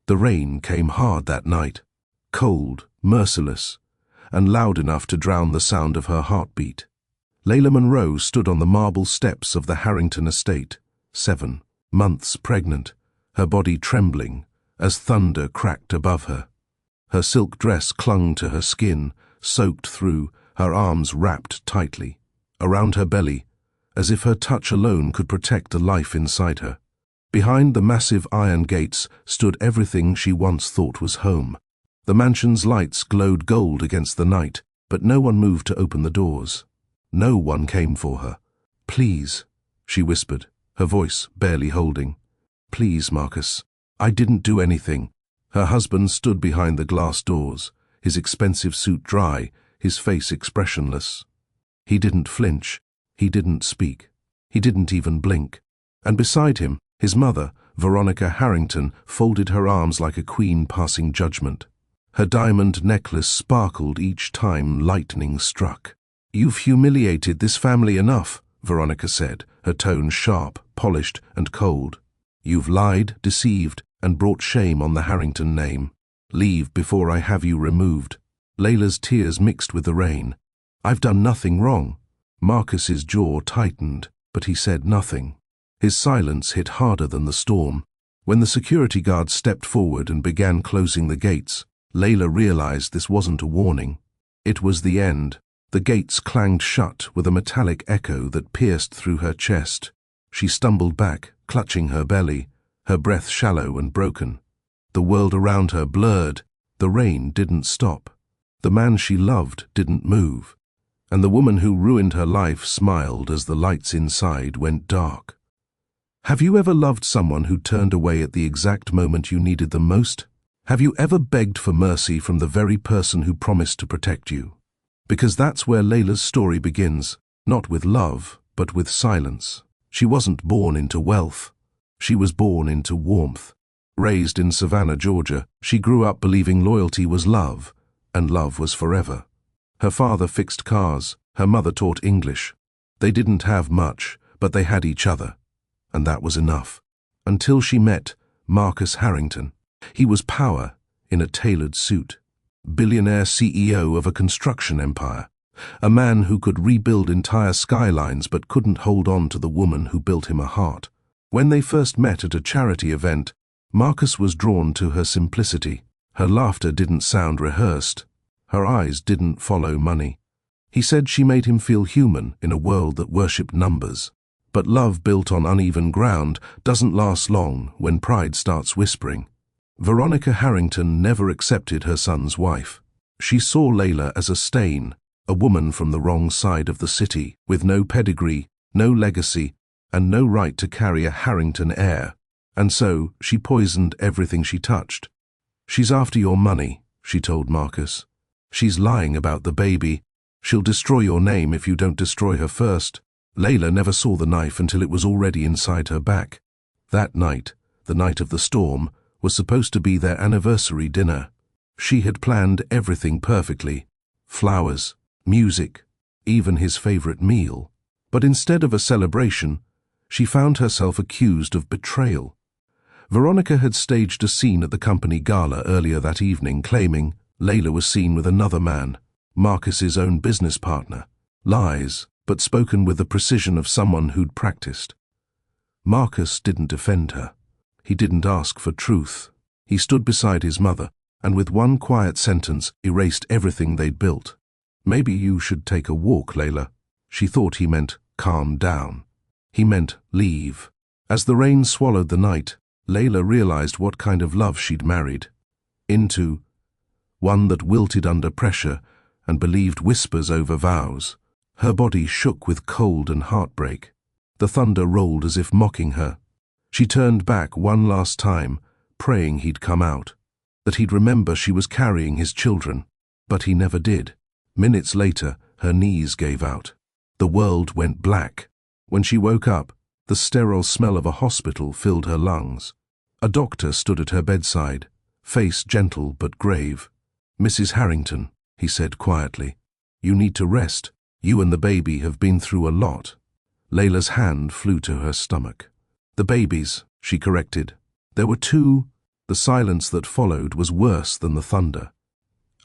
The rain came hard that night, cold, merciless, and loud enough to drown the sound of her heartbeat. Layla Monroe stood on the marble steps of the Harrington estate, 7 months pregnant, her body trembling as thunder cracked above her. Her silk dress clung to her skin, soaked through, her arms wrapped tightly around her belly, as if her touch alone could protect the life inside her. Behind the massive iron gates stood everything she once thought was home. The mansion's lights glowed gold against the night, but no one moved to open the doors. No one came for her. "Please," she whispered, her voice barely holding. "Please, Marcus. I didn't do anything." Her husband stood behind the glass doors, his expensive suit dry, his face expressionless. He didn't flinch. He didn't speak. He didn't even blink. And beside him, his mother, Veronica Harrington, folded her arms like a queen passing judgment. Her diamond necklace sparkled each time lightning struck. "You've humiliated this family enough," Veronica said, her tone sharp, polished, and cold. "You've lied, deceived, and brought shame on the Harrington name. Leave before I have you removed." Layla's tears mixed with the rain. "I've done nothing wrong." Marcus's jaw tightened, but he said nothing. His silence hit harder than the storm. When the security guard stepped forward and began closing the gates, Layla realized this wasn't a warning. It was the end. The gates clanged shut with a metallic echo that pierced through her chest. She stumbled back, clutching her belly, her breath shallow and broken. The world around her blurred. The rain didn't stop. The man she loved didn't move. And the woman who ruined her life smiled as the lights inside went dark. Have you ever loved someone who turned away at the exact moment you needed them most? Have you ever begged for mercy from the very person who promised to protect you? Because that's where Layla's story begins, not with love, but with silence. She wasn't born into wealth. She was born into warmth. Raised in Savannah, Georgia, she grew up believing loyalty was love, and love was forever. Her father fixed cars, her mother taught English. They didn't have much, but they had each other. And that was enough. Until she met Marcus Harrington. He was power in a tailored suit. Billionaire CEO of a construction empire. A man who could rebuild entire skylines but couldn't hold on to the woman who built him a heart. When they first met at a charity event, Marcus was drawn to her simplicity. Her laughter didn't sound rehearsed. Her eyes didn't follow money. He said she made him feel human in a world that worshipped numbers. But love built on uneven ground doesn't last long when pride starts whispering. Veronica Harrington never accepted her son's wife. She saw Layla as a stain, a woman from the wrong side of the city, with no pedigree, no legacy, and no right to carry a Harrington heir. And so she poisoned everything she touched. "She's after your money," she told Marcus. "She's lying about the baby. She'll destroy your name if you don't destroy her first." Layla never saw the knife until it was already inside her back. That night, the night of the storm, was supposed to be their anniversary dinner. She had planned everything perfectly. Flowers, music, even his favorite meal. But instead of a celebration, she found herself accused of betrayal. Veronica had staged a scene at the company gala earlier that evening, claiming Layla was seen with another man, Marcus's own business partner. Lies, but spoken with the precision of someone who'd practiced. Marcus didn't defend her. He didn't ask for truth. He stood beside his mother, and with one quiet sentence erased everything they'd built. "Maybe you should take a walk, Layla." She thought he meant calm down. He meant leave. As the rain swallowed the night, Layla realized what kind of love she'd married into. One that wilted under pressure and believed whispers over vows. Her body shook with cold and heartbreak. The thunder rolled as if mocking her. She turned back one last time, praying he'd come out, that he'd remember she was carrying his children. But he never did. Minutes later, her knees gave out. The world went black. When she woke up, the sterile smell of a hospital filled her lungs. A doctor stood at her bedside, face gentle but grave. "Mrs. Harrington," he said quietly, "you need to rest. You and the baby have been through a lot." Layla's hand flew to her stomach. "The babies," she corrected. "There were two." The silence that followed was worse than the thunder.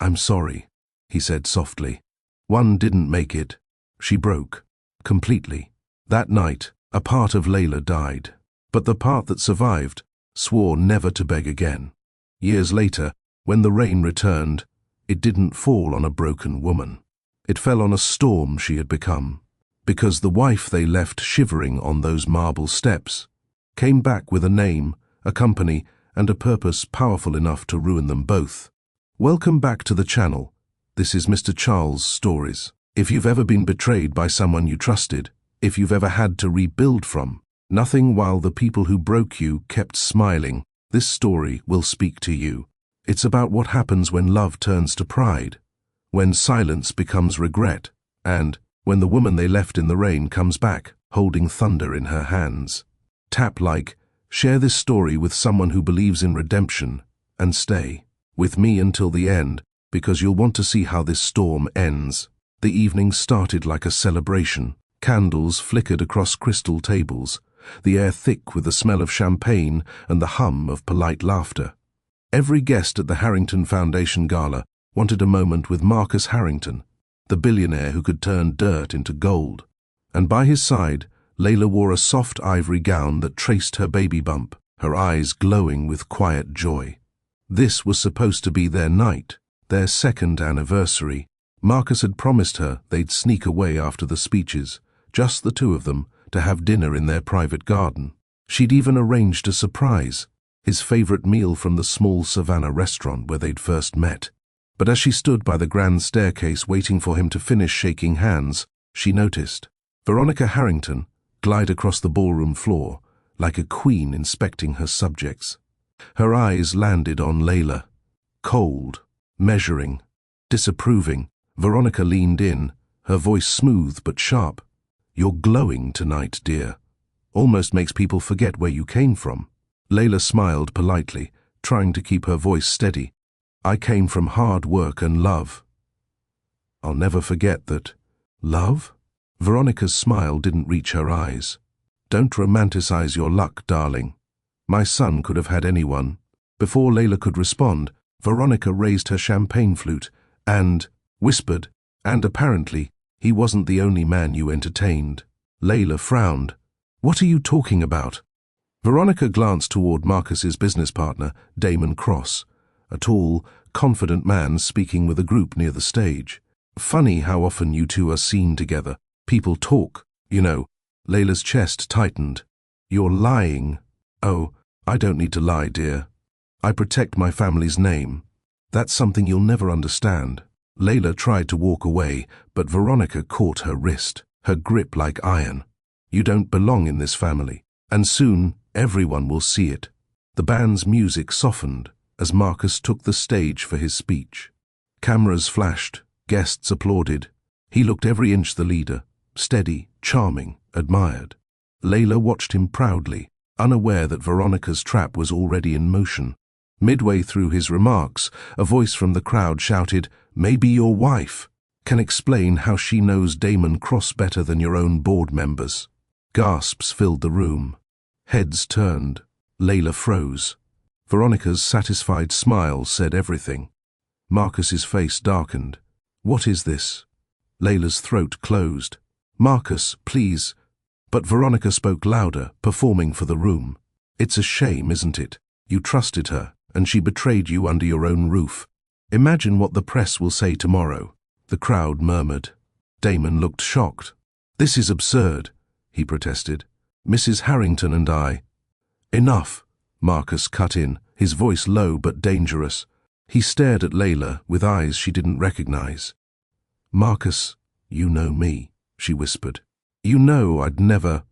"I'm sorry," he said softly. "One didn't make it." She broke. Completely. That night, a part of Layla died. But the part that survived swore never to beg again. Years later, when the rain returned, it didn't fall on a broken woman. It fell on a storm she had become. Because the wife they left shivering on those marble steps came back with a name, a company, and a purpose powerful enough to ruin them both. Welcome back to the channel. This is Mr. Charles' Stories. If you've ever been betrayed by someone you trusted, if you've ever had to rebuild from nothing while the people who broke you kept smiling, this story will speak to you. It's about what happens when love turns to pride, when silence becomes regret, and when the woman they left in the rain comes back, holding thunder in her hands. Tap like, share this story with someone who believes in redemption, and stay with me until the end, because you'll want to see how this storm ends. The evening started like a celebration. Candles flickered across crystal tables, the air thick with the smell of champagne and the hum of polite laughter. Every guest at the Harrington Foundation Gala wanted a moment with Marcus Harrington, the billionaire who could turn dirt into gold. And by his side, Layla wore a soft ivory gown that traced her baby bump, her eyes glowing with quiet joy. This was supposed to be their night, their second anniversary. Marcus had promised her they'd sneak away after the speeches, just the two of them, to have dinner in their private garden. She'd even arranged a surprise, his favorite meal from the small Savannah restaurant where they'd first met. But as she stood by the grand staircase waiting for him to finish shaking hands, she noticed Veronica Harrington glide across the ballroom floor like a queen inspecting her subjects. Her eyes landed on Layla. Cold, measuring, disapproving. Veronica leaned in, her voice smooth but sharp. "You're glowing tonight, dear. Almost makes people forget where you came from." Layla smiled politely, trying to keep her voice steady. "I came from hard work and love." "I'll never forget that." "Love?" Veronica's smile didn't reach her eyes. "Don't romanticize your luck, darling. My son could have had anyone." Before Layla could respond, Veronica raised her champagne flute and whispered, "And apparently, he wasn't the only man you entertained." Layla frowned. "What are you talking about?" Veronica glanced toward Marcus's business partner, Damon Cross, a tall, confident man speaking with a group near the stage. "Funny how often you two are seen together. People talk, you know." Layla's chest tightened. "You're lying." "Oh, I don't need to lie, dear. I protect my family's name. That's something you'll never understand." Layla tried to walk away, but Veronica caught her wrist, her grip like iron. "You don't belong in this family, and soon everyone will see it." The band's music softened as Marcus took the stage for his speech. Cameras flashed, guests applauded. He looked every inch the leader, steady, charming, admired. Layla watched him proudly, unaware that Veronica's trap was already in motion. Midway through his remarks, a voice from the crowd shouted, "Maybe your wife can explain how she knows Damon Cross better than your own board members." Gasps filled the room. Heads turned. Layla froze. Veronica's satisfied smile said everything. Marcus's face darkened. "What is this?" Layla's throat closed. "Marcus, please." But Veronica spoke louder, performing for the room. "It's a shame, isn't it? You trusted her, and she betrayed you under your own roof. Imagine what the press will say tomorrow." The crowd murmured. Damon looked shocked. "This is absurd," he protested. "Mrs. Harrington and I—" "Enough," Marcus cut in, his voice low but dangerous. He stared at Layla with eyes she didn't recognize. "Marcus, you know me," she whispered. "You know I'd never—"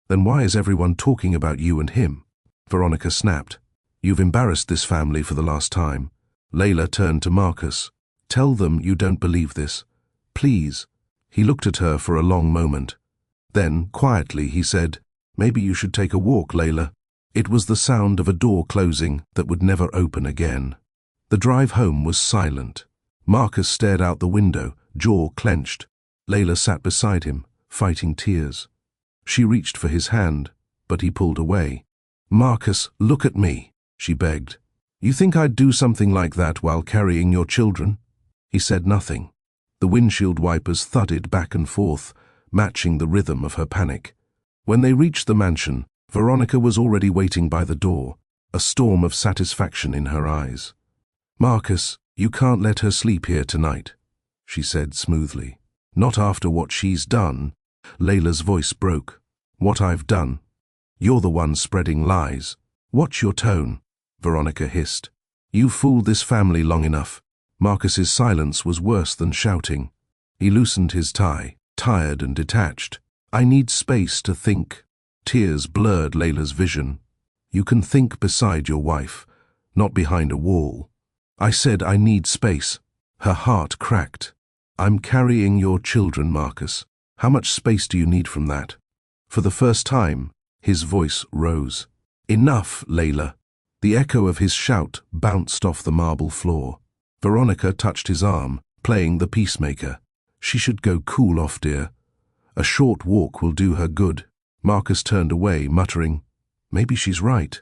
"Then why is everyone talking about you and him?" Veronica snapped. "You've embarrassed this family for the last time." Layla turned to Marcus. "Tell them you don't believe this. Please." He looked at her for a long moment. Then, quietly, he said, "Maybe you should take a walk, Layla." It was the sound of a door closing that would never open again. The drive home was silent. Marcus stared out the window, jaw clenched. Layla sat beside him, fighting tears. She reached for his hand, but he pulled away. "Marcus, look at me," she begged. You think I'd do something like that while carrying your children? He said nothing. The windshield wipers thudded back and forth, matching the rhythm of her panic. When they reached the mansion, Veronica was already waiting by the door, a storm of satisfaction in her eyes. "Marcus, you can't let her sleep here tonight," she said smoothly. "Not after what she's done." Layla's voice broke. "What I've done? You're the one spreading lies. Watch your tone," Veronica hissed. "You fooled this family long enough." Marcus's silence was worse than shouting. He loosened his tie, tired and detached. "I need space to think." Tears blurred Layla's vision. "You can think beside your wife, not behind a wall." "I said I need space." Her heart cracked. "I'm carrying your children, Marcus. How much space do you need from that?" For the first time, his voice rose. "Enough, Layla." The echo of his shout bounced off the marble floor. Veronica touched his arm, playing the peacemaker. "She should go cool off, dear. A short walk will do her good." Marcus turned away, muttering, "Maybe she's right."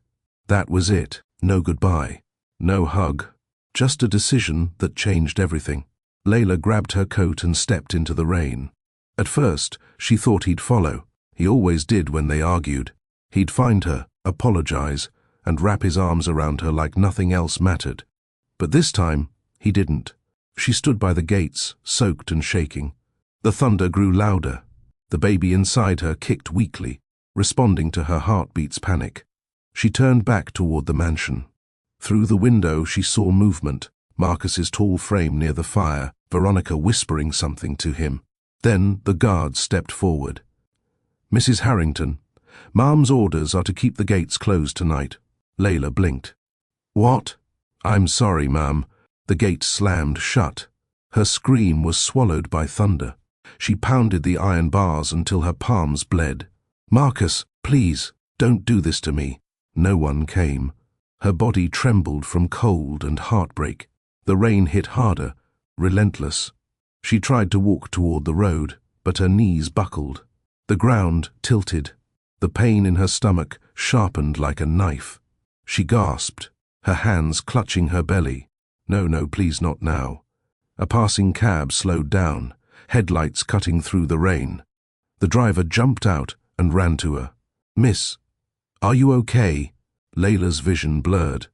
That was it. No goodbye. No hug. Just a decision that changed everything. Layla grabbed her coat and stepped into the rain. At first, she thought he'd follow. He always did when they argued. He'd find her, apologize, and wrap his arms around her like nothing else mattered. But this time, he didn't. She stood by the gates, soaked and shaking. The thunder grew louder. The baby inside her kicked weakly, responding to her heartbeat's panic. She turned back toward the mansion. Through the window she saw movement, Marcus's tall frame near the fire, Veronica whispering something to him. Then the guard stepped forward. "Mrs. Harrington, Mom's orders are to keep the gates closed tonight." Layla blinked. "What?" "I'm sorry, Ma'am." The gate slammed shut. Her scream was swallowed by thunder. She pounded the iron bars until her palms bled. "Marcus, please, don't do this to me." No one came. Her body trembled from cold and heartbreak. The rain hit harder, relentless. She tried to walk toward the road, but her knees buckled. The ground tilted. The pain in her stomach sharpened like a knife. She gasped, her hands clutching her belly. No, please not now. A passing cab slowed down, headlights cutting through the rain. The driver jumped out and ran to her. "Miss, are you okay?" Layla's vision blurred.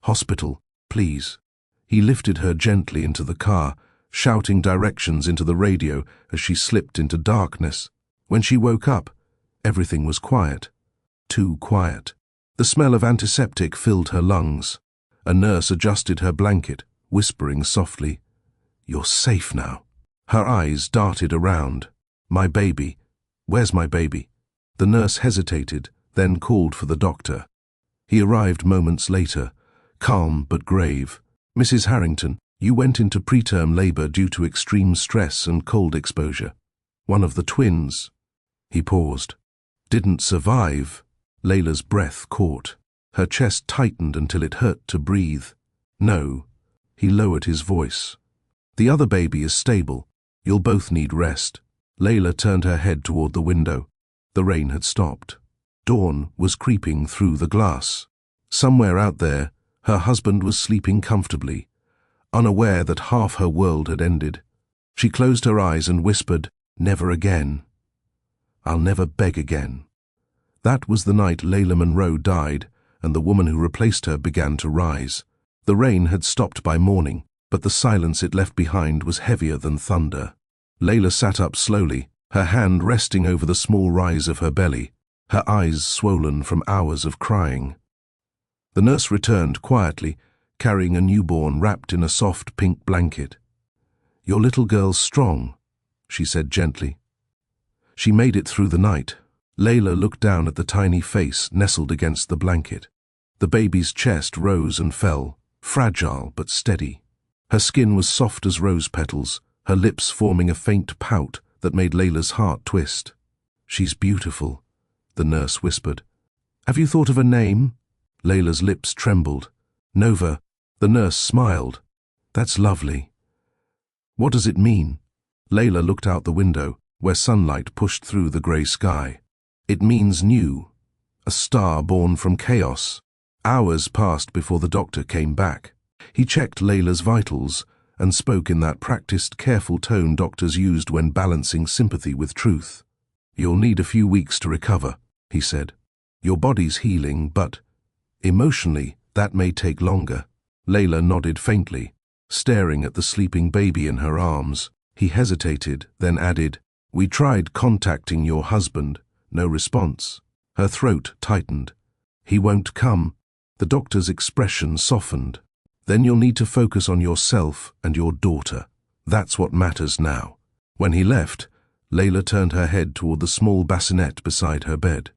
"Hospital, please." He lifted her gently into the car, shouting directions into the radio as she slipped into darkness. When she woke up, everything was quiet. Too quiet. The smell of antiseptic filled her lungs. A nurse adjusted her blanket, whispering softly, "You're safe now." Her eyes darted around. "My baby. Where's my baby?" The nurse hesitated, then called for the doctor. He arrived moments later, calm but grave. "Mrs. Harrington, you went into preterm labor due to extreme stress and cold exposure. One of the twins," he paused, "didn't survive." Layla's breath caught. Her chest tightened until it hurt to breathe. "No," he lowered his voice. "The other baby is stable. You'll both need rest." Layla turned her head toward the window. The rain had stopped. Dawn was creeping through the glass. Somewhere out there, her husband was sleeping comfortably, unaware that half her world had ended. She closed her eyes and whispered, "Never again. I'll never beg again." That was the night Layla Monroe died, and the woman who replaced her began to rise. The rain had stopped by morning, but the silence it left behind was heavier than thunder. Layla sat up slowly, her hand resting over the small rise of her belly, her eyes swollen from hours of crying. The nurse returned quietly, carrying a newborn wrapped in a soft pink blanket. "Your little girl's strong," she said gently. "She made it through the night." Layla looked down at the tiny face nestled against the blanket. The baby's chest rose and fell, fragile but steady. Her skin was soft as rose petals, her lips forming a faint pout that made Layla's heart twist. "She's beautiful," the nurse whispered. "Have you thought of a name?" Layla's lips trembled. "Nova," the nurse smiled. "That's lovely." "What does it mean?" Layla looked out the window, where sunlight pushed through the grey sky. "It means new, a star born from chaos." Hours passed before the doctor came back. He checked Layla's vitals and spoke in that practiced, careful tone doctors used when balancing sympathy with truth. "You'll need a few weeks to recover," he said. "Your body's healing, but emotionally, that may take longer." Layla nodded faintly, staring at the sleeping baby in her arms. He hesitated, then added, "We tried contacting your husband. No response." Her throat tightened. "He won't come." The doctor's expression softened. "Then you'll need to focus on yourself and your daughter. That's what matters now." When he left, Layla turned her head toward the small bassinet beside her bed.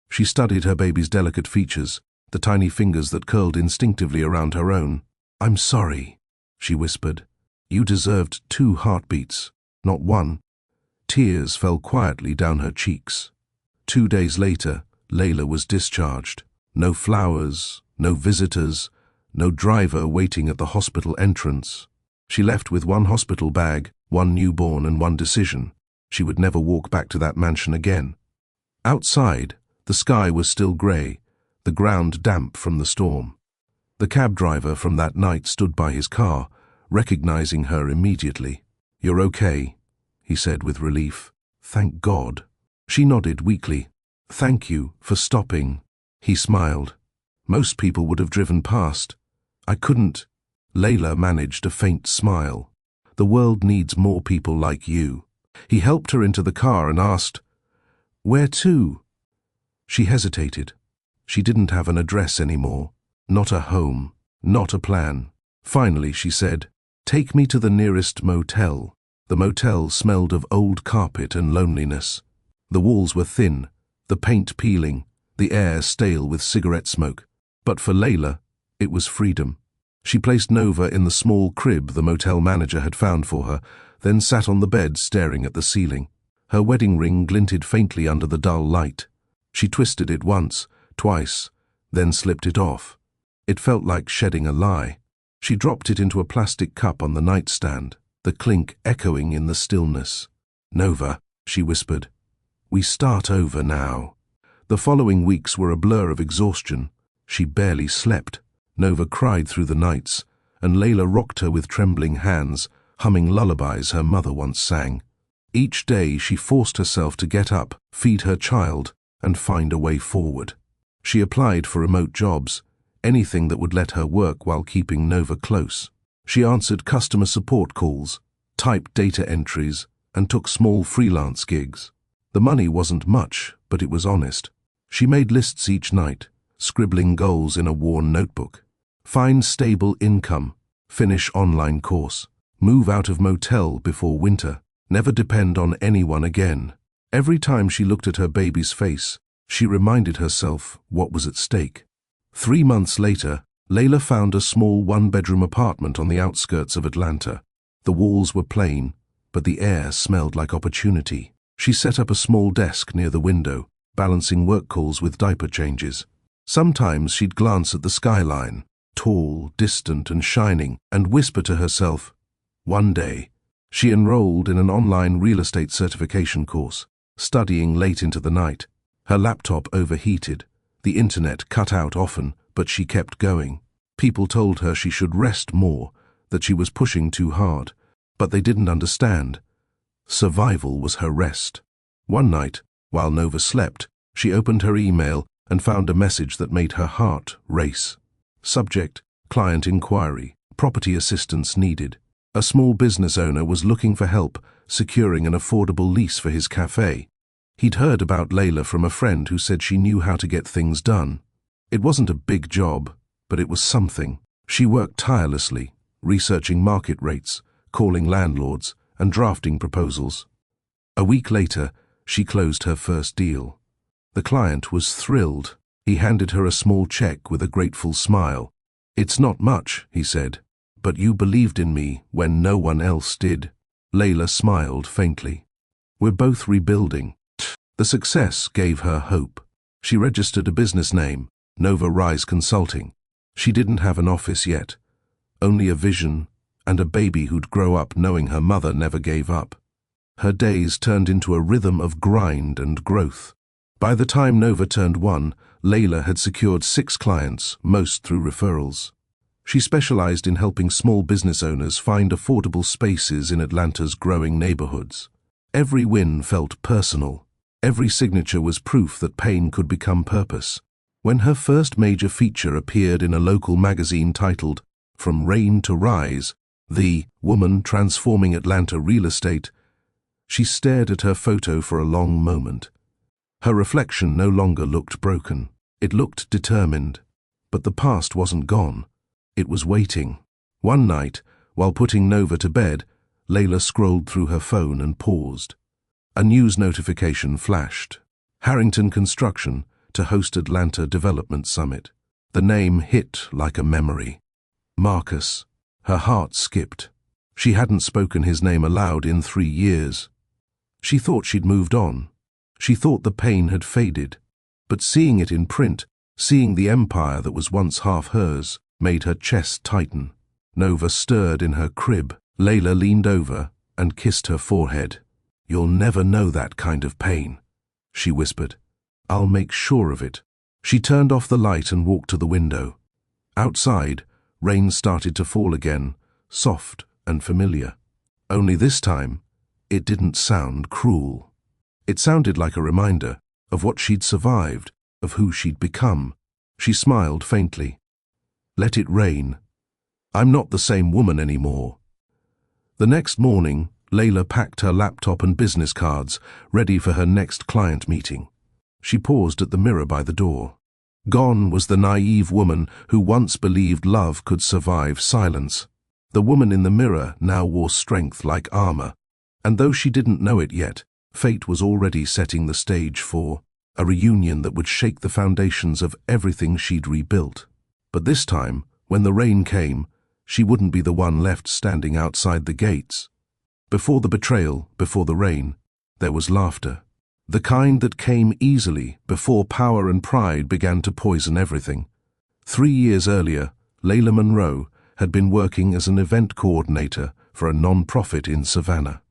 She studied her baby's delicate features, the tiny fingers that curled instinctively around her own. "I'm sorry," she whispered. "You deserved 2 heartbeats, not 1. Tears fell quietly down her cheeks. 2 days later, Layla was discharged. No flowers, no visitors, no driver waiting at the hospital entrance. She left with 1 hospital bag, 1 newborn, and 1 decision. She would never walk back to that mansion again. Outside, the sky was still grey, the ground damp from the storm. The cab driver from that night stood by his car, recognizing her immediately. "You're okay," he said with relief. "Thank God." She nodded weakly. "Thank you for stopping." He smiled. "Most people would have driven past. I couldn't." Layla managed a faint smile. "The world needs more people like you." He helped her into the car and asked, "Where to?" She hesitated. She didn't have an address anymore. Not a home, not a plan. Finally, she said, "Take me to the nearest motel." The motel smelled of old carpet and loneliness. The walls were thin, the paint peeling, the air stale with cigarette smoke. But for Layla, it was freedom. She placed Nova in the small crib the motel manager had found for her, then sat on the bed staring at the ceiling. Her wedding ring glinted faintly under the dull light. She twisted it once, twice, then slipped it off. It felt like shedding a lie. She dropped it into a plastic cup on the nightstand, the clink echoing in the stillness. "Nova," she whispered, "we start over now." The following weeks were a blur of exhaustion. She barely slept. Nova cried through the nights, and Layla rocked her with trembling hands, humming lullabies her mother once sang. Each day she forced herself to get up, feed her child, and find a way forward. She applied for remote jobs, anything that would let her work while keeping Nova close. She answered customer support calls, typed data entries, and took small freelance gigs. The money wasn't much, but it was honest. She made lists each night, scribbling goals in a worn notebook. Find stable income, finish online course, move out of motel before winter, never depend on anyone again. Every time she looked at her baby's face, she reminded herself what was at stake. 3 months later, Layla found a small 1-bedroom apartment on the outskirts of Atlanta. The walls were plain, but the air smelled like opportunity. She set up a small desk near the window, balancing work calls with diaper changes. Sometimes she'd glance at the skyline, tall, distant, and shining, and whisper to herself, "One day." She enrolled in an online real estate certification course, studying late into the night. Her laptop overheated. The internet cut out often, but she kept going. People told her she should rest more, that she was pushing too hard, but they didn't understand. Survival was her rest. One night, while Nova slept, she opened her email and found a message that made her heart race. Subject: client inquiry, property assistance needed. A small business owner was looking for help securing an affordable lease for his cafe. He'd heard about Layla from a friend who said she knew how to get things done. It wasn't a big job, but it was something. She worked tirelessly, researching market rates, calling landlords, and drafting proposals. A week later, she closed her first deal. The client was thrilled. He handed her a small check with a grateful smile. "It's not much," he said, "but you believed in me when no one else did." Layla smiled faintly. "We're both rebuilding." The success gave her hope. She registered a business name, Nova Rise Consulting. She didn't have an office yet, only a vision and a baby who'd grow up knowing her mother never gave up. Her days turned into a rhythm of grind and growth. By the time Nova turned 1, Layla had secured 6 clients, most through referrals. She specialized in helping small business owners find affordable spaces in Atlanta's growing neighborhoods. Every win felt personal. Every signature was proof that pain could become purpose. When her first major feature appeared in a local magazine titled From Rain to Rise, the Woman Transforming Atlanta Real Estate, she stared at her photo for a long moment. Her reflection no longer looked broken. It looked determined. But the past wasn't gone. It was waiting. One night, while putting Nova to bed, Layla scrolled through her phone and paused. A news notification flashed. Harrington Construction to host Atlanta Development Summit. The name hit like a memory. Marcus. Her heart skipped. She hadn't spoken his name aloud in 3 years. She thought she'd moved on. She thought the pain had faded. But seeing it in print, seeing the empire that was once half hers, made her chest tighten. Nova stirred in her crib. Layla leaned over and kissed her forehead. "You'll never know that kind of pain," she whispered. "I'll make sure of it." She turned off the light and walked to the window. Outside, rain started to fall again, soft and familiar. Only this time, it didn't sound cruel. It sounded like a reminder of what she'd survived, of who she'd become. She smiled faintly. "Let it rain. I'm not the same woman anymore." The next morning, Layla packed her laptop and business cards, ready for her next client meeting. She paused at the mirror by the door. Gone was the naive woman who once believed love could survive silence. The woman in the mirror now wore strength like armor, and though she didn't know it yet, fate was already setting the stage for a reunion that would shake the foundations of everything she'd rebuilt. But this time, when the rain came, she wouldn't be the one left standing outside the gates. Before the betrayal, before the rain, there was laughter. The kind that came easily before power and pride began to poison everything. 3 years earlier, Layla Monroe had been working as an event coordinator for a non-profit in Savannah.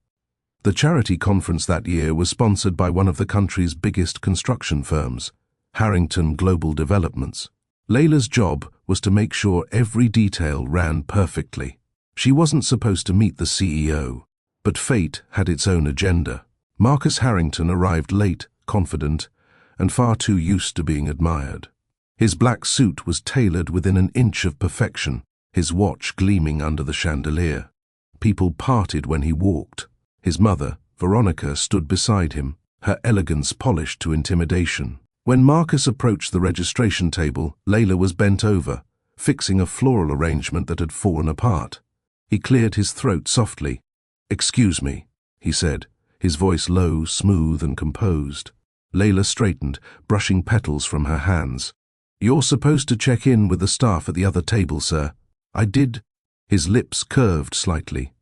The charity conference that year was sponsored by one of the country's biggest construction firms, Harrington Global Developments. Layla's job was to make sure every detail ran perfectly. She wasn't supposed to meet the CEO, but fate had its own agenda. Marcus Harrington arrived late, confident, and far too used to being admired. His black suit was tailored within an inch of perfection, his watch gleaming under the chandelier. People parted when he walked. His mother, Veronica, stood beside him, her elegance polished to intimidation. When Marcus approached the registration table, Layla was bent over, fixing a floral arrangement that had fallen apart. He cleared his throat softly. "Excuse me," he said, his voice low, smooth, and composed. Layla straightened, brushing petals from her hands. "You're supposed to check in with the staff at the other table, sir." "I did." His lips curved slightly.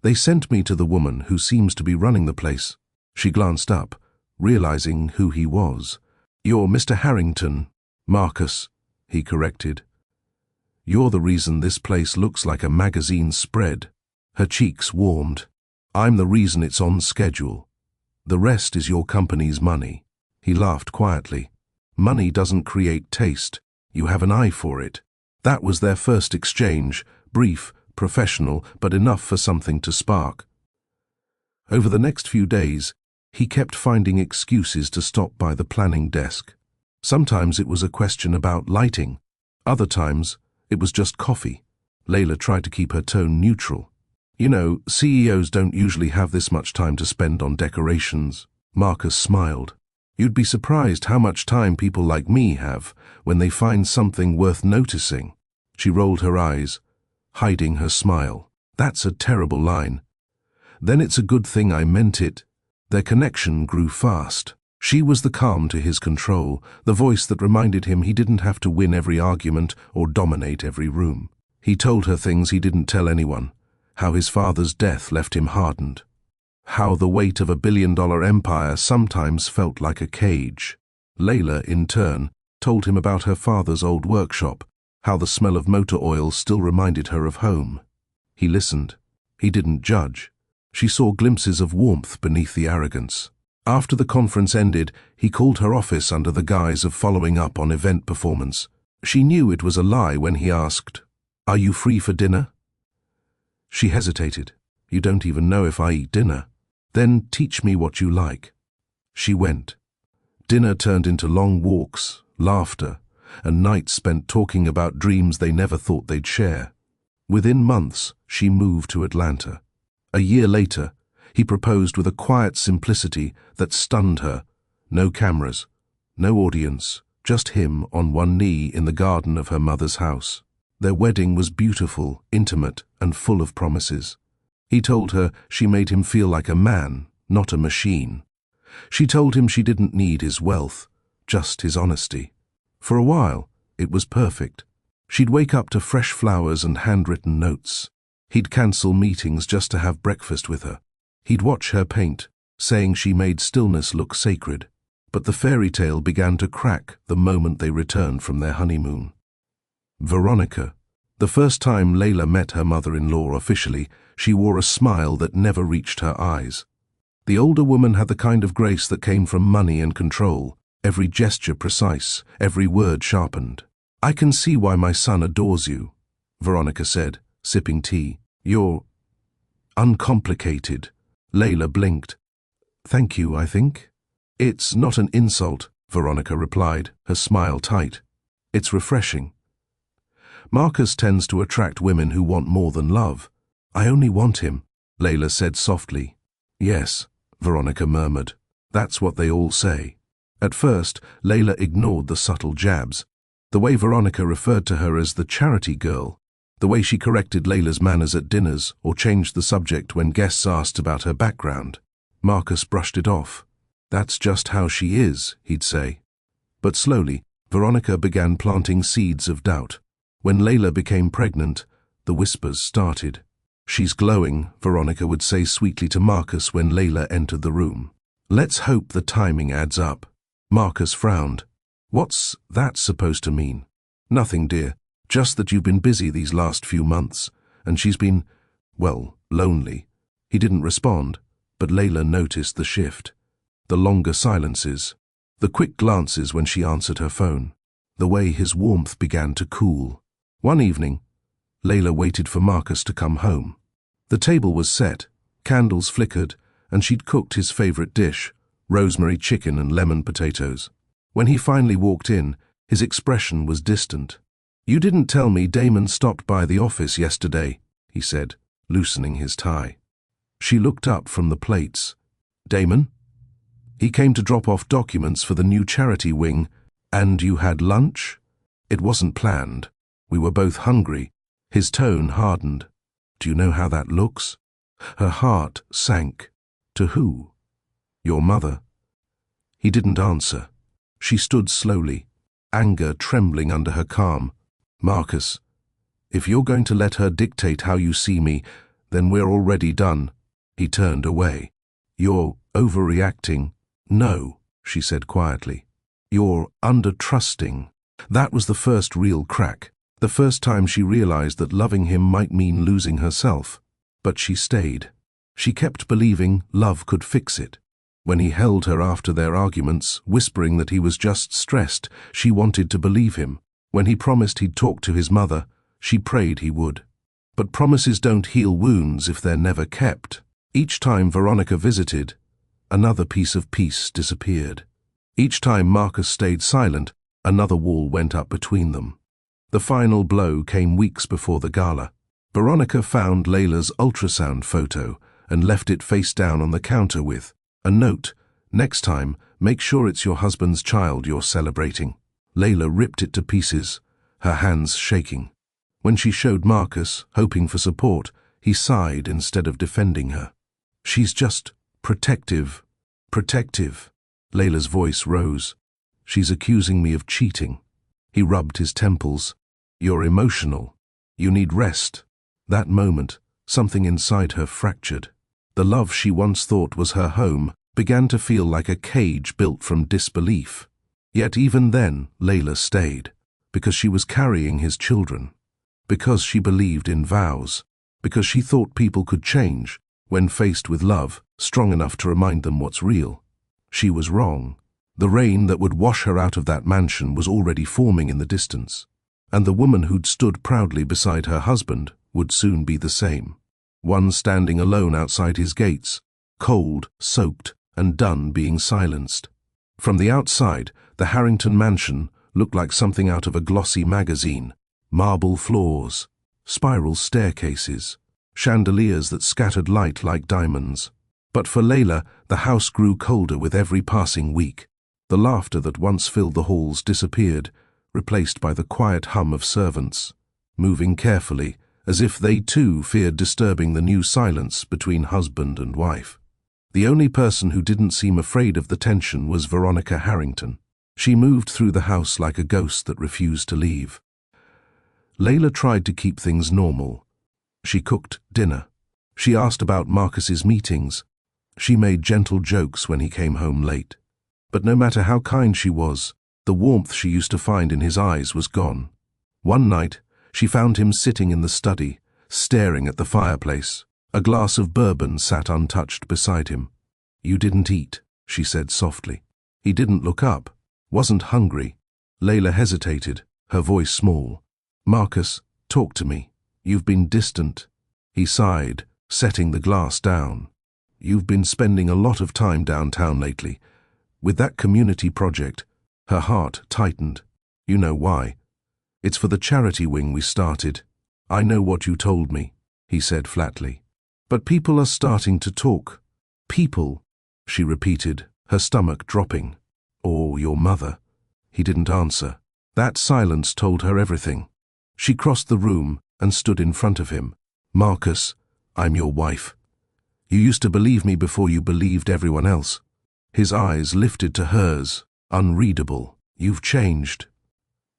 "They sent me to the woman who seems to be running the place." She glanced up, realizing who he was. "You're Mr. Harrington." "Marcus," he corrected. "You're the reason this place looks like a magazine spread." Her cheeks warmed. "I'm the reason it's on schedule. The rest is your company's money." He laughed quietly. "Money doesn't create taste. You have an eye for it." That was their first exchange, brief, professional, but enough for something to spark. Over the next few days, he kept finding excuses to stop by the planning desk. Sometimes it was a question about lighting. Other times, it was just coffee. Layla tried to keep her tone neutral. "You know, CEOs don't usually have this much time to spend on decorations." Marcus smiled. "You'd be surprised how much time people like me have when they find something worth noticing." She rolled her eyes, hiding her smile. "That's a terrible line." "Then it's a good thing I meant it." Their connection grew fast. She was the calm to his control, the voice that reminded him he didn't have to win every argument or dominate every room. He told her things he didn't tell anyone, how his father's death left him hardened, how the weight of a billion-dollar empire sometimes felt like a cage. Layla, in turn, told him about her father's old workshop, how the smell of motor oil still reminded her of home. He listened. He didn't judge. She saw glimpses of warmth beneath the arrogance. After the conference ended, he called her office under the guise of following up on event performance. She knew it was a lie when he asked, "Are you free for dinner?" She hesitated. "You don't even know if I eat dinner." "Then teach me what you like." She went. Dinner turned into long walks, laughter, and nights spent talking about dreams they never thought they'd share. Within months, she moved to Atlanta. A year later, he proposed with a quiet simplicity that stunned her. No cameras, no audience, just him on one knee in the garden of her mother's house. Their wedding was beautiful, intimate, and full of promises. He told her she made him feel like a man, not a machine. She told him she didn't need his wealth, just his honesty. For a while, it was perfect. She'd wake up to fresh flowers and handwritten notes. He'd cancel meetings just to have breakfast with her. He'd watch her paint, saying she made stillness look sacred. But the fairy tale began to crack the moment they returned from their honeymoon. Veronica. The first time Layla met her mother-in-law officially, she wore a smile that never reached her eyes. The older woman had the kind of grace that came from money and control, every gesture precise, every word sharpened. "I can see why my son adores you," Veronica said, sipping tea. "You're uncomplicated." Layla blinked. "Thank you, I think." "It's not an insult," Veronica replied, her smile tight. "It's refreshing." Marcus tends to attract women who want more than love. "I only want him," Layla said softly. "Yes," Veronica murmured. "That's what they all say." At first, Layla ignored the subtle jabs. The way Veronica referred to her as the charity girl, the way she corrected Layla's manners at dinners or changed the subject when guests asked about her background. Marcus brushed it off. "That's just how she is," he'd say. But slowly, Veronica began planting seeds of doubt. When Layla became pregnant, the whispers started. "She's glowing," Veronica would say sweetly to Marcus when Layla entered the room. "Let's hope the timing adds up." Marcus frowned. "What's that supposed to mean?" "Nothing, dear. Just that you've been busy these last few months, and she's been, well, lonely." He didn't respond, but Layla noticed the shift. The longer silences, the quick glances when she answered her phone, the way his warmth began to cool. One evening, Layla waited for Marcus to come home. The table was set, candles flickered, and she'd cooked his favorite dish, rosemary chicken and lemon potatoes. When he finally walked in, his expression was distant. "You didn't tell me Damon stopped by the office yesterday," he said, loosening his tie. She looked up from the plates. "Damon? He came to drop off documents for the new charity wing. And you had lunch?" "It wasn't planned. We were both hungry." His tone hardened. "Do you know how that looks?" Her heart sank. "To who?" "Your mother." He didn't answer. She stood slowly, anger trembling under her calm. "Marcus, if you're going to let her dictate how you see me, then we're already done." He turned away. "You're overreacting." "No," she said quietly. "You're under-trusting." That was the first real crack, the first time she realized that loving him might mean losing herself. But she stayed. She kept believing love could fix it. When he held her after their arguments, whispering that he was just stressed, she wanted to believe him. When he promised he'd talk to his mother, she prayed he would. But promises don't heal wounds if they're never kept. Each time Veronica visited, another piece of peace disappeared. Each time Marcus stayed silent, another wall went up between them. The final blow came weeks before the gala. Veronica found Layla's ultrasound photo and left it face down on the counter with a note, "Next time, make sure it's your husband's child you're celebrating." Layla ripped it to pieces, her hands shaking. When she showed Marcus, hoping for support, he sighed instead of defending her. "She's just protective." "Protective." Layla's voice rose. "She's accusing me of cheating." He rubbed his temples. "You're emotional. You need rest." That moment, something inside her fractured. The love she once thought was her home began to feel like a cage built from disbelief. Yet even then, Layla stayed, because she was carrying his children, because she believed in vows, because she thought people could change when faced with love strong enough to remind them what's real. She was wrong. The rain that would wash her out of that mansion was already forming in the distance, and the woman who'd stood proudly beside her husband would soon be the same. One standing alone outside his gates, cold, soaked, and done being silenced. From the outside, the Harrington mansion looked like something out of a glossy magazine. Marble floors, spiral staircases, chandeliers that scattered light like diamonds. But for Layla, the house grew colder with every passing week. The laughter that once filled the halls disappeared, replaced by the quiet hum of servants, moving carefully, as if they too feared disturbing the new silence between husband and wife. The only person who didn't seem afraid of the tension was Veronica Harrington. She moved through the house like a ghost that refused to leave. Layla tried to keep things normal. She cooked dinner. She asked about Marcus's meetings. She made gentle jokes when he came home late. But no matter how kind she was, the warmth she used to find in his eyes was gone. One night, she found him sitting in the study, staring at the fireplace. A glass of bourbon sat untouched beside him. "You didn't eat," she said softly. He didn't look up. Wasn't hungry. Layla hesitated, her voice small. "Marcus, talk to me. You've been distant." He sighed, setting the glass down. "You've been spending a lot of time downtown lately. With that community project." Her heart tightened. "You know why. It's for the charity wing we started." "I know what you told me," he said flatly. "But people are starting to talk." "People," she repeated, her stomach dropping. "Or your mother." He didn't answer. That silence told her everything. She crossed the room and stood in front of him. "Marcus, I'm your wife. You used to believe me before you believed everyone else." His eyes lifted to hers, unreadable. "You've changed."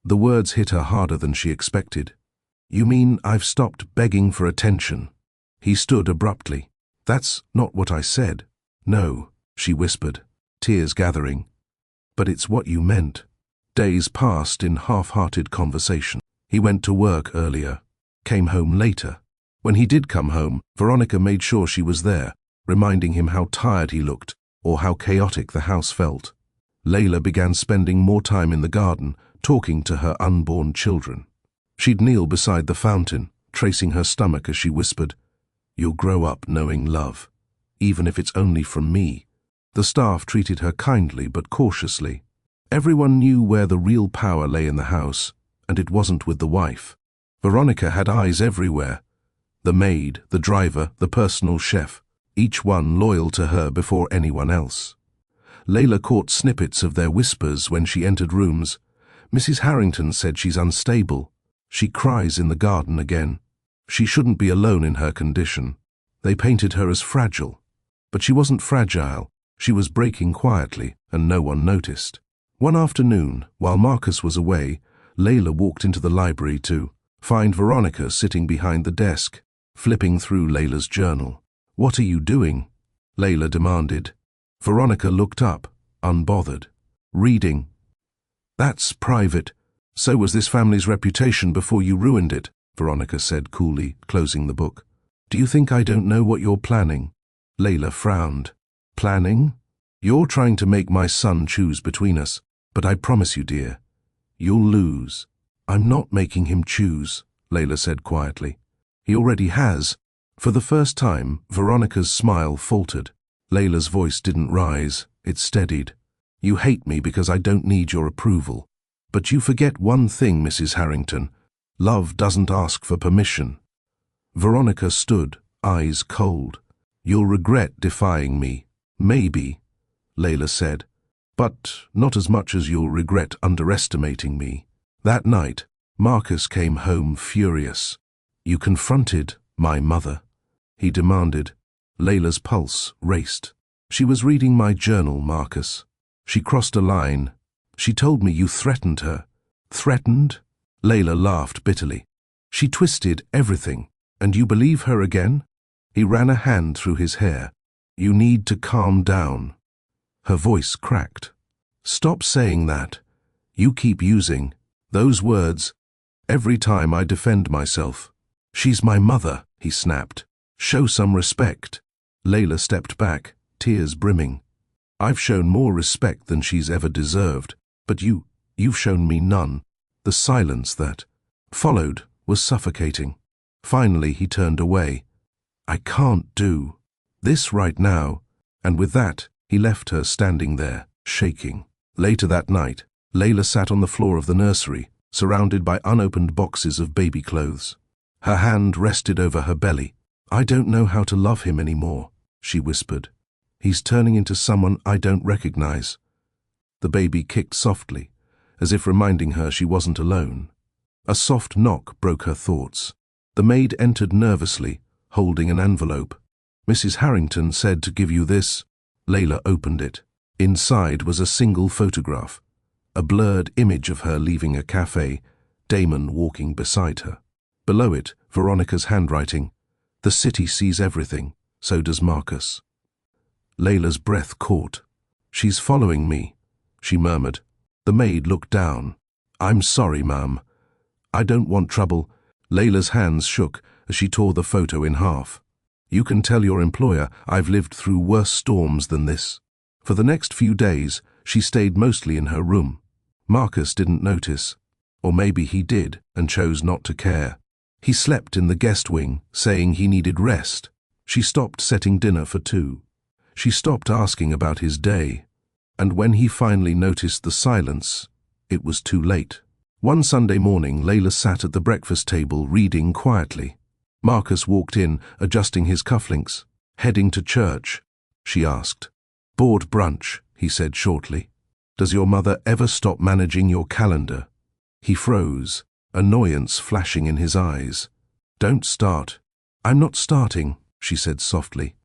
The words hit her harder than she expected. "You mean I've stopped begging for attention?" He stood abruptly. "That's not what I said." "No," she whispered, tears gathering. "But it's what you meant." Days passed in half-hearted conversation. He went to work earlier, came home later. When he did come home, Veronica made sure she was there, reminding him how tired he looked or how chaotic the house felt. Layla began spending more time in the garden, talking to her unborn children. She'd kneel beside the fountain, tracing her stomach as she whispered, "You'll grow up knowing love, even if it's only from me." The staff treated her kindly but cautiously. Everyone knew where the real power lay in the house, and it wasn't with the wife. Veronica had eyes everywhere. The maid, the driver, the personal chef, each one loyal to her before anyone else. Layla caught snippets of their whispers when she entered rooms. "Mrs. Harrington said she's unstable. She cries in the garden again. She shouldn't be alone in her condition." They painted her as fragile. But she wasn't fragile. She was breaking quietly, and no one noticed. One afternoon, while Marcus was away, Layla walked into the library to find Veronica sitting behind the desk, flipping through Layla's journal. "What are you doing?" Layla demanded. Veronica looked up, unbothered. "Reading." "That's private. So was this family's reputation before you ruined it," Veronica said coolly, closing the book. "Do you think I don't know what you're planning?" Layla frowned. "Planning? You're trying to make my son choose between us, but I promise you, dear, you'll lose." "I'm not making him choose," Layla said quietly. "He already has." For the first time, Veronica's smile faltered. Layla's voice didn't rise, it steadied. "You hate me because I don't need your approval. But you forget one thing, Mrs. Harrington. Love doesn't ask for permission." Veronica stood, eyes cold. "You'll regret defying me." "Maybe," Layla said, "but not as much as you'll regret underestimating me." That night, Marcus came home furious. "You confronted my mother," he demanded. Layla's pulse raced. "She was reading my journal, Marcus. She crossed a line. She told me you threatened her." "Threatened?" Layla laughed bitterly. "She twisted everything, and you believe her again?" He ran a hand through his hair. "You need to calm down." Her voice cracked. "Stop saying that. You keep using those words every time I defend myself." "She's my mother," he snapped. "Show some respect." Layla stepped back, tears brimming. I've shown more respect than she's ever deserved, but you've shown me none." The silence that followed was suffocating. Finally, he turned away. "I can't do this right now," and with that, he left her standing there, shaking. Later that night, Layla sat on the floor of the nursery, surrounded by unopened boxes of baby clothes. Her hand rested over her belly. "I don't know how to love him anymore," she whispered. "He's turning into someone I don't recognize." The baby kicked softly, as if reminding her she wasn't alone. A soft knock broke her thoughts. The maid entered nervously, holding an envelope. "Mrs. Harrington said to give you this." Layla opened it. Inside was a single photograph, a blurred image of her leaving a cafe, Damon walking beside her. Below it, Veronica's handwriting. "The city sees everything, so does Marcus." Layla's breath caught. "She's following me," she murmured. The maid looked down. "I'm sorry, ma'am. I don't want trouble." Layla's hands shook as she tore the photo in half. "You can tell your employer I've lived through worse storms than this." For the next few days, she stayed mostly in her room. Marcus didn't notice. Or maybe he did and chose not to care. He slept in the guest wing, saying he needed rest. She stopped setting dinner for two. She stopped asking about his day. And when he finally noticed the silence, it was too late. One Sunday morning, Layla sat at the breakfast table reading quietly. Marcus walked in, adjusting his cufflinks. "Heading to church?" she asked. "Board brunch," he said shortly. "Does your mother ever stop managing your calendar?" He froze, annoyance flashing in his eyes. "Don't start." "I'm not starting," she said softly.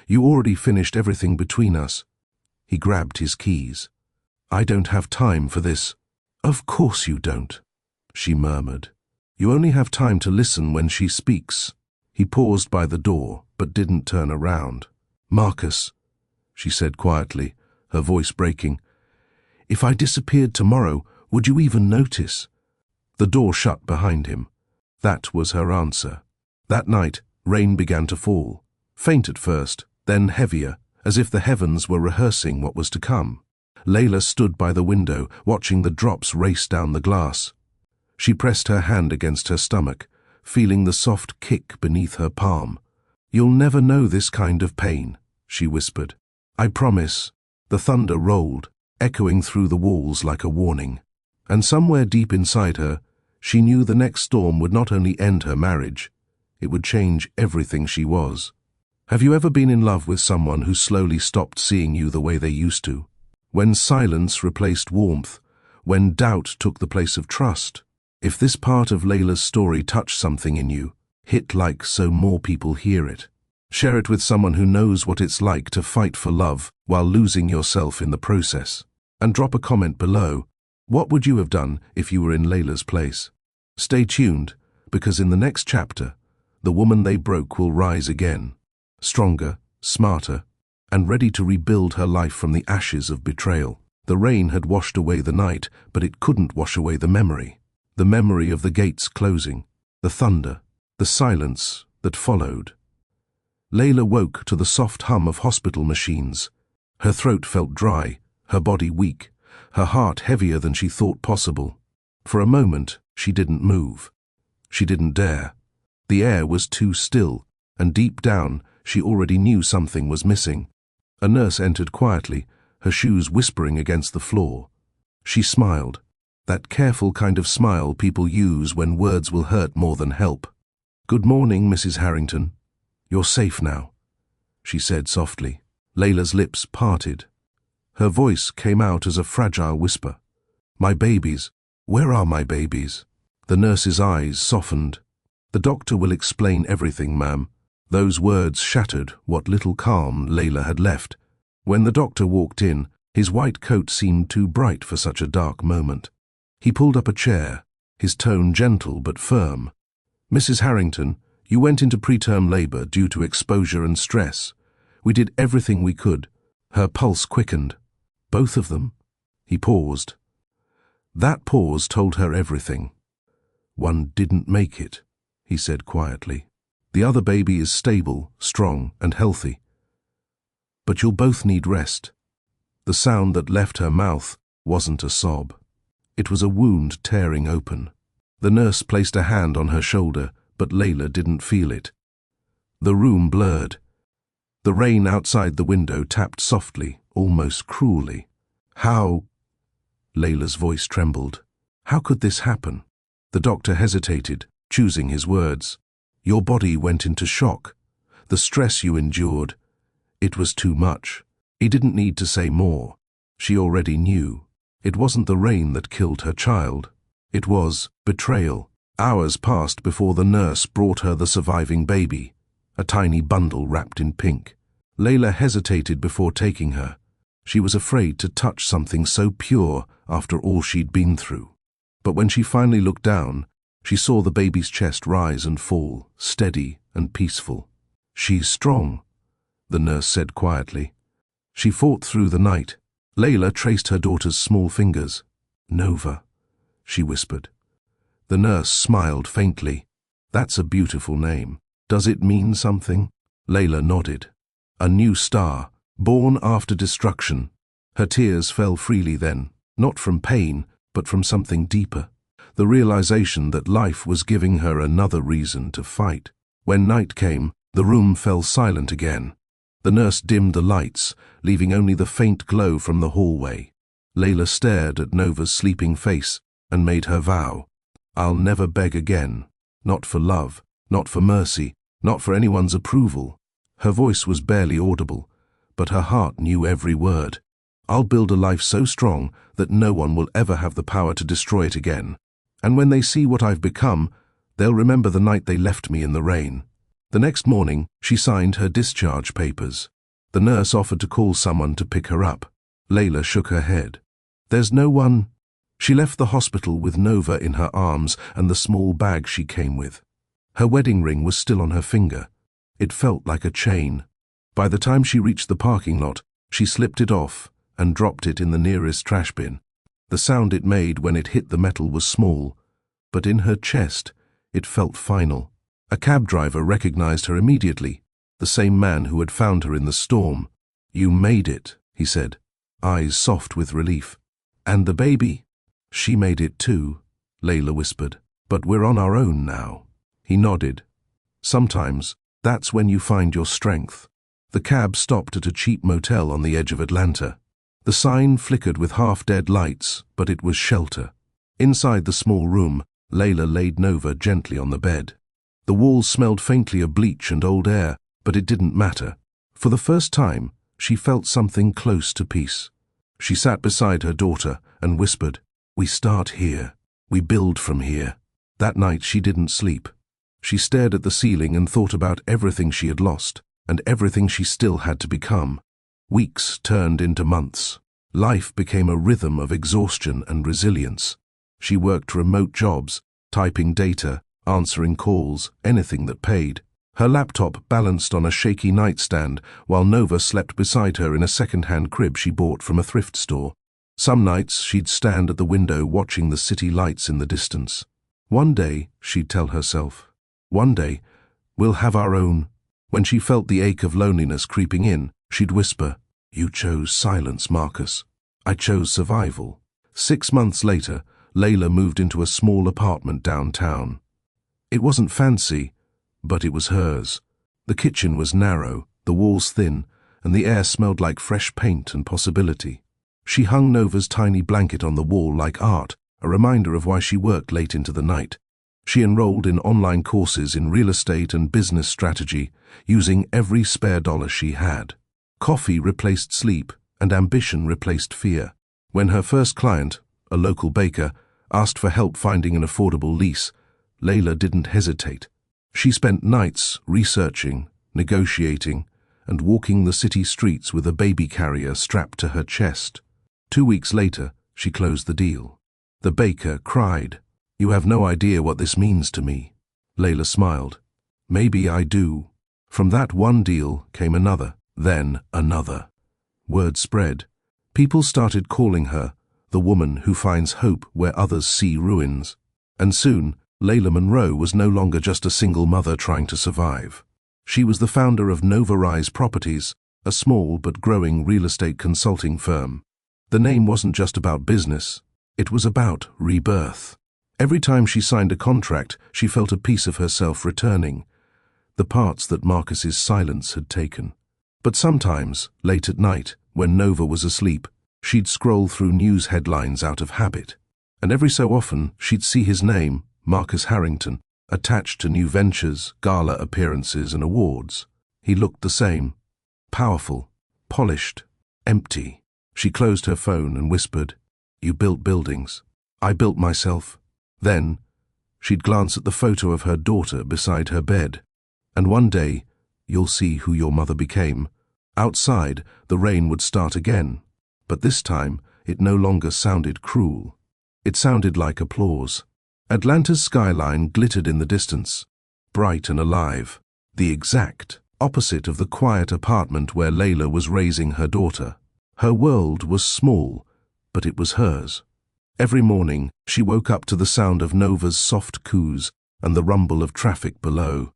"You already finished everything between us." He grabbed his keys. "I don't have time for this." "Of course you don't," she murmured. "You only have time to listen when she speaks." He paused by the door, but didn't turn around. "Marcus," she said quietly, her voice breaking, "if I disappeared tomorrow, would you even notice?" The door shut behind him. That was her answer. That night, rain began to fall. Faint at first, then heavier, as if the heavens were rehearsing what was to come. Layla stood by the window, watching the drops race down the glass. She pressed her hand against her stomach, feeling the soft kick beneath her palm. "You'll never know this kind of pain," she whispered. "I promise." The thunder rolled, echoing through the walls like a warning. And somewhere deep inside her, she knew the next storm would not only end her marriage, it would change everything she was. Have you ever been in love with someone who slowly stopped seeing you the way they used to? When silence replaced warmth, when doubt took the place of trust? If this part of Layla's story touched something in you, hit like so more people hear it. Share it with someone who knows what it's like to fight for love while losing yourself in the process. And drop a comment below. What would you have done if you were in Layla's place? Stay tuned, because in the next chapter, the woman they broke will rise again, stronger, smarter, and ready to rebuild her life from the ashes of betrayal. The rain had washed away the night, but it couldn't wash away the memory. The memory of the gates closing, the thunder, the silence that followed. Layla woke to the soft hum of hospital machines. Her throat felt dry, her body weak, her heart heavier than she thought possible. For a moment, she didn't move. She didn't dare. The air was too still, and deep down, she already knew something was missing. A nurse entered quietly, her shoes whispering against the floor. She smiled, that careful kind of smile people use when words will hurt more than help. "Good morning, Mrs. Harrington. You're safe now," she said softly. Layla's lips parted. Her voice came out as a fragile whisper. "My babies, where are my babies?" The nurse's eyes softened. "The doctor will explain everything, ma'am." Those words shattered what little calm Layla had left. When the doctor walked in, his white coat seemed too bright for such a dark moment. He pulled up a chair, his tone gentle but firm. "Mrs. Harrington, you went into preterm labor due to exposure and stress. We did everything we could." Her pulse quickened. "Both of them?" He paused. That pause told her everything. "One didn't make it," he said quietly. "The other baby is stable, strong, and healthy. But you'll both need rest. The sound that left her mouth wasn't a sob. It was a wound tearing open. The nurse placed a hand on her shoulder, but Layla didn't feel it. The room blurred. The rain outside the window tapped softly, almost cruelly. How? Layla's voice trembled. How could this happen? The doctor hesitated, choosing his words. Your body went into shock. The stress you endured. It was too much. He didn't need to say more. She already knew. It wasn't the rain that killed her child. It was betrayal. Hours passed before the nurse brought her the surviving baby, a tiny bundle wrapped in pink. Layla hesitated before taking her. She was afraid to touch something so pure after all she'd been through. But when she finally looked down, she saw the baby's chest rise and fall, steady and peaceful. She's strong, the nurse said quietly. She fought through the night. Layla traced her daughter's small fingers. Nova, she whispered. The nurse smiled faintly. That's a beautiful name. Does it mean something? Layla nodded. A new star, born after destruction. Her tears fell freely then, not from pain, but from something deeper. The realization that life was giving her another reason to fight. When night came, the room fell silent again. The nurse dimmed the lights, leaving only the faint glow from the hallway. Layla stared at Nova's sleeping face and made her vow. I'll never beg again. Not for love, not for mercy, not for anyone's approval. Her voice was barely audible, but her heart knew every word. I'll build a life so strong that no one will ever have the power to destroy it again. And when they see what I've become, they'll remember the night they left me in the rain. The next morning, she signed her discharge papers. The nurse offered to call someone to pick her up. Layla shook her head. There's no one. She left the hospital with Nova in her arms and the small bag she came with. Her wedding ring was still on her finger. It felt like a chain. By the time she reached the parking lot, she slipped it off and dropped it in the nearest trash bin. The sound it made when it hit the metal was small, but in her chest, it felt final. A cab driver recognized her immediately, the same man who had found her in the storm. You made it, he said, eyes soft with relief. And the baby? She made it too, Layla whispered. But we're on our own now. He nodded. Sometimes, that's when you find your strength. The cab stopped at a cheap motel on the edge of Atlanta. The sign flickered with half-dead lights, but it was shelter. Inside the small room, Layla laid Nova gently on the bed. The walls smelled faintly of bleach and old air, but it didn't matter. For the first time, she felt something close to peace. She sat beside her daughter and whispered, We start here. We build from here. That night she didn't sleep. She stared at the ceiling and thought about everything she had lost, and everything she still had to become. Weeks turned into months. Life became a rhythm of exhaustion and resilience. She worked remote jobs, typing data, answering calls, anything that paid. Her laptop balanced on a shaky nightstand while Nova slept beside her in a second-hand crib she bought from a thrift store. Some nights she'd stand at the window watching the city lights in the distance. One day, she'd tell herself, one day, we'll have our own. When she felt the ache of loneliness creeping in, she'd whisper, You chose silence, Marcus. I chose survival. 6 months later, Layla moved into a small apartment downtown. It wasn't fancy, but it was hers. The kitchen was narrow, the walls thin, and the air smelled like fresh paint and possibility. She hung Nova's tiny blanket on the wall like art, a reminder of why she worked late into the night. She enrolled in online courses in real estate and business strategy, using every spare dollar she had. Coffee replaced sleep, and ambition replaced fear. When her first client, a local baker, asked for help finding an affordable lease, Layla didn't hesitate. She spent nights researching, negotiating, and walking the city streets with a baby carrier strapped to her chest. 2 weeks later, she closed the deal. The baker cried, You have no idea what this means to me. Layla smiled. Maybe I do. From that one deal came another, then another. Word spread. People started calling her the woman who finds hope where others see ruins. And soon, Layla Monroe was no longer just a single mother trying to survive. She was the founder of Nova Rise Properties, a small but growing real estate consulting firm. The name wasn't just about business, it was about rebirth. Every time she signed a contract, she felt a piece of herself returning, the parts that Marcus's silence had taken. But sometimes, late at night, when Nova was asleep, she'd scroll through news headlines out of habit. And every so often, she'd see his name, Marcus Harrington, attached to new ventures, gala appearances and awards. He looked the same, powerful, polished, empty. She closed her phone and whispered, "You built buildings. I built myself." Then, she'd glance at the photo of her daughter beside her bed. And one day, you'll see who your mother became. Outside, the rain would start again. But this time, it no longer sounded cruel. It sounded like applause. Atlanta's skyline glittered in the distance, bright and alive, the exact opposite of the quiet apartment where Layla was raising her daughter. Her world was small, but it was hers. Every morning, she woke up to the sound of Nova's soft coos and the rumble of traffic below.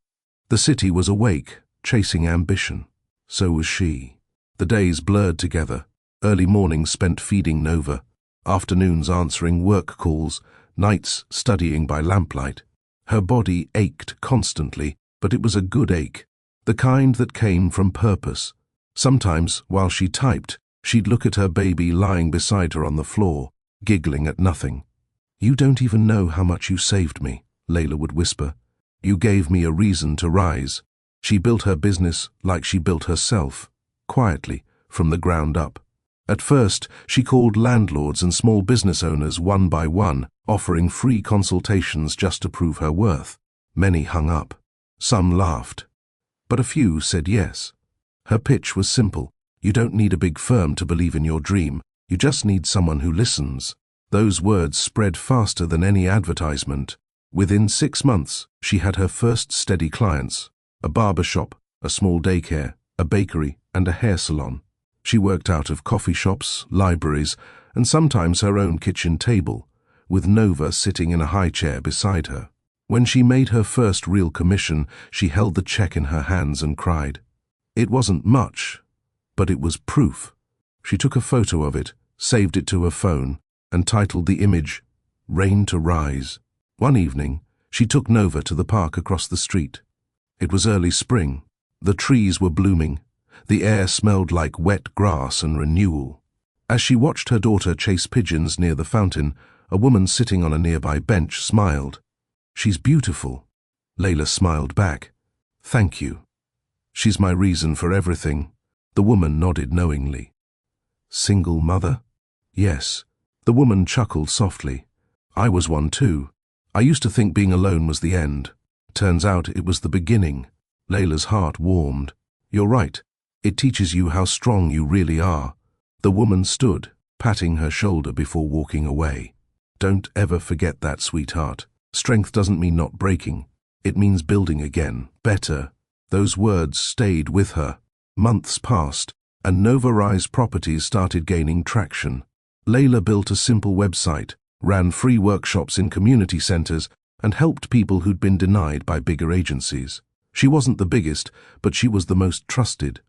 The city was awake, chasing ambition. So was she. The days blurred together, early mornings spent feeding Nova, afternoons answering work calls, nights studying by lamplight. Her body ached constantly, but it was a good ache, the kind that came from purpose. Sometimes, while she typed, she'd look at her baby lying beside her on the floor, giggling at nothing. "You don't even know how much you saved me," Layla would whisper. "You gave me a reason to rise." She built her business like she built herself, quietly, from the ground up. At first, she called landlords and small business owners one by one, offering free consultations just to prove her worth. Many hung up. Some laughed. But a few said yes. Her pitch was simple. You don't need a big firm to believe in your dream. You just need someone who listens. Those words spread faster than any advertisement. Within 6 months, she had her first steady clients. A barber shop, a small daycare, a bakery, and a hair salon. She worked out of coffee shops, libraries, and sometimes her own kitchen table, with Nova sitting in a high chair beside her. When she made her first real commission, she held the check in her hands and cried. It wasn't much, but it was proof. She took a photo of it, saved it to her phone, and titled the image, "Rain to Rise." One evening, she took Nova to the park across the street. It was early spring. The trees were blooming. The air smelled like wet grass and renewal. As she watched her daughter chase pigeons near the fountain, a woman sitting on a nearby bench smiled. "She's beautiful." Layla smiled back. "Thank you. She's my reason for everything." The woman nodded knowingly. "Single mother?" "Yes." The woman chuckled softly. "I was one too. I used to think being alone was the end. Turns out it was the beginning." Layla's heart warmed. "You're right. It teaches you how strong you really are." The woman stood, patting her shoulder before walking away. "Don't ever forget that, sweetheart. Strength doesn't mean not breaking. It means building again, better." Those words stayed with her. Months passed, and Nova Rise Properties started gaining traction. Layla built a simple website, ran free workshops in community centers, and helped people who'd been denied by bigger agencies. She wasn't the biggest, but she was the most trusted.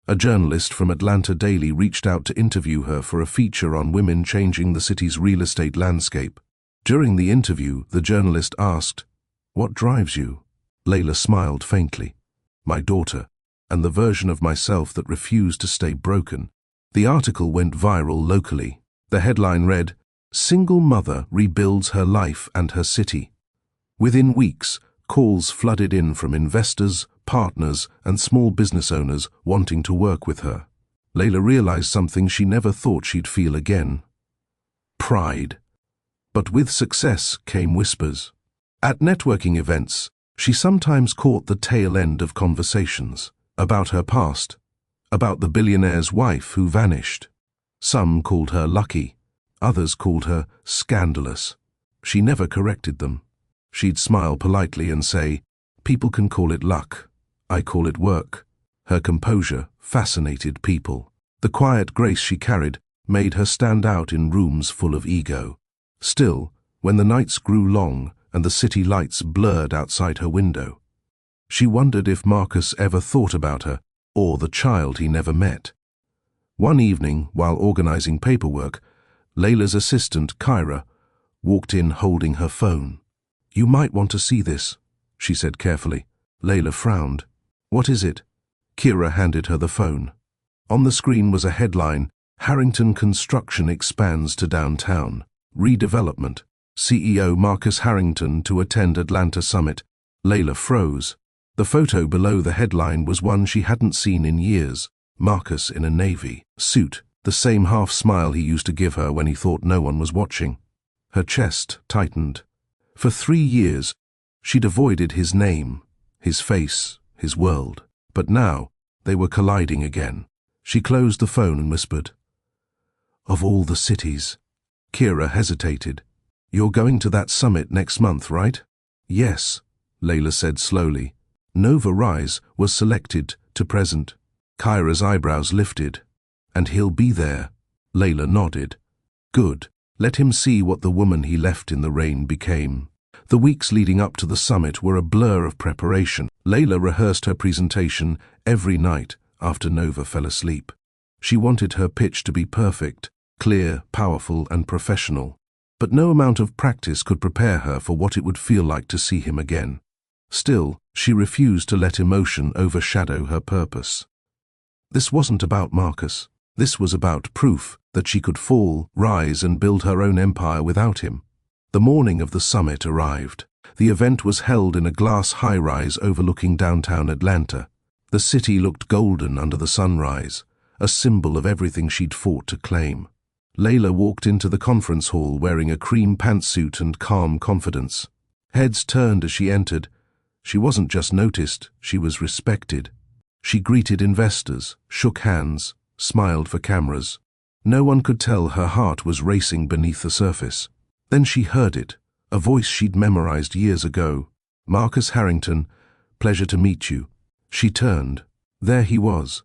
A journalist from Atlanta Daily reached out to interview her for a feature on women changing the city's real estate landscape. During the interview, the journalist asked, "What drives you?" Layla smiled faintly. "My daughter, and the version of myself that refused to stay broken." The article went viral locally. The headline read, "Single Mother Rebuilds Her Life and Her City." Within weeks, calls flooded in from investors, partners, and small business owners wanting to work with her. Layla realized something she never thought she'd feel again: pride. But with success came whispers. At networking events, she sometimes caught the tail end of conversations about her past, about the billionaire's wife who vanished. Some called her lucky, others called her scandalous. She never corrected them. She'd smile politely and say, "People can call it luck. I call it work." Her composure fascinated people. The quiet grace she carried made her stand out in rooms full of ego. Still, when the nights grew long and the city lights blurred outside her window, she wondered if Marcus ever thought about her, or the child he never met. One evening, while organizing paperwork, Layla's assistant, Kyra, walked in holding her phone. "You might want to see this," she said carefully. Layla frowned. "What is it?" Kyra handed her the phone. On the screen was a headline, "Harrington Construction expands to downtown. Redevelopment. CEO Marcus Harrington to attend Atlanta summit." Layla froze. The photo below the headline was one she hadn't seen in years. Marcus in a navy suit, the same half-smile he used to give her when he thought no one was watching. Her chest tightened. For 3 years, she'd avoided his name, his face, his world. But now, they were colliding again. She closed the phone and whispered, "Of all the cities." Kyra hesitated. "You're going to that summit next month, right?" "Yes," Layla said slowly. Nova Rise was selected to present. Kyra's eyebrows lifted. "And he'll be there." Layla nodded. "Good. Let him see what the woman he left in the rain became." The weeks leading up to the summit were a blur of preparation. Layla rehearsed her presentation every night after Nova fell asleep. She wanted her pitch to be perfect, clear, powerful, and professional. But no amount of practice could prepare her for what it would feel like to see him again. Still, she refused to let emotion overshadow her purpose. This wasn't about Marcus. This was about proof that she could fall, rise, and build her own empire without him. The morning of the summit arrived. The event was held in a glass high-rise overlooking downtown Atlanta. The city looked golden under the sunrise, a symbol of everything she'd fought to claim. Layla walked into the conference hall wearing a cream pantsuit and calm confidence. Heads turned as she entered. She wasn't just noticed, she was respected. She greeted investors, shook hands, smiled for cameras. No one could tell her heart was racing beneath the surface. Then she heard it, a voice she'd memorized years ago. "Marcus Harrington, pleasure to meet you." She turned. There he was,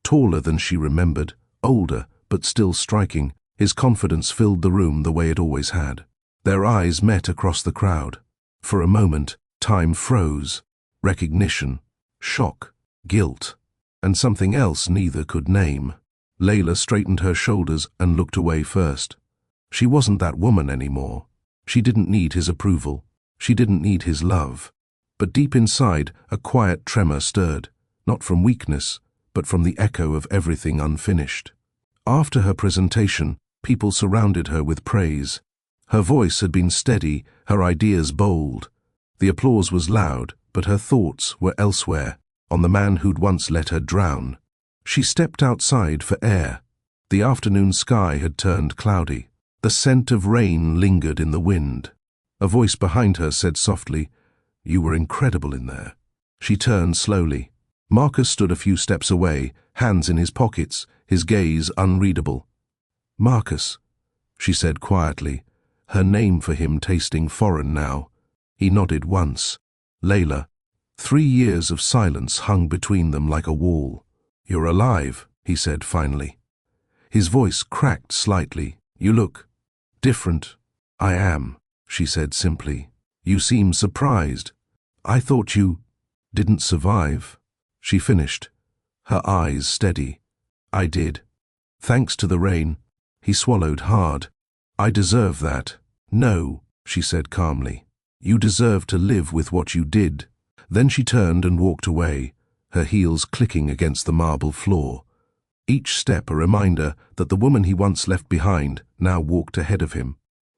taller than she remembered, older but still striking. His confidence filled the room the way it always had. Their eyes met across the crowd. For a moment, time froze. Recognition, shock, guilt, and something else neither could name. Layla straightened her shoulders and looked away first. She wasn't that woman anymore. She didn't need his approval. She didn't need his love. But deep inside, a quiet tremor stirred, not from weakness, but from the echo of everything unfinished. After her presentation, people surrounded her with praise. Her voice had been steady, her ideas bold. The applause was loud, but her thoughts were elsewhere, on the man who'd once let her drown. She stepped outside for air. The afternoon sky had turned cloudy. The scent of rain lingered in the wind. A voice behind her said softly, "You were incredible in there." She turned slowly. Marcus stood a few steps away, hands in his pockets, his gaze unreadable. "Marcus," she said quietly, her name for him tasting foreign now. He nodded once. "Layla." 3 years of silence hung between them like a wall. "You're alive," he said finally. His voice cracked slightly. "You look different." "I am," she said simply. "You seem surprised." "I thought you didn't survive." She finished, her eyes steady. "I did. Thanks to the rain." He swallowed hard. "I deserve that." "No," she said calmly. "You deserve to live with what you did." Then she turned and walked away, her heels clicking against the marble floor. Each step a reminder that the woman he once left behind now walked ahead of him.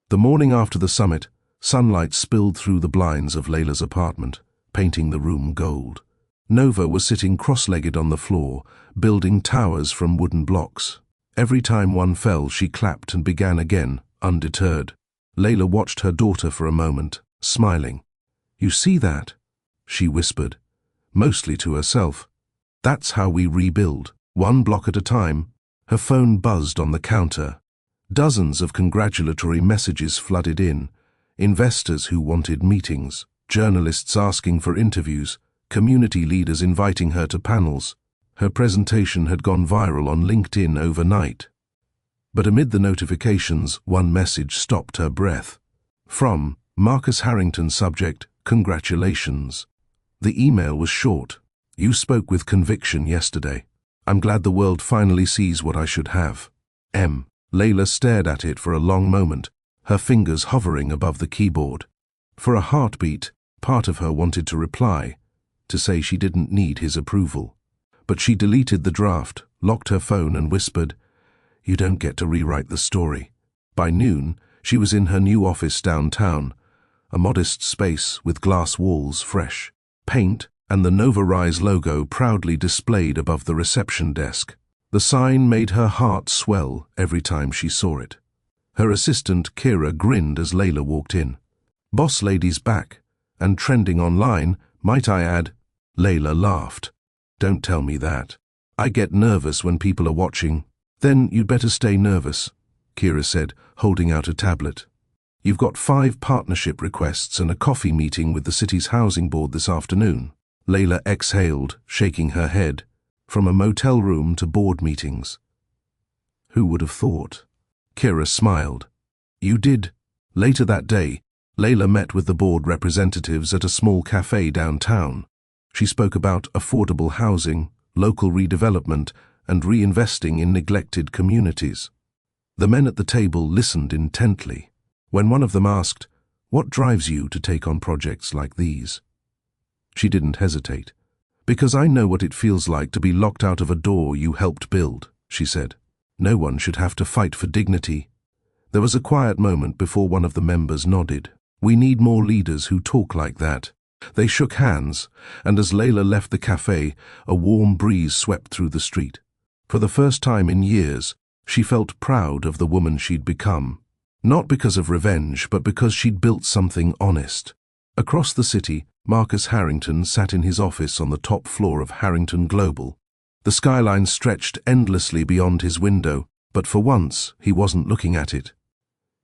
The morning after the summit, sunlight spilled through the blinds of Layla's apartment, painting the room gold. Nova was sitting cross-legged on the floor, building towers from wooden blocks. Every time one fell, she clapped and began again, undeterred. Layla watched her daughter for a moment, smiling. "You see that?" she whispered, mostly to herself. "That's how we rebuild, one block at a time." Her phone buzzed on the counter. Dozens of congratulatory messages flooded in. Investors who wanted meetings, journalists asking for interviews, community leaders inviting her to panels. Her presentation had gone viral on LinkedIn overnight. But amid the notifications, one message stopped her breath. From Marcus Harrington, subject, "Congratulations." The email was short, You spoke with conviction yesterday. I'm glad the world finally sees what I should have. M. Layla stared at it for a long moment, her fingers hovering above the keyboard. For a heartbeat, part of her wanted to reply, to say she didn't need his approval. But she deleted the draft, locked her phone and whispered, "You don't get to rewrite the story." By noon, she was in her new office downtown, a modest space with glass walls, fresh paint, and the Novarise logo proudly displayed above the reception desk. The sign made her heart swell every time she saw it. Her assistant, Kira, grinned as Layla walked in. "Boss lady's back, and trending online, might I add." Layla laughed. "Don't tell me that. I get nervous when people are watching." "Then you'd better stay nervous," Kira said, holding out a tablet. "You've got 5 partnership requests and a coffee meeting with the city's housing board this afternoon." Layla exhaled, shaking her head. From a motel room to board meetings. Who would have thought? Kira smiled. "You did." Later that day, Layla met with the board representatives at a small cafe downtown. She spoke about affordable housing, local redevelopment, and reinvesting in neglected communities. The men at the table listened intently. When one of them asked, "What drives you to take on projects like these?" She didn't hesitate. "Because I know what it feels like to be locked out of a door you helped build," she said. "No one should have to fight for dignity." There was a quiet moment before one of the members nodded. "We need more leaders who talk like that." They shook hands, and as Layla left the cafe, a warm breeze swept through the street. For the first time in years, she felt proud of the woman she'd become. Not because of revenge, but because she'd built something honest. Across the city, Marcus Harrington sat in his office on the top floor of Harrington Global. The skyline stretched endlessly beyond his window, but for once, he wasn't looking at it.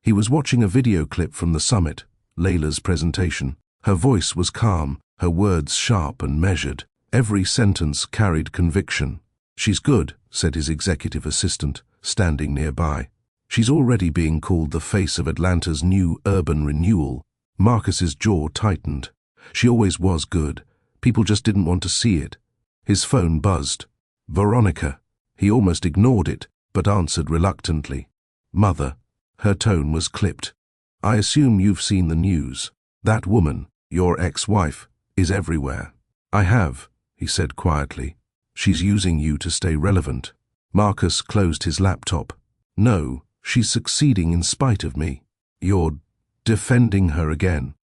He was watching a video clip from the summit, Layla's presentation. Her voice was calm, her words sharp and measured. Every sentence carried conviction. "She's good," said his executive assistant, standing nearby. "She's already being called the face of Atlanta's new urban renewal." Marcus's jaw tightened. She always was good. People just didn't want to see it. His phone buzzed. "Veronica." He almost ignored it, but answered reluctantly. "Mother." Her tone was clipped. "I assume you've seen the news. That woman, your ex-wife, is everywhere." "I have," he said quietly. "She's using you to stay relevant." Marcus closed his laptop. "No, she's succeeding in spite of me." "You're defending her again."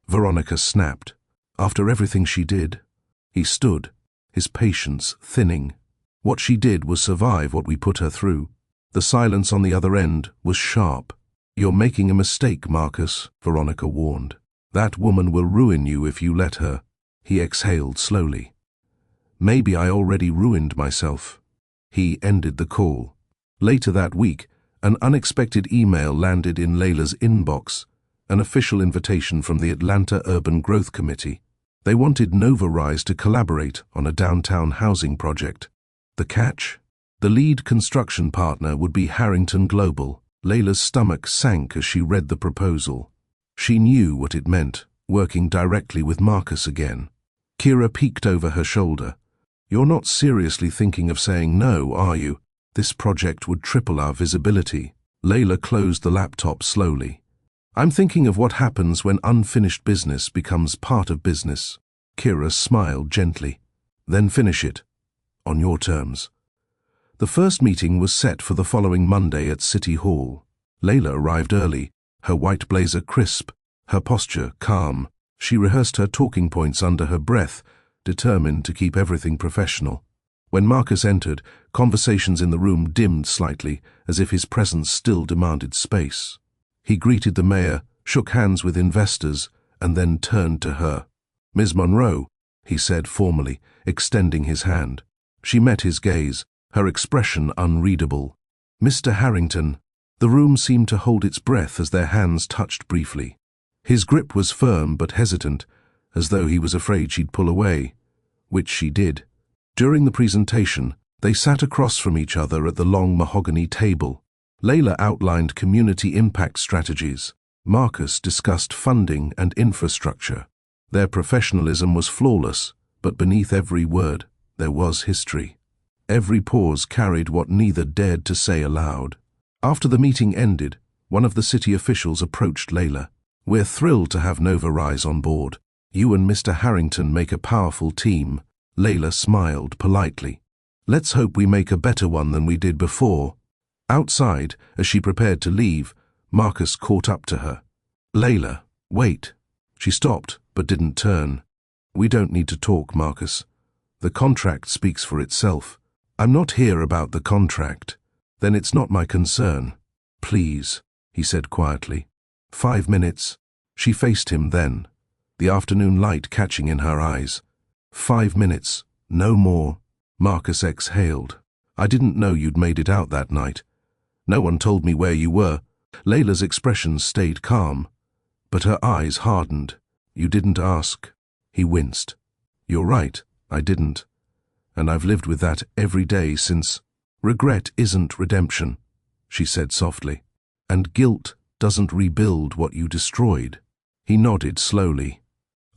Veronica snapped. "After everything she did." He stood, his patience thinning. "What she did was survive what we put her through." The silence on the other end was sharp. "You're making a mistake, Marcus," Veronica warned. "That woman will ruin you if you let her." He exhaled slowly. "Maybe I already ruined myself." He ended the call. Later that week, an unexpected email landed in Layla's inbox, an official invitation from the Atlanta Urban Growth Committee. They wanted Novarise to collaborate on a downtown housing project. The catch? The lead construction partner would be Harrington Global. Layla's stomach sank as she read the proposal. She knew what it meant, working directly with Marcus again. Kira peeked over her shoulder. "You're not seriously thinking of saying no, are you? This project would triple our visibility." Layla closed the laptop slowly. "I'm thinking of what happens when unfinished business becomes part of business." Kira smiled gently. "Then finish it. On your terms." The first meeting was set for the following Monday at City Hall. Layla arrived early, her white blazer crisp, her posture calm. She rehearsed her talking points under her breath, determined to keep everything professional. When Marcus entered, conversations in the room dimmed slightly, as if his presence still demanded space. He greeted the mayor, shook hands with investors, and then turned to her. "Ms. Monroe," he said formally, extending his hand. She met his gaze, her expression unreadable. "Mr. Harrington." The room seemed to hold its breath as their hands touched briefly. His grip was firm but hesitant, as though he was afraid she'd pull away, which she did. During the presentation, they sat across from each other at the long mahogany table. Layla outlined community impact strategies. Marcus discussed funding and infrastructure. Their professionalism was flawless, but beneath every word there was history. Every pause carried what neither dared to say aloud. After the meeting ended, one of the city officials approached Layla. "We're thrilled to have Nova Rise on board. You and Mr. Harrington make a powerful team." Layla smiled politely. "Let's hope we make a better one than we did before." Outside, as she prepared to leave, Marcus caught up to her. "Layla, wait." She stopped, but didn't turn. "We don't need to talk, Marcus. The contract speaks for itself." "I'm not here about the contract." "Then it's not my concern." "Please," he said quietly. 5 minutes. She faced him then, the afternoon light catching in her eyes. 5 minutes, no more. Marcus exhaled. "I didn't know you'd made it out that night. No one told me where you were." Layla's expression stayed calm, but her eyes hardened. "You didn't ask." He winced. "You're right, I didn't. And I've lived with that every day since." "Regret isn't redemption," she said softly. "And guilt doesn't rebuild what you destroyed." He nodded slowly.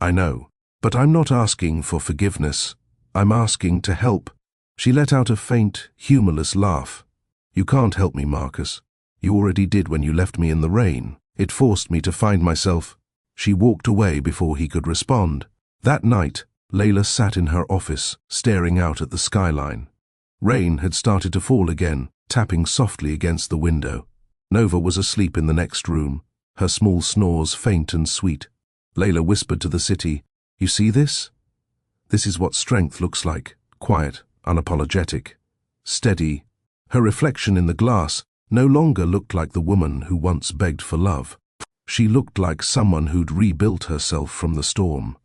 "I know, but I'm not asking for forgiveness. I'm asking to help." She let out a faint, humorless laugh. "You can't help me, Marcus. You already did when you left me in the rain. It forced me to find myself." She walked away before he could respond. That night, Layla sat in her office, staring out at the skyline. Rain had started to fall again, tapping softly against the window. Nova was asleep in the next room, her small snores faint and sweet. Layla whispered to the city, "You see this? This is what strength looks like. Quiet, unapologetic, steady." Her reflection in the glass no longer looked like the woman who once begged for love. She looked like someone who'd rebuilt herself from the storm.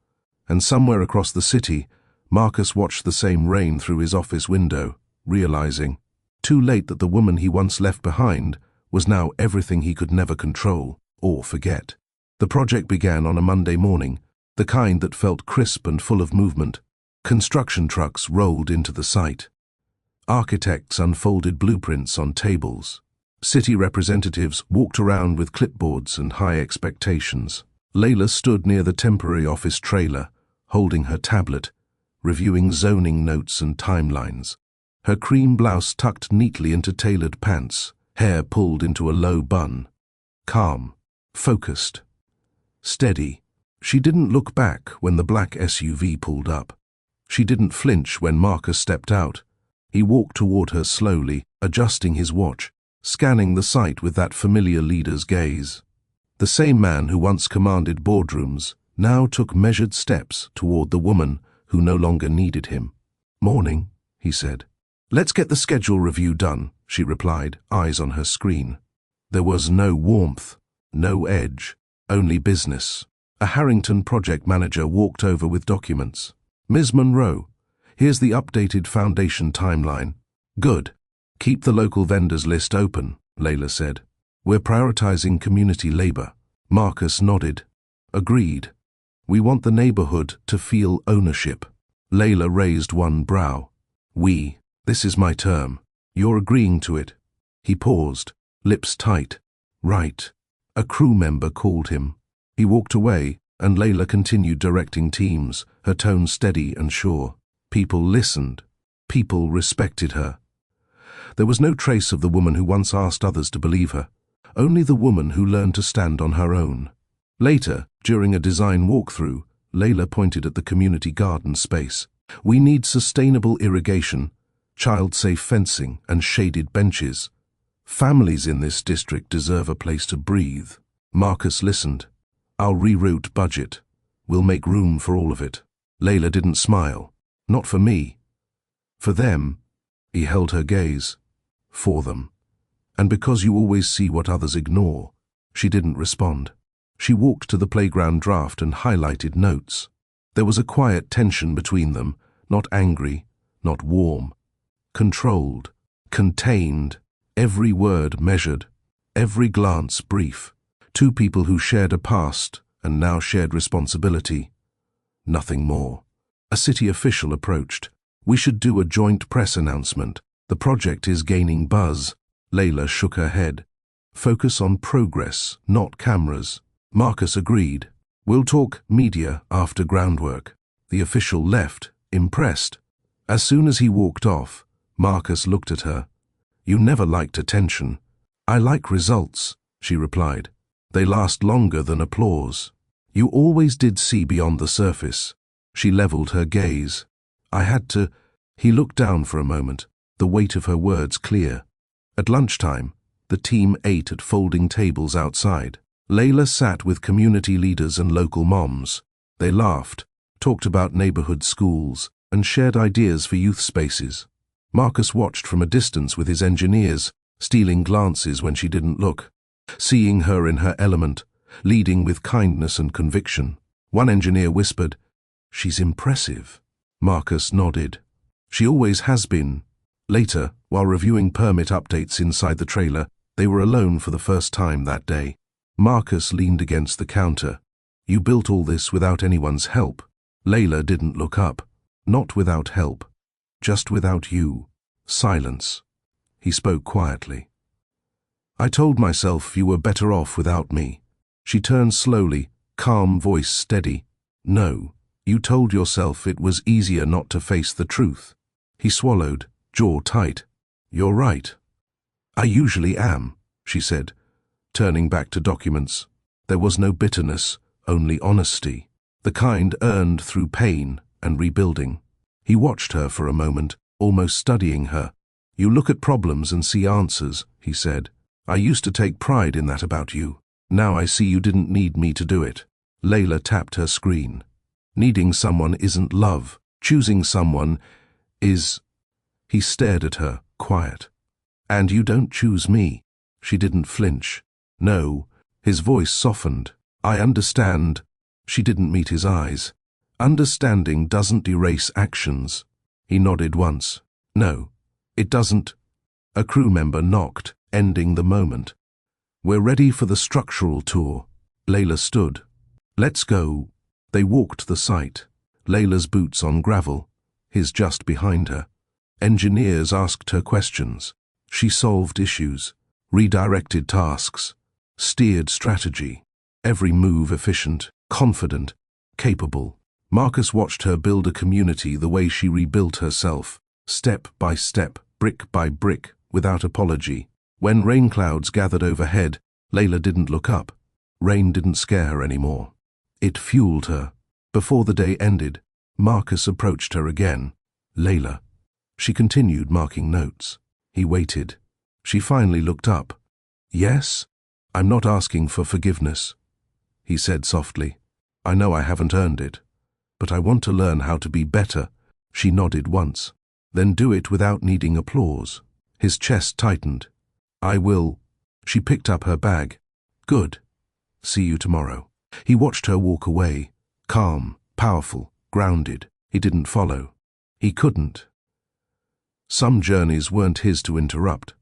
And somewhere across the city, Marcus watched the same rain through his office window, realizing, too late, that the woman he once left behind was now everything he could never control or forget. The project began on a Monday morning, the kind that felt crisp and full of movement. Construction trucks rolled into the site. Architects unfolded blueprints on tables. City representatives walked around with clipboards and high expectations. Layla stood near the temporary office trailer, holding her tablet, reviewing zoning notes and timelines. Her cream blouse tucked neatly into tailored pants, hair pulled into a low bun. Calm, focused, steady. She didn't look back when the black SUV pulled up. She didn't flinch when Marcus stepped out. He walked toward her slowly, adjusting his watch, scanning the site with that familiar leader's gaze. The same man who once commanded boardrooms now took measured steps toward the woman who no longer needed him. "Morning," he said. "Let's get the schedule review done," she replied, eyes on her screen. There was no warmth, no edge, only business. A Harrington project manager walked over with documents. "Ms. Monroe, here's the updated foundation timeline." "Good. Keep the local vendors list open," Layla said. "We're prioritizing community labor." Marcus nodded. "Agreed. We want the neighborhood to feel ownership." Layla raised one brow. "We. This is my term. You're agreeing to it." He paused, lips tight. "Right." A crew member called him. He walked away, and Layla continued directing teams, her tone steady and sure. People listened. People respected her. There was no trace of the woman who once asked others to believe her, only the woman who learned to stand on her own. Later, during a design walkthrough, Layla pointed at the community garden space. "We need sustainable irrigation, child-safe fencing, and shaded benches. Families in this district deserve a place to breathe." Marcus listened. "I'll reroute budget. We'll make room for all of it." Layla didn't smile. "Not for me. For them." He held her gaze. "For them. And because you always see what others ignore." She didn't respond. She walked to the playground draft and highlighted notes. There was a quiet tension between them, not angry, not warm. Controlled, contained, every word measured, every glance brief. Two people who shared a past and now shared responsibility. Nothing more. A city official approached. "We should do a joint press announcement. The project is gaining buzz." Layla shook her head. "Focus on progress, not cameras." Marcus agreed. "We'll talk media after groundwork." The official left, impressed. As soon as he walked off, Marcus looked at her. "You never liked attention." "I like results," she replied. "They last longer than applause." "You always did see beyond the surface." She leveled her gaze. "I had to—" He looked down for a moment, the weight of her words clear. At lunchtime, the team ate at folding tables outside. Layla sat with community leaders and local moms. They laughed, talked about neighborhood schools, and shared ideas for youth spaces. Marcus watched from a distance with his engineers, stealing glances when she didn't look, seeing her in her element, leading with kindness and conviction. One engineer whispered, "She's impressive." Marcus nodded. "She always has been." Later, while reviewing permit updates inside the trailer, they were alone for the first time that day. Marcus leaned against the counter. "You built all this without anyone's help." Layla didn't look up. "Not without help. Just without you." Silence. He spoke quietly. "I told myself you were better off without me." She turned slowly, calm voice steady. "No, you told yourself it was easier not to face the truth." He swallowed, jaw tight. "You're right." "I usually am," she said, turning back to documents. There was no bitterness, only honesty, the kind earned through pain and rebuilding. He watched her for a moment, almost studying her. "You look at problems and see answers," he said. "I used to take pride in that about you. Now I see you didn't need me to do it." Layla tapped her screen. "Needing someone isn't love. Choosing someone is—" He stared at her, quiet. "And you don't choose me." She didn't flinch. "No." His voice softened. "I understand." She didn't meet his eyes. "Understanding doesn't erase actions." He nodded once. "No, it doesn't." A crew member knocked, ending the moment. "We're ready for the structural tour." Layla stood. "Let's go." They walked the site. Layla's boots on gravel, his just behind her. Engineers asked her questions. She solved issues, redirected tasks, steered strategy. Every move efficient, confident, capable. Marcus watched her build a community the way she rebuilt herself, step by step, brick by brick, without apology. When rain clouds gathered overhead, Layla didn't look up. Rain didn't scare her anymore. It fueled her. Before the day ended, Marcus approached her again. "Layla." She continued marking notes. He waited. She finally looked up. "Yes? I'm not asking for forgiveness," he said softly. "I know I haven't earned it, but I want to learn how to be better." She nodded once. "Then do it without needing applause." His chest tightened. "I will." She picked up her bag. "Good. See you tomorrow." He watched her walk away, calm, powerful, grounded. He didn't follow. He couldn't. Some journeys weren't his to interrupt.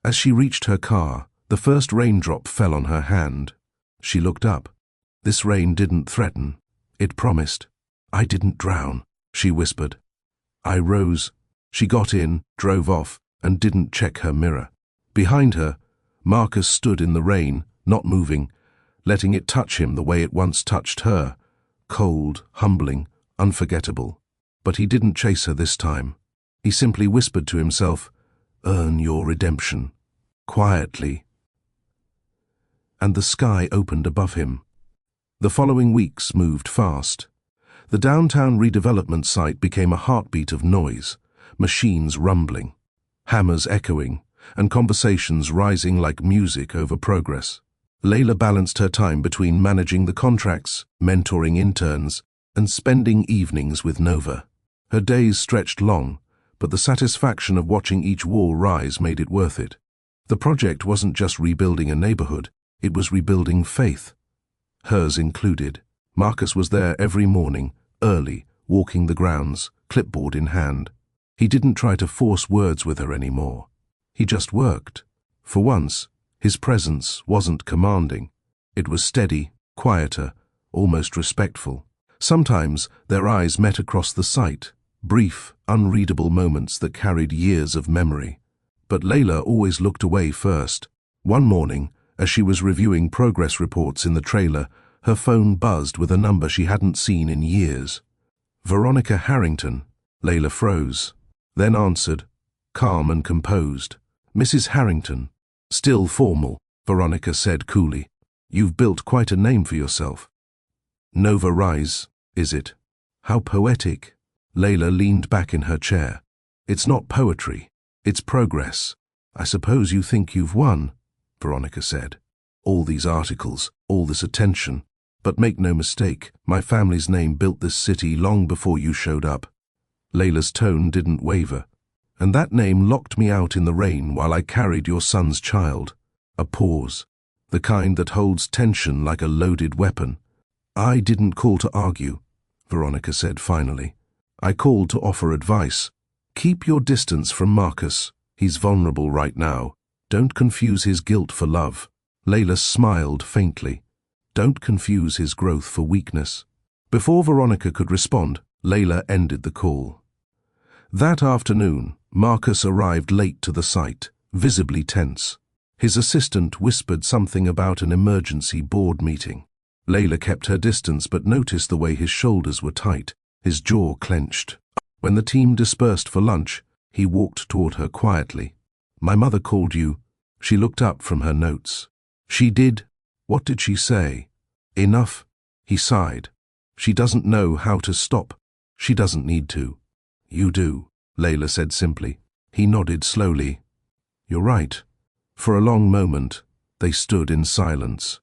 As she reached her car, the first raindrop fell on her hand. She looked up. This rain didn't threaten. It promised. "I didn't drown," she whispered. I rose. She got in, drove off, and didn't check her mirror. Behind her, Marcus stood in the rain, not moving, letting it touch him the way it once touched her. Cold, humbling, unforgettable. But he didn't chase her this time. He simply whispered to himself, "Earn your redemption." Quietly. And the sky opened above him. The following weeks moved fast. The downtown redevelopment site became a heartbeat of noise, machines rumbling, hammers echoing, and conversations rising like music over progress. Layla balanced her time between managing the contracts, mentoring interns, and spending evenings with Nova. Her days stretched long, but the satisfaction of watching each wall rise made it worth it. The project wasn't just rebuilding a neighborhood, it was rebuilding faith. Hers included. Marcus was there every morning, early, walking the grounds, clipboard in hand. He didn't try to force words with her anymore. He just worked. For once, his presence wasn't commanding. It was steady, quieter, almost respectful. Sometimes their eyes met across the site, brief, unreadable moments that carried years of memory. But Layla always looked away first. One morning, as she was reviewing progress reports in the trailer, her phone buzzed with a number she hadn't seen in years. Veronica Harrington. Layla froze, then answered, calm and composed. Mrs. Harrington. Still formal, Veronica said coolly. You've built quite a name for yourself. Nova Rise, is it? How poetic. Layla leaned back in her chair. It's not poetry, it's progress. I suppose you think you've won, Veronica said. All these articles, all this attention. But make no mistake, my family's name built this city long before you showed up. Layla's tone didn't waver. And that name locked me out in the rain while I carried your son's child. A pause. The kind that holds tension like a loaded weapon. I didn't call to argue, Veronica said finally. I called to offer advice. Keep your distance from Marcus. He's vulnerable right now. Don't confuse his guilt for love. Layla smiled faintly. Don't confuse his growth for weakness. Before Veronica could respond, Layla ended the call. That afternoon, Marcus arrived late to the site, visibly tense. His assistant whispered something about an emergency board meeting. Layla kept her distance but noticed the way his shoulders were tight, his jaw clenched. When the team dispersed for lunch, he walked toward her quietly. My mother called you. She looked up from her notes. She did. What did she say? Enough. He sighed. She doesn't know how to stop. She doesn't need to. You do, Layla said simply. He nodded slowly. You're right. For a long moment, they stood in silence.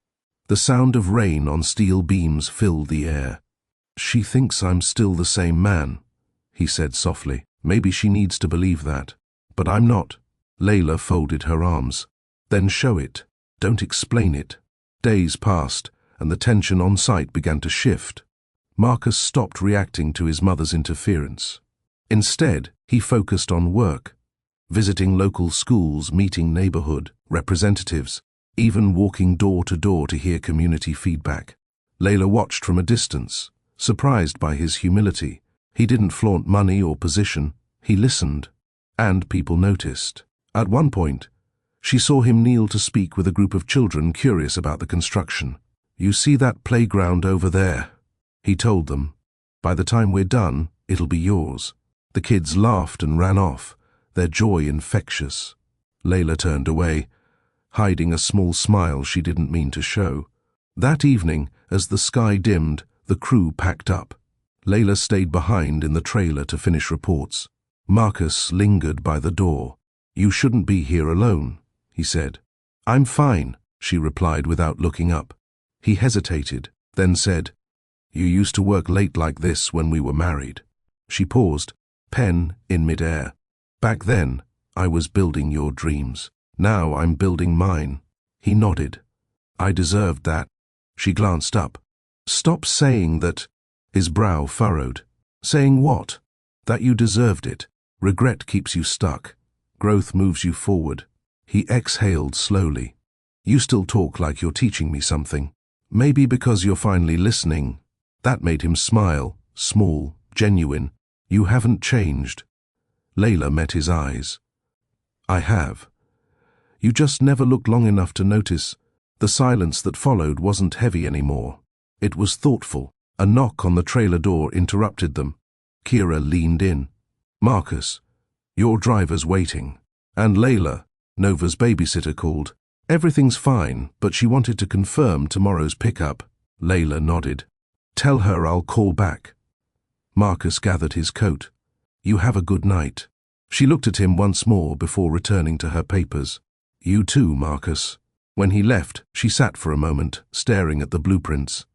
The sound of rain on steel beams filled the air. She thinks I'm still the same man, he said softly. Maybe she needs to believe that. But I'm not. Layla folded her arms. Then show it. Don't explain it. Days passed, and the tension on site began to shift. Marcus stopped reacting to his mother's interference. Instead, he focused on work, visiting local schools, meeting neighborhood representatives, even walking door to door to hear community feedback. Layla watched from a distance, surprised by his humility. He didn't flaunt money or position. He listened, and people noticed. At one point, she saw him kneel to speak with a group of children curious about the construction. You see that playground over there? He told them. By the time we're done, it'll be yours. The kids laughed and ran off, their joy infectious. Layla turned away, hiding a small smile she didn't mean to show. That evening, as the sky dimmed, the crew packed up. Layla stayed behind in the trailer to finish reports. Marcus lingered by the door. You shouldn't be here alone, he said. I'm fine, she replied without looking up. He hesitated, then said, You used to work late like this when we were married. She paused, pen in midair. Back then, I was building your dreams. Now I'm building mine. He nodded. I deserved that. She glanced up. Stop saying that. His brow furrowed. Saying what? That you deserved it. Regret keeps you stuck. Growth moves you forward. He exhaled slowly. You still talk like you're teaching me something. Maybe because you're finally listening. That made him smile, small, genuine. You haven't changed. Layla met his eyes. I have. You just never looked long enough to notice. The silence that followed wasn't heavy anymore. It was thoughtful. A knock on the trailer door interrupted them. Kira leaned in. Marcus, your driver's waiting. And Layla, Nova's babysitter, called. Everything's fine, but she wanted to confirm tomorrow's pickup. Layla nodded. Tell her I'll call back. Marcus gathered his coat. You have a good night. She looked at him once more before returning to her papers. You too, Marcus. When he left, she sat for a moment, staring at the blueprints.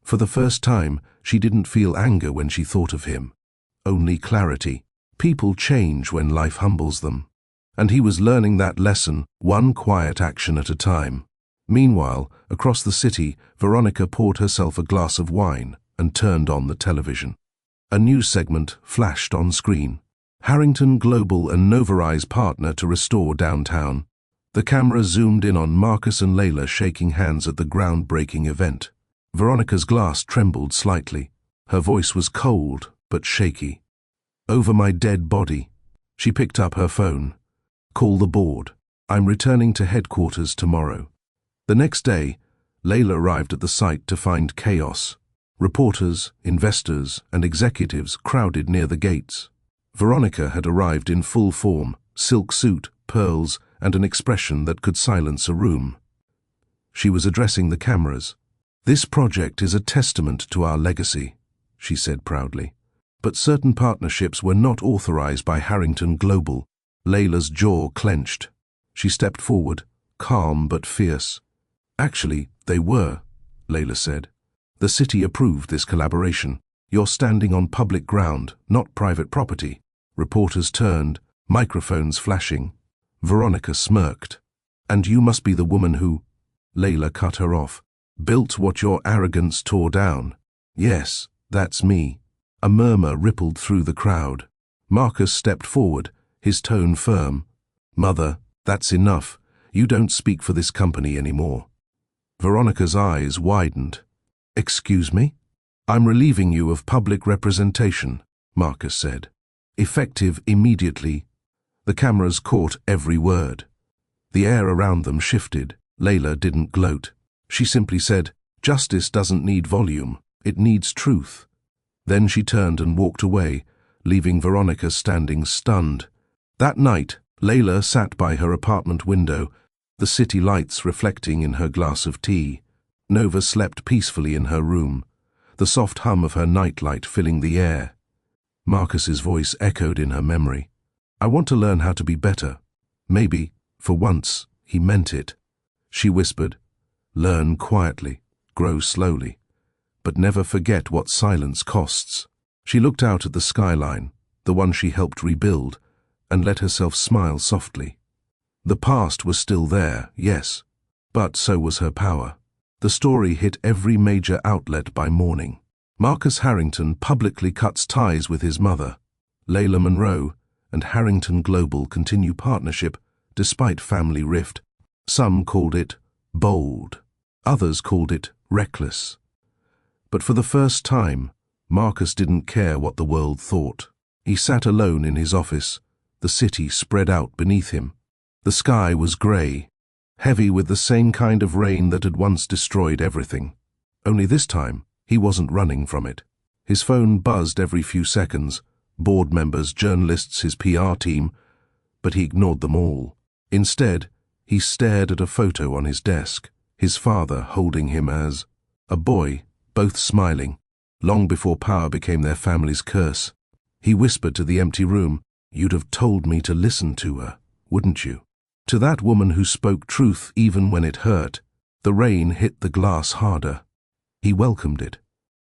For the first time, she didn't feel anger when she thought of him. Only clarity. People change when life humbles them. And he was learning that lesson, one quiet action at a time. Meanwhile, across the city, Veronica poured herself a glass of wine and turned on the television. A news segment flashed on screen. Harrington Global and Novarise partner to restore downtown. The camera zoomed in on Marcus and Layla shaking hands at the groundbreaking event. Veronica's glass trembled slightly. Her voice was cold but shaky. Over my dead body. She picked up her phone. Call the board. I'm returning to headquarters tomorrow. The next day, Layla arrived at the site to find chaos. Reporters, investors, and executives crowded near the gates. Veronica had arrived in full form, silk suit, pearls, and an expression that could silence a room. She was addressing the cameras. "This project is a testament to our legacy," she said proudly. But certain partnerships were not authorized by Harrington Global. Layla's jaw clenched. She stepped forward, calm but fierce. "Actually, they were," Layla said. "The city approved this collaboration. You're standing on public ground, not private property." Reporters turned, microphones flashing. Veronica smirked. "And you must be the woman who—" Layla cut her off. "Built what your arrogance tore down." "Yes, that's me." A murmur rippled through the crowd. Marcus stepped forward, his tone firm. "Mother, that's enough. You don't speak for this company anymore." Veronica's eyes widened. "Excuse me?" "I'm relieving you of public representation," Marcus said. "Effective immediately." The cameras caught every word. The air around them shifted. Layla didn't gloat. She simply said, "Justice doesn't need volume, it needs truth." Then she turned and walked away, leaving Veronica standing stunned. That night, Layla sat by her apartment window, the city lights reflecting in her glass of tea. Nova slept peacefully in her room, the soft hum of her nightlight filling the air. Marcus's voice echoed in her memory. "I want to learn how to be better." Maybe, for once, he meant it. She whispered, "Learn quietly, grow slowly, but never forget what silence costs." She looked out at the skyline, the one she helped rebuild, and let herself smile softly. The past was still there, yes, but so was her power. The story hit every major outlet by morning. Marcus Harrington publicly cuts ties with his mother. Layla Monroe and Harrington Global continue partnership despite family rift. Some called it bold, others called it reckless. But for the first time, Marcus didn't care what the world thought. He sat alone in his office, the city spread out beneath him. The sky was grey, heavy with the same kind of rain that had once destroyed everything. Only this time, he wasn't running from it. His phone buzzed every few seconds, board members, journalists, his PR team, but he ignored them all. Instead, he stared at a photo on his desk, his father holding him as a boy, both smiling, long before power became their family's curse. He whispered to the empty room, "You'd have told me to listen to her, wouldn't you?" To that woman who spoke truth even when it hurt, the rain hit the glass harder. He welcomed it.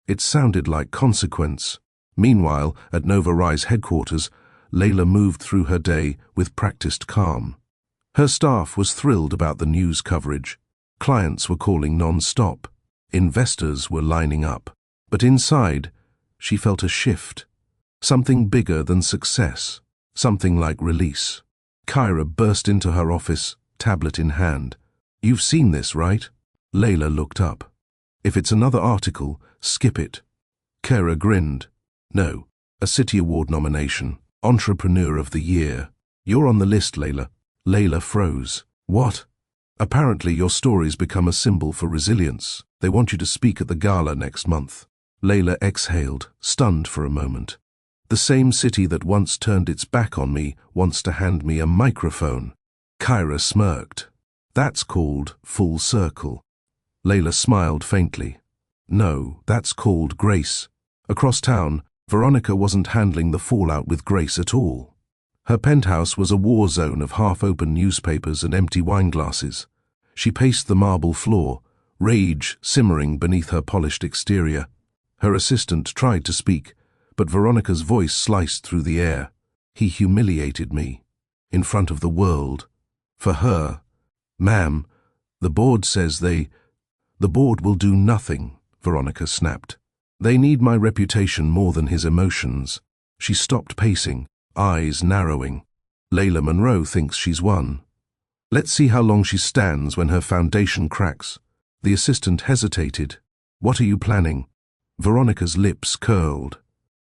It sounded like consequence. Meanwhile, at Nova Rise headquarters, Layla moved through her day with practiced calm. Her staff was thrilled about the news coverage. Clients were calling non-stop. Investors were lining up. But inside, she felt a shift. Something bigger than success. Something like release. Kyra burst into her office, tablet in hand. "You've seen this, right?" Layla looked up. "If it's another article, skip it." Kyra grinned. "No, a City Award nomination. Entrepreneur of the Year. You're on the list, Layla." Layla froze. "What?" "Apparently your story's become a symbol for resilience. They want you to speak at the gala next month." Layla exhaled, stunned for a moment. "The same city that once turned its back on me wants to hand me a microphone." Kyra smirked. "That's called full circle." Layla smiled faintly. "No, that's called grace." Across town, Veronica wasn't handling the fallout with grace at all. Her penthouse was a war zone of half-open newspapers and empty wine glasses. She paced the marble floor, rage simmering beneath her polished exterior. Her assistant tried to speak, but Veronica's voice sliced through the air. "He humiliated me. In front of the world. For her. Ma'am, the board says they—" "The board will do nothing," Veronica snapped. "They need my reputation more than his emotions." She stopped pacing, eyes narrowing. "Layla Monroe thinks she's won. Let's see how long she stands when her foundation cracks." The assistant hesitated. "What are you planning?" Veronica's lips curled.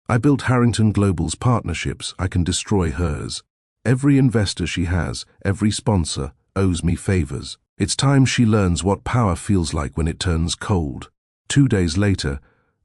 "I built Harrington Global's partnerships. I can destroy hers. Every investor she has, every sponsor, owes me favors. It's time she learns what power feels like when it turns cold." 2 days later,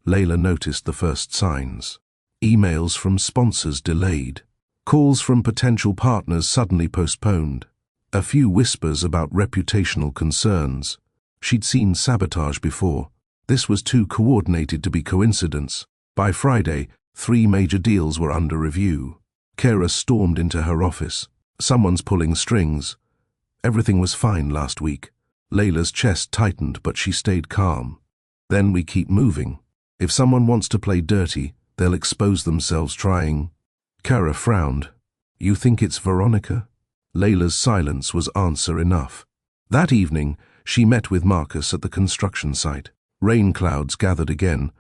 Layla noticed the first signs. Emails from sponsors delayed. Calls from potential partners suddenly postponed. A few whispers about reputational concerns. She'd seen sabotage before. This was too coordinated to be coincidence. By Friday, 3 major deals were under review. Kara stormed into her office. Someone's pulling strings. Everything was fine last week. Layla's chest tightened, but she stayed calm. Then we keep moving. If someone wants to play dirty, they'll expose themselves trying. Kara frowned. You think it's Veronica? Layla's silence was answer enough. That evening, she met with Marcus at the construction site. Rain clouds gathered again,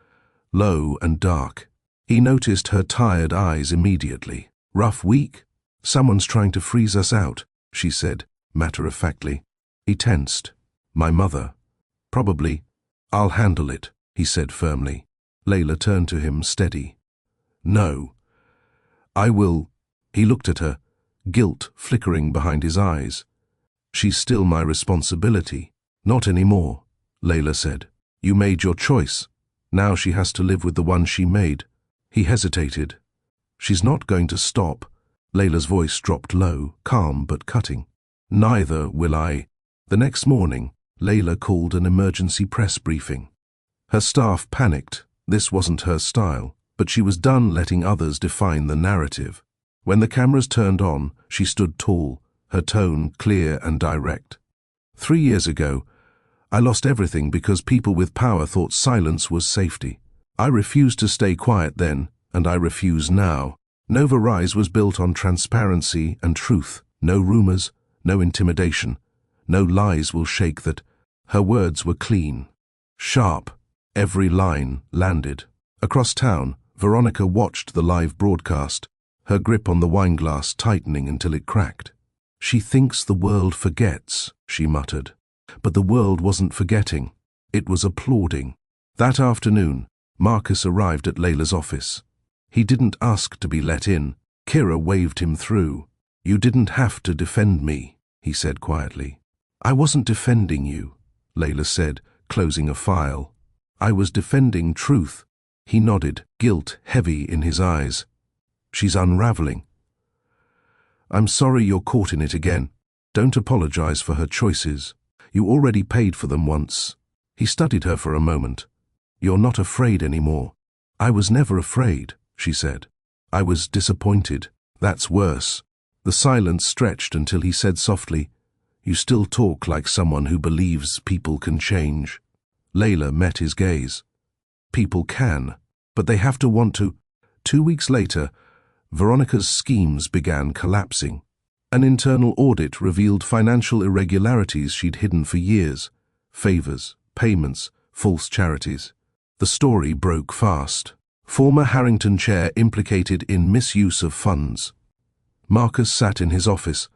low and dark. He noticed her tired eyes immediately. Rough week? Someone's trying to freeze us out, she said, matter-of-factly. He tensed. My mother. Probably. I'll handle it, he said firmly. Layla turned to him, steady. No. I will. He looked at her, guilt flickering behind his eyes. She's still my responsibility. Not anymore, Layla said. You made your choice. Now she has to live with the one she made. He hesitated. She's not going to stop. Layla's voice dropped low, calm but cutting. Neither will I. The next morning, Layla called an emergency press briefing. Her staff panicked. This wasn't her style, but she was done letting others define the narrative. When the cameras turned on, she stood tall, her tone clear and direct. 3 years ago, I lost everything because people with power thought silence was safety. I refused to stay quiet then, and I refuse now. Nova Rise was built on transparency and truth. No rumors, no intimidation. No lies will shake that. Her words were clean, sharp. Every line landed. Across town, Veronica watched the live broadcast, her grip on the wineglass tightening until it cracked. She thinks the world forgets, she muttered. But the world wasn't forgetting. It was applauding. That afternoon, Marcus arrived at Layla's office. He didn't ask to be let in. Kira waved him through. You didn't have to defend me, he said quietly. I wasn't defending you, Layla said, closing a file. I was defending truth. He nodded, guilt heavy in his eyes. She's unraveling. I'm sorry you're caught in it again. Don't apologize for her choices. You already paid for them once. He studied her for a moment. You're not afraid anymore. I was never afraid, she said. I was disappointed. That's worse. The silence stretched until he said softly, You still talk like someone who believes people can change. Layla met his gaze. People can, but they have to want to. 2 weeks later, Veronica's schemes began collapsing. An internal audit revealed financial irregularities she'd hidden for years. Favors, payments, false charities. The story broke fast. Former Harrington chair implicated in misuse of funds. Marcus sat in his office,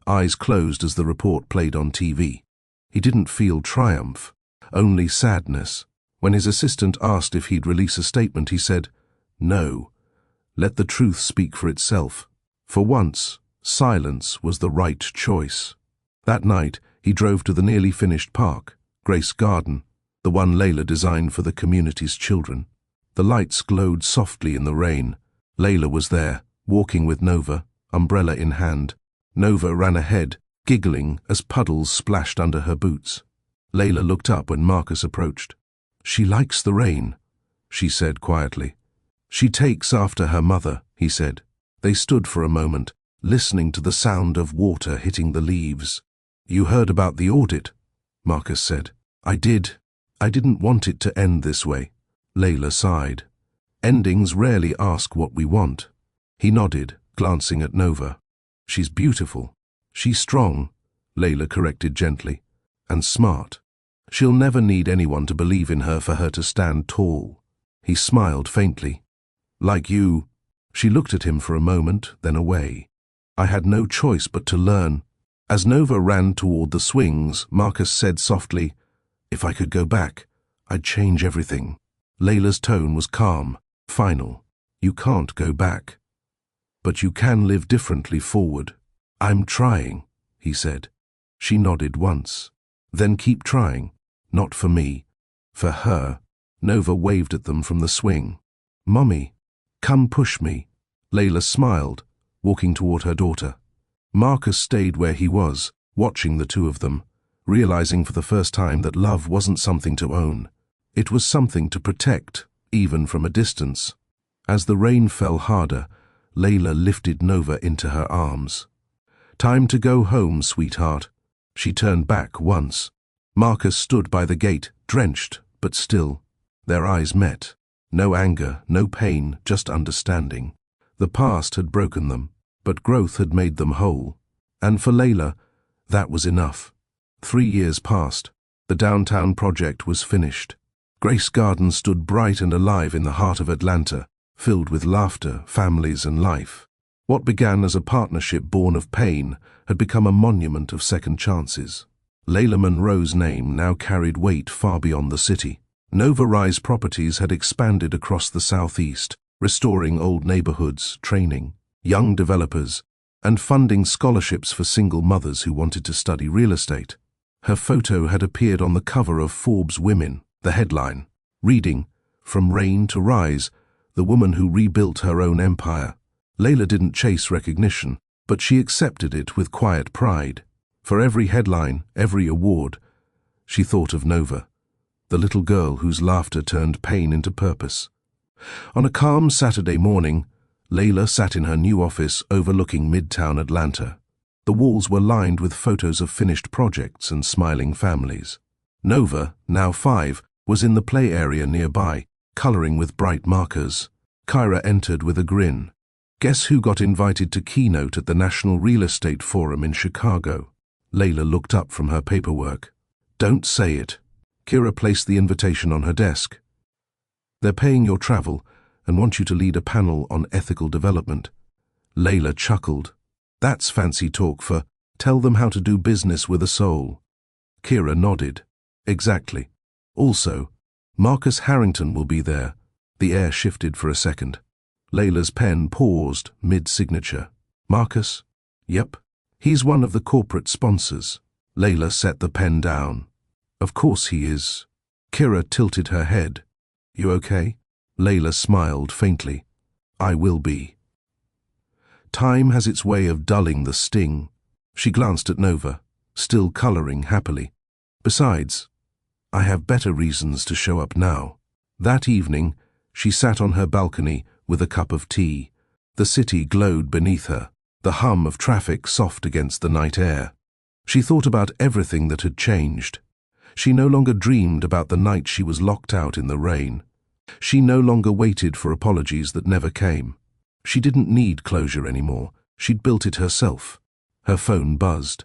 eyes closed as the report played on TV. He didn't feel triumph, only sadness. When his assistant asked if he'd release a statement, he said, No. Let the truth speak for itself. For once, silence was the right choice. That night, he drove to the nearly finished park, Grace Garden, the one Layla designed for the community's children. The lights glowed softly in the rain. Layla was there, walking with Nova, umbrella in hand. Nova ran ahead, giggling as puddles splashed under her boots. Layla looked up when Marcus approached. She likes the rain, she said quietly. She takes after her mother, he said. They stood for a moment, listening to the sound of water hitting the leaves. You heard about the audit, Marcus said. I did. I didn't want it to end this way. Layla sighed. Endings rarely ask what we want. He nodded, glancing at Nova. She's beautiful. She's strong, Layla corrected gently, and smart. She'll never need anyone to believe in her for her to stand tall. He smiled faintly. Like you. She looked at him for a moment, then away. I had no choice but to learn. As Nova ran toward the swings, Marcus said softly, If I could go back, I'd change everything. Layla's tone was calm, final. You can't go back. But you can live differently forward. I'm trying, he said. She nodded once. Then keep trying. Not for me. For her. Nova waved at them from the swing. "Mummy, come push me." Layla smiled, walking toward her daughter. Marcus stayed where he was, watching the two of them, realizing for the first time that love wasn't something to own. It was something to protect, even from a distance. As the rain fell harder, Layla lifted Nova into her arms. "Time to go home, sweetheart." She turned back once. Marcus stood by the gate, drenched, but still. Their eyes met. No anger, no pain, just understanding. The past had broken them, but growth had made them whole. And for Layla, that was enough. 3 years passed. The downtown project was finished. Grace Garden stood bright and alive in the heart of Atlanta, filled with laughter, families, and life. What began as a partnership born of pain had become a monument of second chances. Layla Monroe's name now carried weight far beyond the city. Nova Rise Properties had expanded across the southeast, restoring old neighborhoods, training young developers, and funding scholarships for single mothers who wanted to study real estate. Her photo had appeared on the cover of Forbes Women, the headline, reading, "From Rain to Rise, the woman who rebuilt her own empire." Layla didn't chase recognition, but she accepted it with quiet pride. For every headline, every award, she thought of Nova, the little girl whose laughter turned pain into purpose. On a calm Saturday morning, Layla sat in her new office overlooking Midtown Atlanta. The walls were lined with photos of finished projects and smiling families. Nova, now 5, was in the play area nearby, coloring with bright markers. Kyra entered with a grin. "Guess who got invited to keynote at the National Real Estate Forum in Chicago?" Layla looked up from her paperwork. "Don't say it." Kyra placed the invitation on her desk. "They're paying your travel and want you to lead a panel on ethical development." Layla chuckled. "That's fancy talk for tell them how to do business with a soul." Kyra nodded. "Exactly. Also, Marcus Harrington will be there." The air shifted for a second. Layla's pen paused mid-signature. "Marcus?" "Yep. He's one of the corporate sponsors." Layla set the pen down. "Of course he is." Kyra tilted her head. "You okay?" Layla smiled faintly. "I will be." Time has its way of dulling the sting. She glanced at Nova, still coloring happily. "Besides, I have better reasons to show up now." That evening, she sat on her balcony with a cup of tea. The city glowed beneath her, the hum of traffic soft against the night air. She thought about everything that had changed. She no longer dreamed about the night she was locked out in the rain. She no longer waited for apologies that never came. She didn't need closure anymore. She'd built it herself. Her phone buzzed.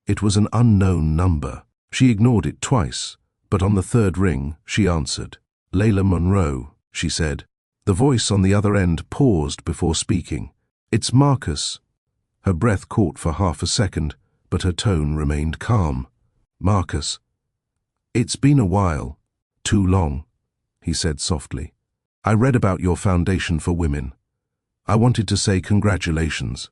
It was an unknown number. She ignored it twice, but on the third ring, she answered. "Layla Monroe," she said. The voice on the other end paused before speaking. "It's Marcus." Her breath caught for half a second, but her tone remained calm. "Marcus." "It's been a while." "Too long," he said softly. "I read about your foundation for women. I wanted to say congratulations.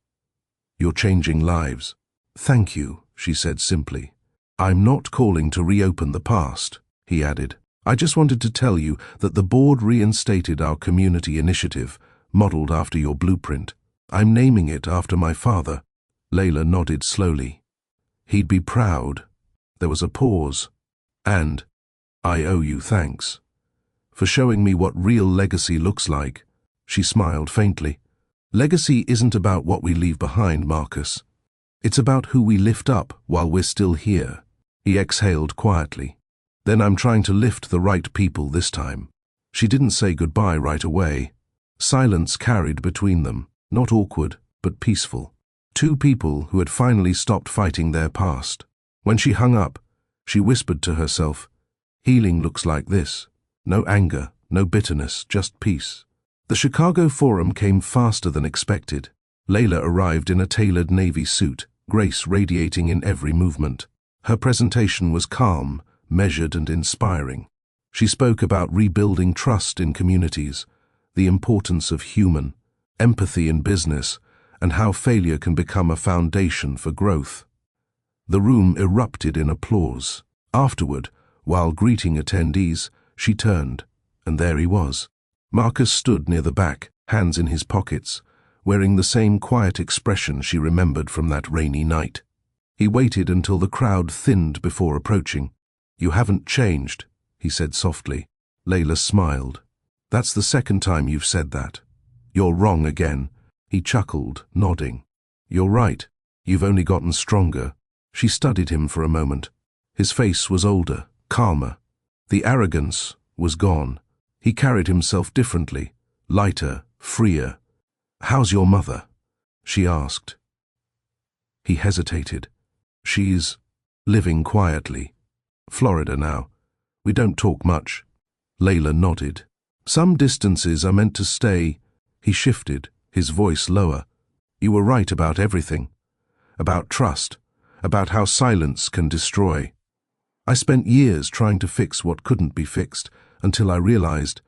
You're changing lives." "Thank you," she said simply. "I'm not calling to reopen the past," he added. "I just wanted to tell you that the board reinstated our community initiative, modeled after your blueprint. I'm naming it after my father." Layla nodded slowly. "He'd be proud." There was a pause. "And I owe you thanks for showing me what real legacy looks like." She smiled faintly. "Legacy isn't about what we leave behind, Marcus. It's about who we lift up while we're still here." He exhaled quietly. "Then I'm trying to lift the right people this time." She didn't say goodbye right away. Silence carried between them, not awkward, but peaceful. Two people who had finally stopped fighting their past. When she hung up, she whispered to herself, "Healing looks like this. No anger, no bitterness, just peace." The Chicago Forum came faster than expected. Layla arrived in a tailored navy suit, grace radiating in every movement. Her presentation was calm, measured, and inspiring. She spoke about rebuilding trust in communities, the importance of human, empathy in business, and how failure can become a foundation for growth. The room erupted in applause. Afterward, while greeting attendees, she turned. And there he was. Marcus stood near the back, hands in his pockets, wearing the same quiet expression she remembered from that rainy night. He waited until the crowd thinned before approaching. "You haven't changed," he said softly. Layla smiled. "That's the second time you've said that." "You're wrong again." He chuckled, nodding. "You're right. You've only gotten stronger." She studied him for a moment. His face was older, calmer. The arrogance was gone. He carried himself differently, lighter, freer. "How's your mother?" she asked. He hesitated. "She's living quietly. Florida now. We don't talk much." Layla nodded. "Some distances are meant to stay." He shifted, his voice lower. "You were right about everything. About trust. About how silence can destroy. I spent years trying to fix what couldn't be fixed, until I realized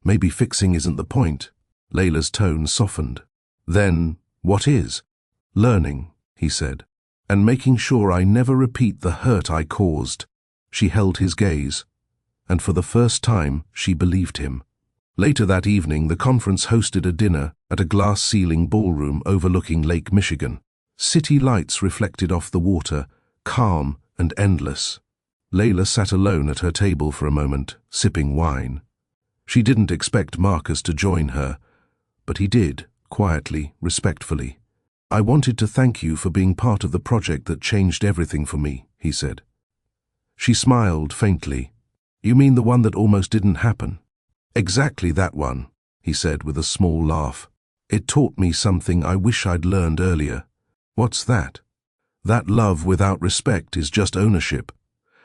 maybe fixing isn't the point." Layla's tone softened. "Then, what is?" "Learning," he said, "and making sure I never repeat the hurt I caused." She held his gaze, and for the first time she believed him. Later that evening, the conference hosted a dinner at a glass-ceiling ballroom overlooking Lake Michigan. City lights reflected off the water, calm and endless. Layla sat alone at her table for a moment, sipping wine. She didn't expect Marcus to join her, but he did, quietly, respectfully. "I wanted to thank you for being part of the project that changed everything for me," he said. She smiled faintly. "You mean the one that almost didn't happen?" "Exactly that one," he said with a small laugh. "It taught me something I wish I'd learned earlier." "What's that?" "That love without respect is just ownership,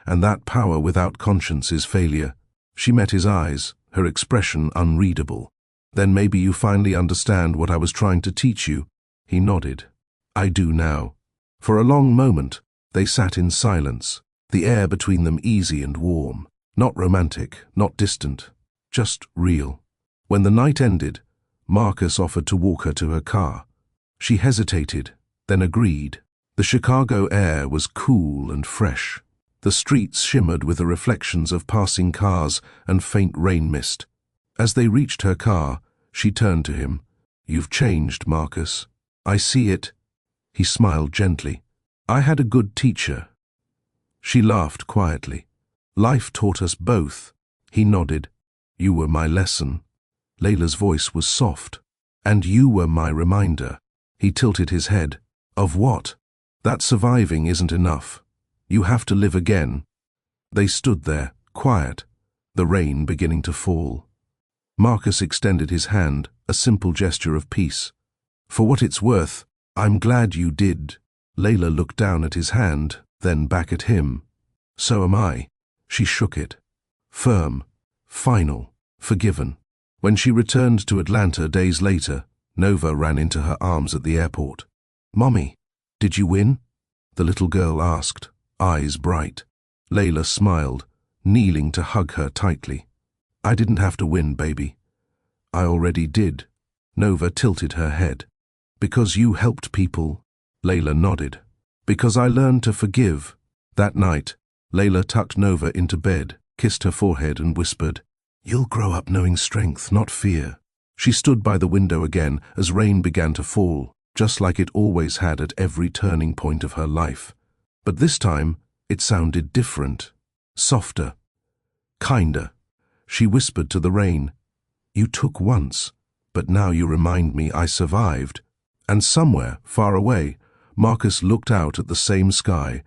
and that power without conscience is failure." She met his eyes, her expression unreadable. "Then maybe you finally understand what I was trying to teach you." He nodded. "I do now." For a long moment, they sat in silence, the air between them easy and warm. Not romantic, not distant, just real. When the night ended, Marcus offered to walk her to her car. She hesitated, then agreed. The Chicago air was cool and fresh. The streets shimmered with the reflections of passing cars and faint rain mist. As they reached her car, she turned to him. "You've changed, Marcus. I see it." He smiled gently. "I had a good teacher." She laughed quietly. "Life taught us both." He nodded. "You were my lesson." Layla's voice was soft. "And you were my reminder." He tilted his head. "Of what?" "That surviving isn't enough. You have to live again." They stood there, quiet, the rain beginning to fall. Marcus extended his hand, a simple gesture of peace. "For what it's worth, I'm glad you did." Layla looked down at his hand, then back at him. "So am I." She shook it. Firm, final, forgiven. When she returned to Atlanta days later, Nova ran into her arms at the airport. "Mommy, did you win?" the little girl asked, eyes bright. Layla smiled, kneeling to hug her tightly. "I didn't have to win, baby." "I already did." Nova tilted her head. "Because you helped people." Layla nodded. "Because I learned to forgive." That night, Layla tucked Nova into bed, kissed her forehead and whispered, "You'll grow up knowing strength, not fear." She stood by the window again as rain began to fall, just like it always had at every turning point of her life. But this time, it sounded different, softer, kinder. She whispered to the rain, "You took once, but now you remind me I survived." And somewhere, far away, Marcus looked out at the same sky,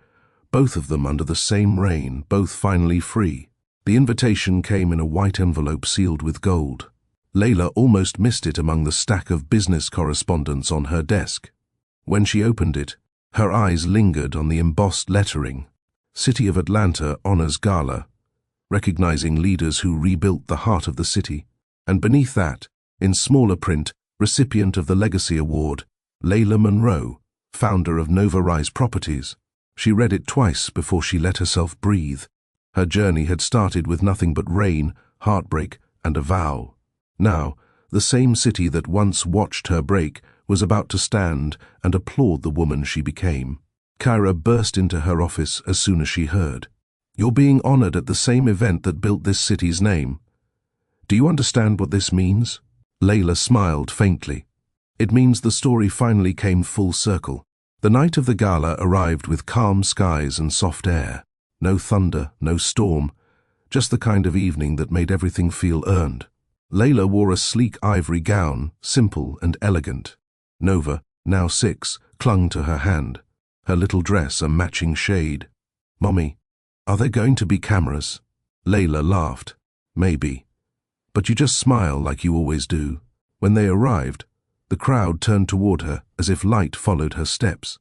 both of them under the same rain, both finally free. The invitation came in a white envelope sealed with gold. Layla almost missed it among the stack of business correspondence on her desk. When she opened it, her eyes lingered on the embossed lettering, City of Atlanta Honors Gala, recognizing leaders who rebuilt the heart of the city. And beneath that, in smaller print, recipient of the Legacy Award, Layla Monroe, founder of Nova Rise Properties. She read it twice before she let herself breathe. Her journey had started with nothing but rain, heartbreak, and a vow. Now, the same city that once watched her break was about to stand and applaud the woman she became. Kyra burst into her office as soon as she heard. "You're being honored at the same event that built this city's name." Do you understand what this means? Layla smiled faintly. It means the story finally came full circle. The night of the gala arrived with calm skies and soft air. No thunder, no storm, just the kind of evening that made everything feel earned. Layla wore a sleek ivory gown, simple and elegant. Nova, now 6, clung to her hand, her little dress a matching shade. "Mommy, are there going to be cameras?" Layla laughed. "Maybe. But you just smile like you always do." When they arrived, the crowd turned toward her as if light followed her steps.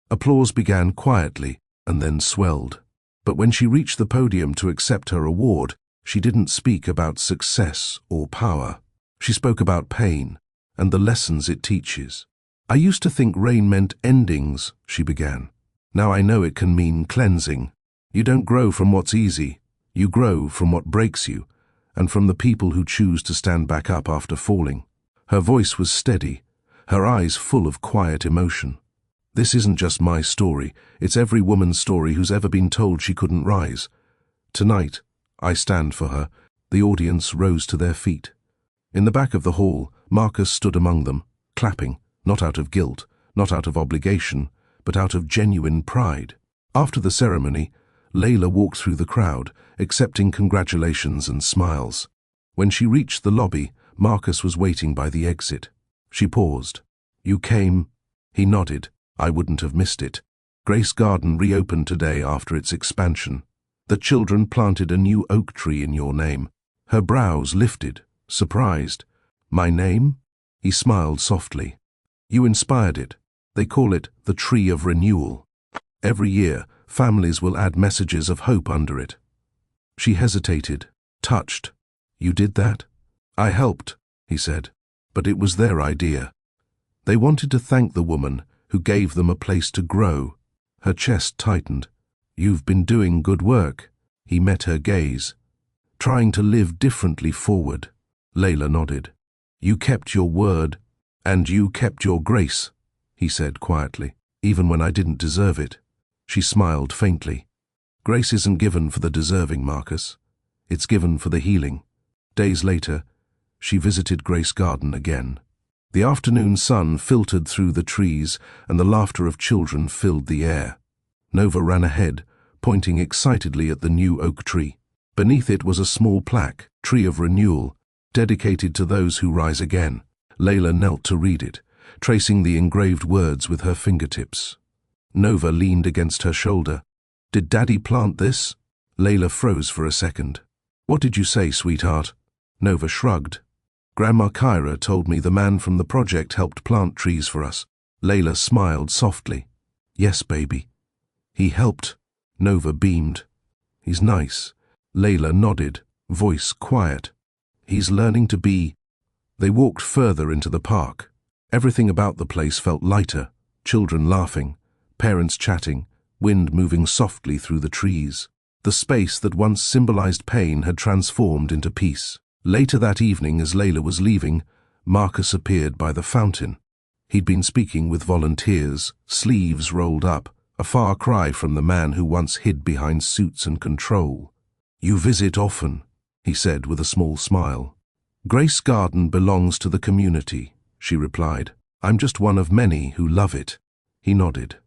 Applause began quietly and then swelled. But when she reached the podium to accept her award, she didn't speak about success or power. She spoke about pain and the lessons it teaches. "I used to think rain meant endings," she began. "Now I know it can mean cleansing. You don't grow from what's easy. You grow from what breaks you, and from the people who choose to stand back up after falling." Her voice was steady, her eyes full of quiet emotion. "This isn't just my story, it's every woman's story who's ever been told she couldn't rise. Tonight, I stand for her." The audience rose to their feet. In the back of the hall, Marcus stood among them, clapping, not out of guilt, not out of obligation, but out of genuine pride. After the ceremony, Layla walked through the crowd, accepting congratulations and smiles. When she reached the lobby, Marcus was waiting by the exit. She paused. "You came?" He nodded. "I wouldn't have missed it. Grace Garden reopened today after its expansion. The children planted a new oak tree in your name." Her brows lifted, surprised. "My name?" He smiled softly. "You inspired it. They call it the Tree of Renewal. Every year, families will add messages of hope under it." She hesitated, touched. "You did that?" "I helped," he said, "but it was their idea. They wanted to thank the woman who gave them a place to grow." Her chest tightened. "You've been doing good work." He met her gaze. "Trying to live differently forward." Layla nodded. "You kept your word, and you kept your grace," he said quietly, "even when I didn't deserve it." She smiled faintly. "Grace isn't given for the deserving, Marcus. It's given for the healing." Days later, she visited Grace Garden again. The afternoon sun filtered through the trees, and the laughter of children filled the air. Nova ran ahead, pointing excitedly at the new oak tree. Beneath it was a small plaque, "Tree of Renewal," dedicated to those who rise again. Layla knelt to read it, tracing the engraved words with her fingertips. Nova leaned against her shoulder. "Did Daddy plant this?" Layla froze for a second. "What did you say, sweetheart?" Nova shrugged. "Grandma Kyra told me the man from the project helped plant trees for us." Layla smiled softly. "Yes, baby. He helped." Nova beamed. "He's nice." Layla nodded, voice quiet. "He's learning to be." They walked further into the park. Everything about the place felt lighter. Children laughing, parents chatting, wind moving softly through the trees. The space that once symbolized pain had transformed into peace. Later that evening, as Layla was leaving, Marcus appeared by the fountain. He'd been speaking with volunteers, sleeves rolled up, a far cry from the man who once hid behind suits and control. "You visit often," he said with a small smile. "Grace Garden belongs to the community," she replied. "I'm just one of many who love it." He nodded.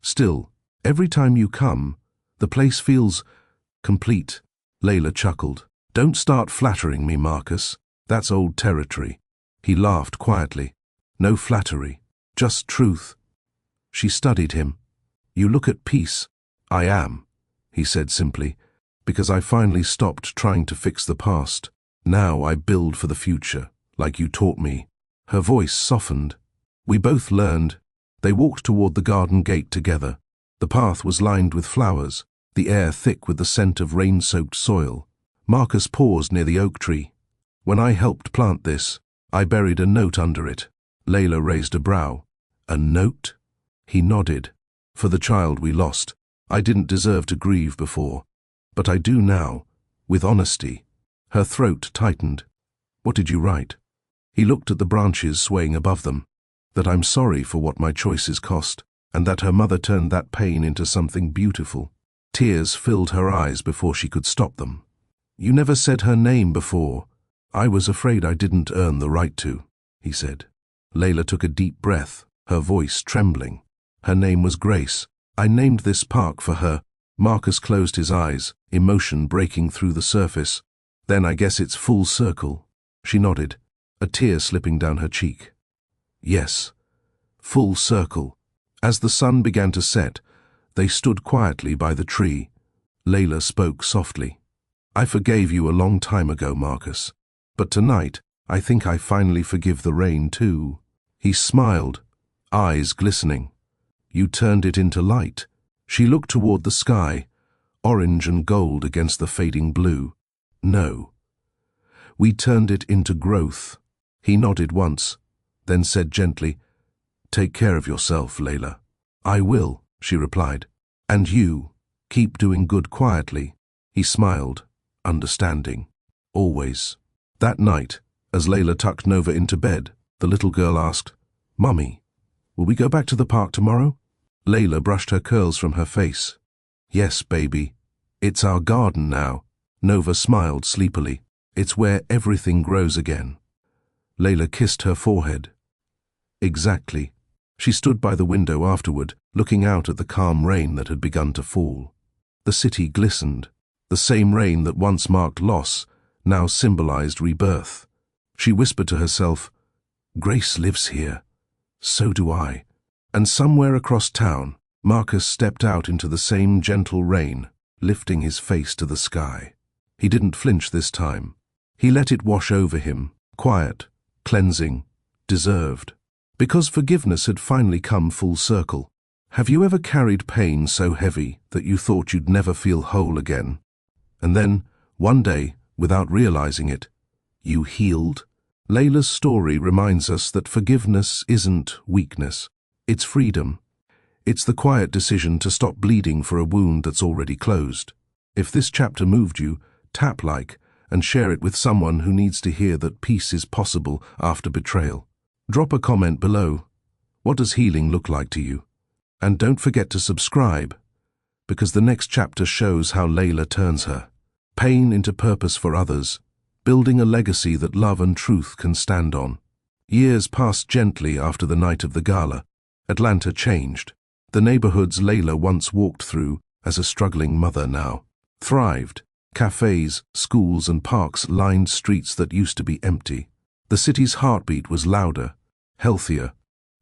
"Still, every time you come, the place feels complete." Layla chuckled. "Don't start flattering me, Marcus. That's old territory." He laughed quietly. "No flattery, just truth." She studied him. "You look at peace." "I am," he said simply, "because I finally stopped trying to fix the past. Now I build for the future, like you taught me." Her voice softened. "We both learned." They walked toward the garden gate together. The path was lined with flowers, the air thick with the scent of rain-soaked soil. Marcus paused near the oak tree. "When I helped plant this, I buried a note under it." Layla raised a brow. "A note?" He nodded. "For the child we lost. I didn't deserve to grieve before, but I do now, with honesty." Her throat tightened. "What did you write?" He looked at the branches swaying above them. "That I'm sorry for what my choices cost, and that her mother turned that pain into something beautiful." Tears filled her eyes before she could stop them. "You never said her name before." I was afraid I didn't earn the right to, he said. Layla took a deep breath, her voice trembling. Her name was Grace. I named this park for her. Marcus closed his eyes, emotion breaking through the surface. Then I guess it's full circle. She nodded, a tear slipping down her cheek. Yes, full circle. As the sun began to set, they stood quietly by the tree. Layla spoke softly. I forgave you a long time ago, Marcus. But tonight, I think I finally forgive the rain too. He smiled, eyes glistening. You turned it into light. She looked toward the sky, orange and gold against the fading blue. No. We turned it into growth. He nodded once, then said gently, Take care of yourself, Layla. I will, she replied. And you, keep doing good quietly. He smiled, understanding. Always. That night, as Layla tucked Nova into bed, the little girl asked, Mummy, will we go back to the park tomorrow? Layla brushed her curls from her face. Yes, baby. It's our garden now. Nova smiled sleepily. It's where everything grows again. Layla kissed her forehead. Exactly. She stood by the window afterward, looking out at the calm rain that had begun to fall. The city glistened. The same rain that once marked loss now symbolized rebirth. She whispered to herself, Grace lives here. So do I. And somewhere across town, Marcus stepped out into the same gentle rain, lifting his face to the sky. He didn't flinch this time. He let it wash over him, quiet, cleansing, deserved. Because forgiveness had finally come full circle. Have you ever carried pain so heavy that you thought you'd never feel whole again? And then, one day, without realizing it, you healed? Layla's story reminds us that forgiveness isn't weakness. It's freedom. It's the quiet decision to stop bleeding for a wound that's already closed. If this chapter moved you, tap like and share it with someone who needs to hear that peace is possible after betrayal. Drop a comment below. What does healing look like to you? And don't forget to subscribe, because the next chapter shows how Layla turns her pain into purpose for others, building a legacy that love and truth can stand on. Years passed gently after the night of the gala. Atlanta changed. The neighborhoods Layla once walked through as a struggling mother now thrived. Cafes, schools and parks lined streets that used to be empty. The city's heartbeat was louder, healthier,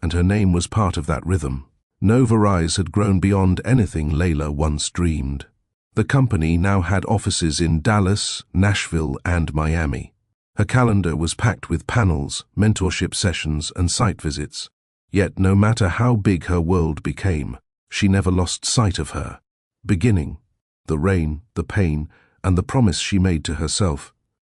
and her name was part of that rhythm. Nova Rise had grown beyond anything Layla once dreamed. The company now had offices in Dallas, Nashville, and Miami. Her calendar was packed with panels, mentorship sessions, and site visits. Yet no matter how big her world became, she never lost sight of her beginning, the rain, the pain, and the promise she made to herself.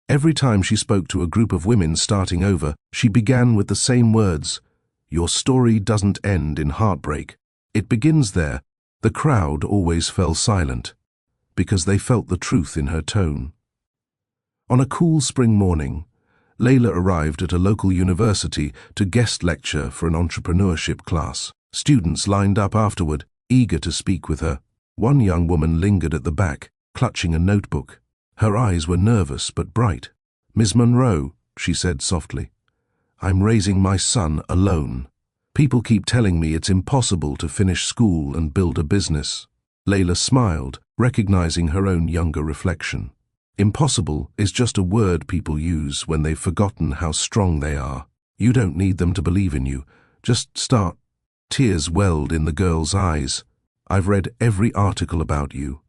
Every time she spoke to a group of women starting over, she began with the same words, Your story doesn't end in heartbreak. It begins there. The crowd always fell silent, because they felt the truth in her tone. On a cool spring morning, Layla arrived at a local university to guest lecture for an entrepreneurship class. Students lined up afterward, eager to speak with her. One young woman lingered at the back, clutching a notebook. Her eyes were nervous but bright. Ms. Monroe, she said softly, I'm raising my son alone. People keep telling me it's impossible to finish school and build a business. Layla smiled, recognizing her own younger reflection. Impossible is just a word people use when they've forgotten how strong they are. You don't need them to believe in you. Just start. Tears welled in the girl's eyes. I've read every article about you.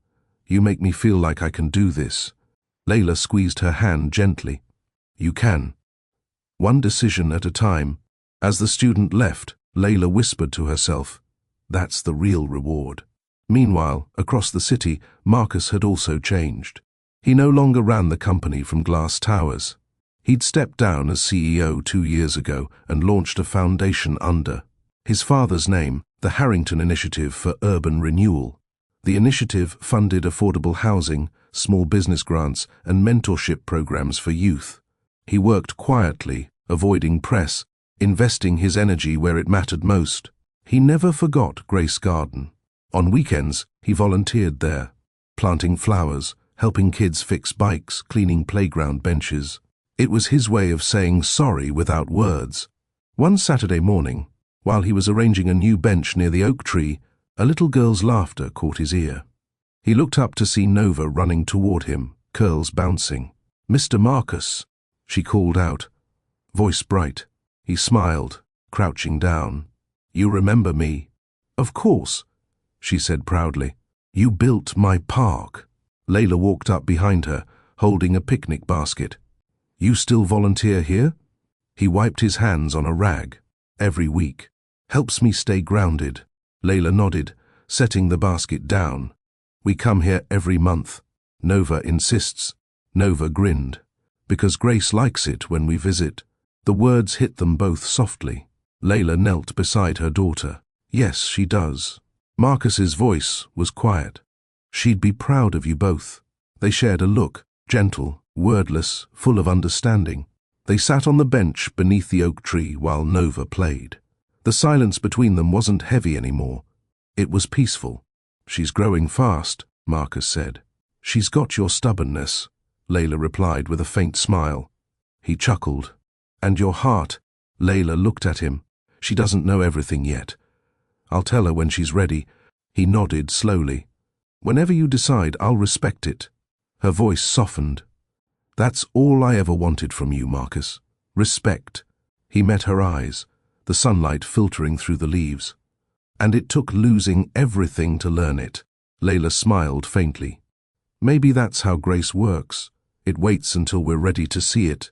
You make me feel like I can do this. Layla squeezed her hand gently. You can. One decision at a time. As the student left, Layla whispered to herself, That's the real reward. Meanwhile, across the city, Marcus had also changed. He no longer ran the company from glass towers. He'd stepped down as CEO 2 years ago and launched a foundation under his father's name, the Harrington Initiative for Urban Renewal. The initiative funded affordable housing, small business grants, and mentorship programs for youth. He worked quietly, avoiding press, investing his energy where it mattered most. He never forgot Grace Garden. On weekends, he volunteered there, planting flowers, helping kids fix bikes, cleaning playground benches. It was his way of saying sorry without words. One Saturday morning, while he was arranging a new bench near the oak tree, a little girl's laughter caught his ear. He looked up to see Nova running toward him, curls bouncing. "Mr. Marcus," she called out, voice bright. He smiled, crouching down. "You remember me?" "Of course," she said proudly. "You built my park." Layla walked up behind her, holding a picnic basket. "You still volunteer here?" He wiped his hands on a rag. "Every week. Helps me stay grounded." Layla nodded, setting the basket down. "We come here every month." Nova insists. Nova grinned. "Because Grace likes it when we visit." The words hit them both softly. Layla knelt beside her daughter. "Yes, she does." Marcus's voice was quiet. "She'd be proud of you both." They shared a look, gentle, wordless, full of understanding. They sat on the bench beneath the oak tree while Nova played. The silence between them wasn't heavy anymore. It was peaceful. "She's growing fast," Marcus said. "She's got your stubbornness," Layla replied with a faint smile. He chuckled. "And your heart." Layla looked at him. "She doesn't know everything yet. I'll tell her when she's ready." He nodded slowly. "Whenever you decide, I'll respect it." Her voice softened. "That's all I ever wanted from you, Marcus. Respect." He met her eyes, the sunlight filtering through the leaves. "And it took losing everything to learn it." Layla smiled faintly. "Maybe that's how grace works. It waits until we're ready to see it."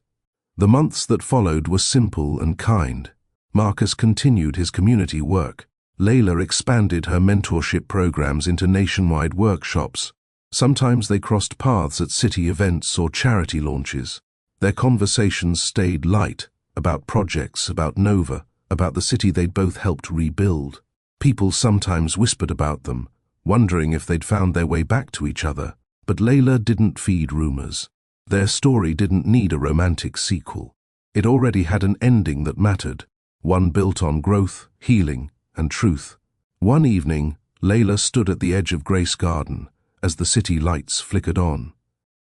The months that followed were simple and kind. Marcus continued his community work. Layla expanded her mentorship programs into nationwide workshops. Sometimes they crossed paths at city events or charity launches. Their conversations stayed light, about projects, about Nova, about the city they'd both helped rebuild. People sometimes whispered about them, wondering if they'd found their way back to each other. But Layla didn't feed rumors. Their story didn't need a romantic sequel. It already had an ending that mattered, one built on growth, healing, and truth. One evening, Layla stood at the edge of Grace Garden as the city lights flickered on.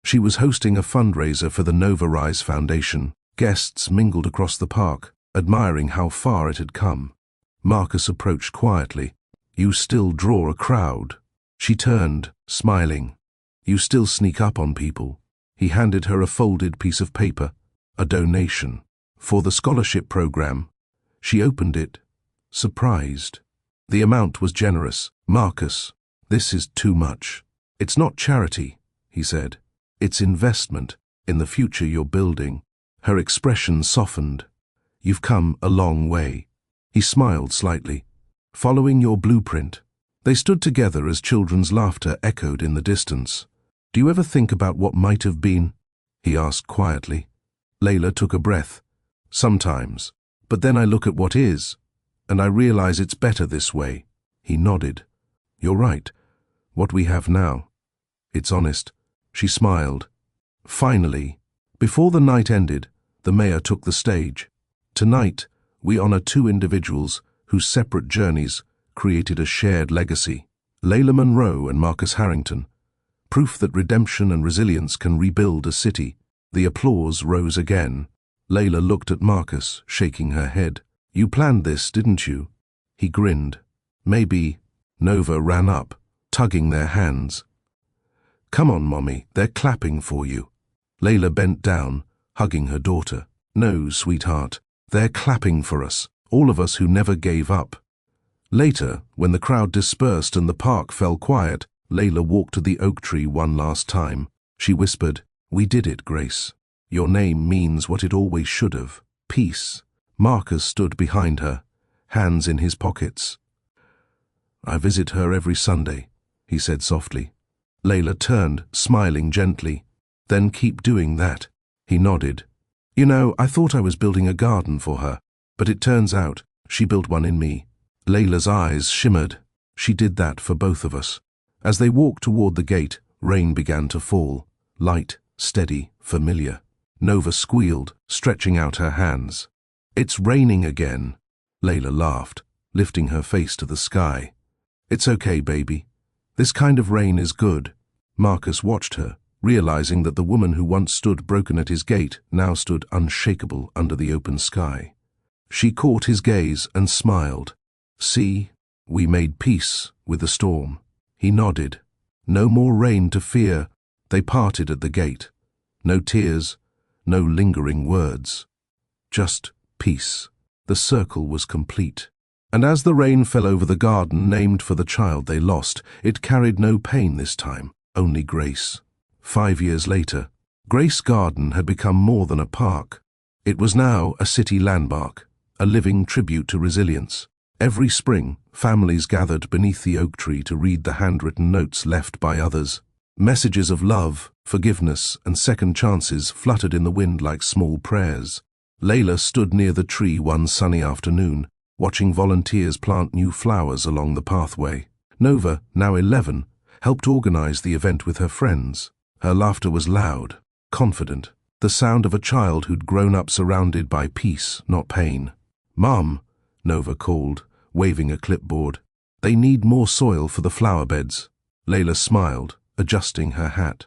She was hosting a fundraiser for the Nova Rise Foundation. Guests mingled across the park, admiring how far it had come. Marcus approached quietly. "You still draw a crowd." She turned, smiling. "You still sneak up on people." He handed her a folded piece of paper, a donation, for the scholarship program. She opened it, surprised. The amount was generous. "Marcus, this is too much." "It's not charity," he said. "It's investment in the future you're building." Her expression softened. "You've come a long way." He smiled slightly. "Following your blueprint." They stood together as children's laughter echoed in the distance. "Do you ever think about what might have been?" he asked quietly. Layla took a breath. "Sometimes. But then I look at what is, and I realize it's better this way." He nodded. "You're right. What we have now. It's honest." She smiled. Finally, before the night ended, the mayor took the stage. "Tonight, we honor two individuals whose separate journeys created a shared legacy. Layla Monroe and Marcus Harrington. Proof that redemption and resilience can rebuild a city." The applause rose again. Layla looked at Marcus, shaking her head. "You planned this, didn't you?" He grinned. "Maybe." Nova ran up, tugging their hands. "Come on, Mommy, they're clapping for you." Layla bent down, hugging her daughter. "No, sweetheart, they're clapping for us, all of us who never gave up." Later, when the crowd dispersed and the park fell quiet, Layla walked to the oak tree one last time. She whispered, "We did it, Grace. Your name means what it always should have. Peace." Marcus stood behind her, hands in his pockets. "I visit her every Sunday," he said softly. Layla turned, smiling gently. "Then keep doing that." He nodded. "You know, I thought I was building a garden for her, but it turns out she built one in me." Layla's eyes shimmered. She did that for both of us. As they walked toward the gate, rain began to fall, light, steady, familiar. Nova squealed, stretching out her hands. "It's raining again." Layla laughed, lifting her face to the sky. "It's okay, baby. This kind of rain is good." Marcus watched her, realizing that the woman who once stood broken at his gate now stood unshakable under the open sky. She caught his gaze and smiled. "See, we made peace with the storm." He nodded. No more rain to fear. They parted at the gate. No tears, no lingering words. Just peace. The circle was complete. And as the rain fell over the garden named for the child they lost, it carried no pain this time, only grace. 5 years later, Grace Garden had become more than a park. It was now a city landmark, a living tribute to resilience. Every spring, families gathered beneath the oak tree to read the handwritten notes left by others. Messages of love, forgiveness, and second chances fluttered in the wind like small prayers. Layla stood near the tree one sunny afternoon, watching volunteers plant new flowers along the pathway. Nova, now 11, helped organize the event with her friends. Her laughter was loud, confident, the sound of a child who'd grown up surrounded by peace, not pain. "Mom," Nova called, waving a clipboard. "They need more soil for the flower beds." Layla smiled, adjusting her hat.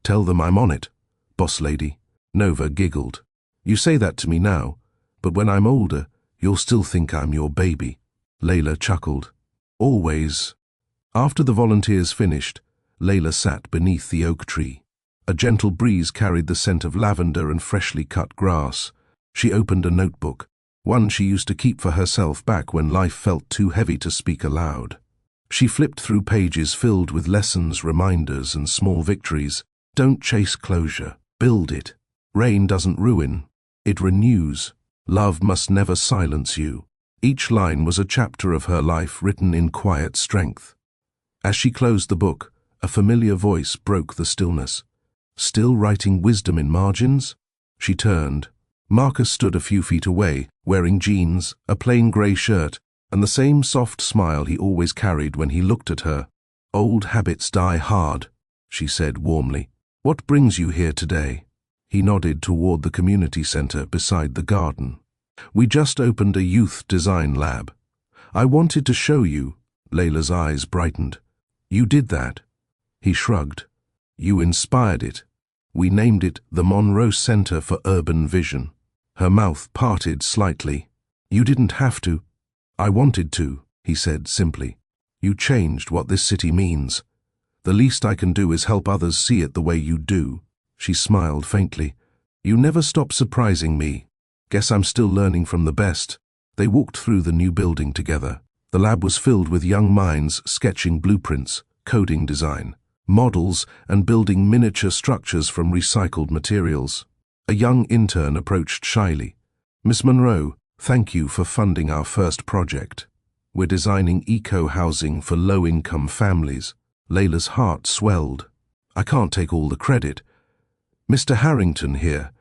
"Tell them I'm on it, boss lady." Nova giggled. "You say that to me now, but when I'm older, you'll still think I'm your baby." Layla chuckled. "Always." After the volunteers finished, Layla sat beneath the oak tree. A gentle breeze carried the scent of lavender and freshly cut grass. She opened a notebook, one she used to keep for herself back when life felt too heavy to speak aloud. She flipped through pages filled with lessons, reminders, and small victories. Don't chase closure. Build it. Rain doesn't ruin. It renews. Love must never silence you. Each line was a chapter of her life written in quiet strength. As she closed the book, a familiar voice broke the stillness. "Still writing wisdom in margins?" She turned. Marcus stood a few feet away, wearing jeans, a plain grey shirt, and the same soft smile he always carried when he looked at her. "Old habits die hard," she said warmly. "What brings you here today?" He nodded toward the community center beside the garden. "We just opened a youth design lab. I wanted to show you." Layla's eyes brightened. "You did that?" He shrugged. "You inspired it. We named it the Monroe Center for Urban Vision." Her mouth parted slightly. "You didn't have to." "I wanted to," he said simply. "You changed what this city means. The least I can do is help others see it the way you do." She smiled faintly. "You never stop surprising me. Guess I'm still learning from the best." They walked through the new building together. The lab was filled with young minds sketching blueprints, coding design, models, and building miniature structures from recycled materials. A young intern approached shyly. "Miss Monroe, thank you for funding our first project. We're designing eco-housing for low-income families." Layla's heart swelled. "I can't take all the credit. Mr. Harrington here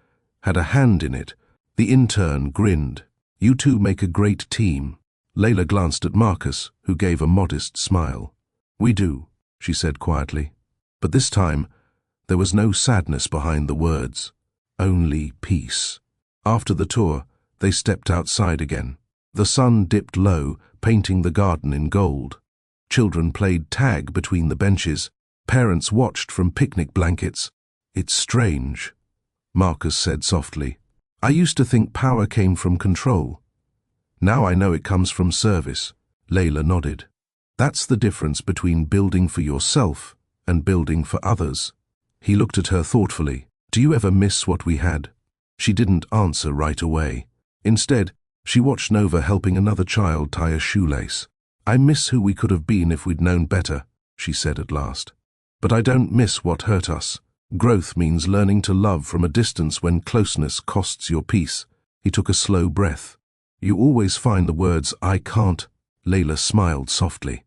had a hand in it." The intern grinned. "You two make a great team." Layla glanced at Marcus, who gave a modest smile. "We do," she said quietly. But this time, there was no sadness behind the words, only peace. After the tour, they stepped outside again. The sun dipped low, painting the garden in gold. Children played tag between the benches. Parents watched from picnic blankets. "It's strange," Marcus said softly. "I used to think power came from control. Now I know it comes from service." Layla nodded. "That's the difference between building for yourself and building for others." He looked at her thoughtfully. "Do you ever miss what we had?" She didn't answer right away. Instead, she watched Nova helping another child tie a shoelace. "I miss who we could have been if we'd known better," she said at last. "But I don't miss what hurt us. Growth means learning to love from a distance when closeness costs your peace." He took a slow breath. "You always find the words, 'I can't.'" Layla smiled softly.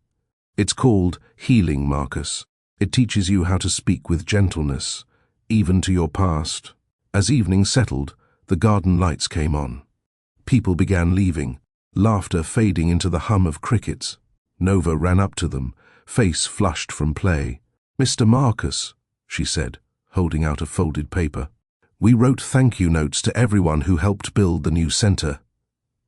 "It's called healing, Marcus. It teaches you how to speak with gentleness, even to your past." As evening settled, the garden lights came on. People began leaving, laughter fading into the hum of crickets. Nova ran up to them, face flushed from play. "Mr. Marcus," she said, holding out a folded paper. "We wrote thank you notes to everyone who helped build the new center.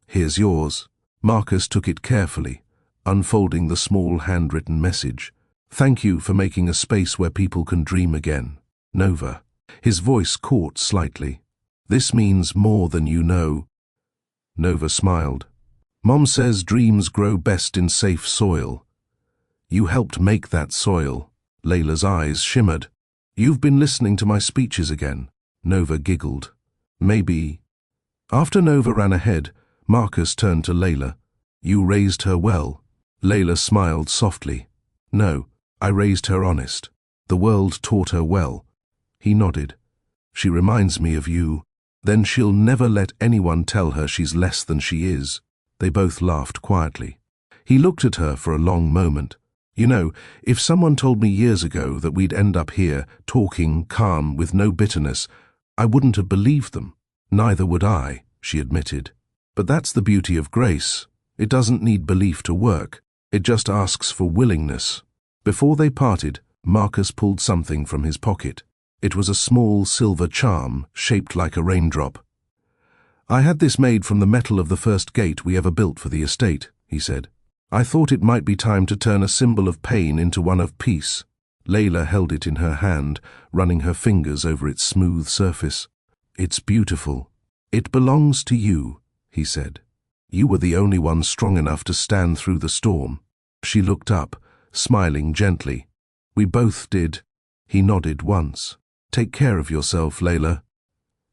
Here's yours." Marcus took it carefully, unfolding the small handwritten message. "Thank you for making a space where people can dream again." Nova. His voice caught slightly. This means more than you know. Nova smiled. Mom says dreams grow best in safe soil. You helped make that soil. Layla's eyes shimmered. You've been listening to my speeches again. Nova giggled. Maybe. After Nova ran ahead, Marcus turned to Layla. You raised her well. Layla smiled softly. No, I raised her honest. The world taught her well. He nodded. She reminds me of you. Then she'll never let anyone tell her she's less than she is. They both laughed quietly. He looked at her for a long moment. You know, if someone told me years ago that we'd end up here, talking, calm, with no bitterness, I wouldn't have believed them. Neither would I, she admitted. But that's the beauty of grace. It doesn't need belief to work. It just asks for willingness. Before they parted, Marcus pulled something from his pocket. It was a small silver charm, shaped like a raindrop. I had this made from the metal of the first gate we ever built for the estate, he said. I thought it might be time to turn a symbol of pain into one of peace. Layla held it in her hand, running her fingers over its smooth surface. It's beautiful. It belongs to you, he said. You were the only one strong enough to stand through the storm. She looked up, smiling gently. We both did. He nodded once. Take care of yourself, Layla.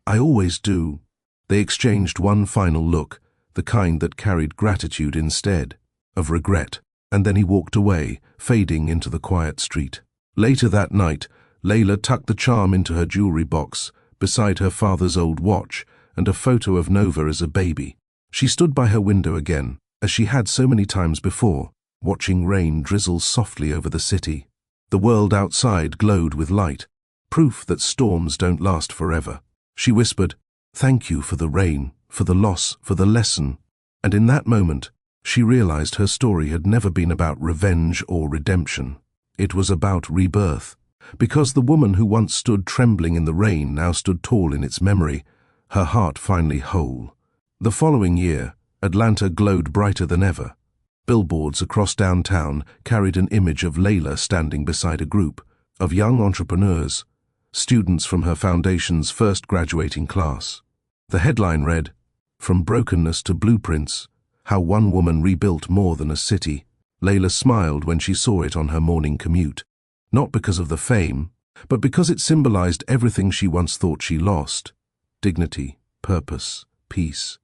I always do. They exchanged one final look, the kind that carried gratitude instead of regret, and then he walked away, fading into the quiet street. Later that night, Layla tucked the charm into her jewelry box, beside her father's old watch and a photo of Nova as a baby. She stood by her window again, as she had so many times before, watching rain drizzle softly over the city. The world outside glowed with light, proof that storms don't last forever. She whispered, "Thank you for the rain, for the loss, for the lesson." And in that moment, she realized her story had never been about revenge or redemption. It was about rebirth, because the woman who once stood trembling in the rain now stood tall in its memory, her heart finally whole. The following year, Atlanta glowed brighter than ever. Billboards across downtown carried an image of Layla standing beside a group of young entrepreneurs, students from her foundation's first graduating class. The headline read, "From brokenness to blueprints, how one woman rebuilt more than a city." Layla smiled when she saw it on her morning commute, not because of the fame, but because it symbolized everything she once thought she lost: dignity, purpose, peace.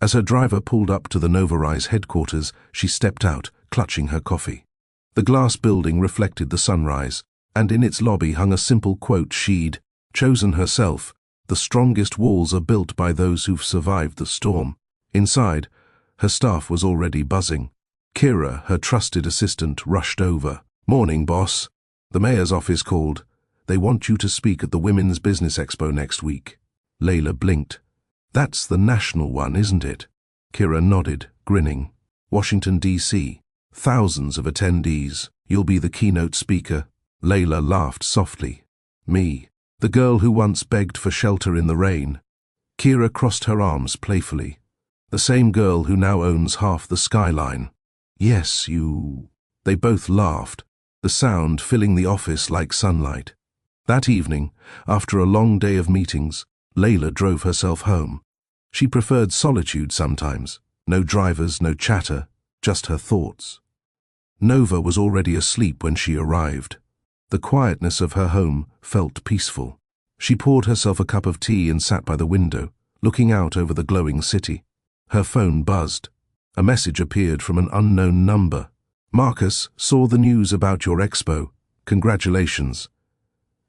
As her driver pulled up to the Novarise headquarters, she stepped out, clutching her coffee. The glass building reflected the sunrise, and in its lobby hung a simple quote she'd chosen herself: "The strongest walls are built by those who've survived the storm." Inside, her staff was already buzzing. Kira, her trusted assistant, rushed over. "Morning, boss. The mayor's office called. They want you to speak at the Women's Business Expo next week." Layla blinked. "That's the national one, isn't it?" Kira nodded, grinning. "Washington, D.C. Thousands of attendees. You'll be the keynote speaker." Layla laughed softly. "Me, the girl who once begged for shelter in the rain." Kira crossed her arms playfully. "The same girl who now owns half the skyline." "Yes, you." They both laughed, the sound filling the office like sunlight. That evening, after a long day of meetings, Layla drove herself home. She preferred solitude sometimes. No drivers, no chatter, just her thoughts. Nova was already asleep when she arrived. The quietness of her home felt peaceful. She poured herself a cup of tea and sat by the window, looking out over the glowing city. Her phone buzzed. A message appeared from an unknown number. "Marcus, saw the news about your expo. Congratulations.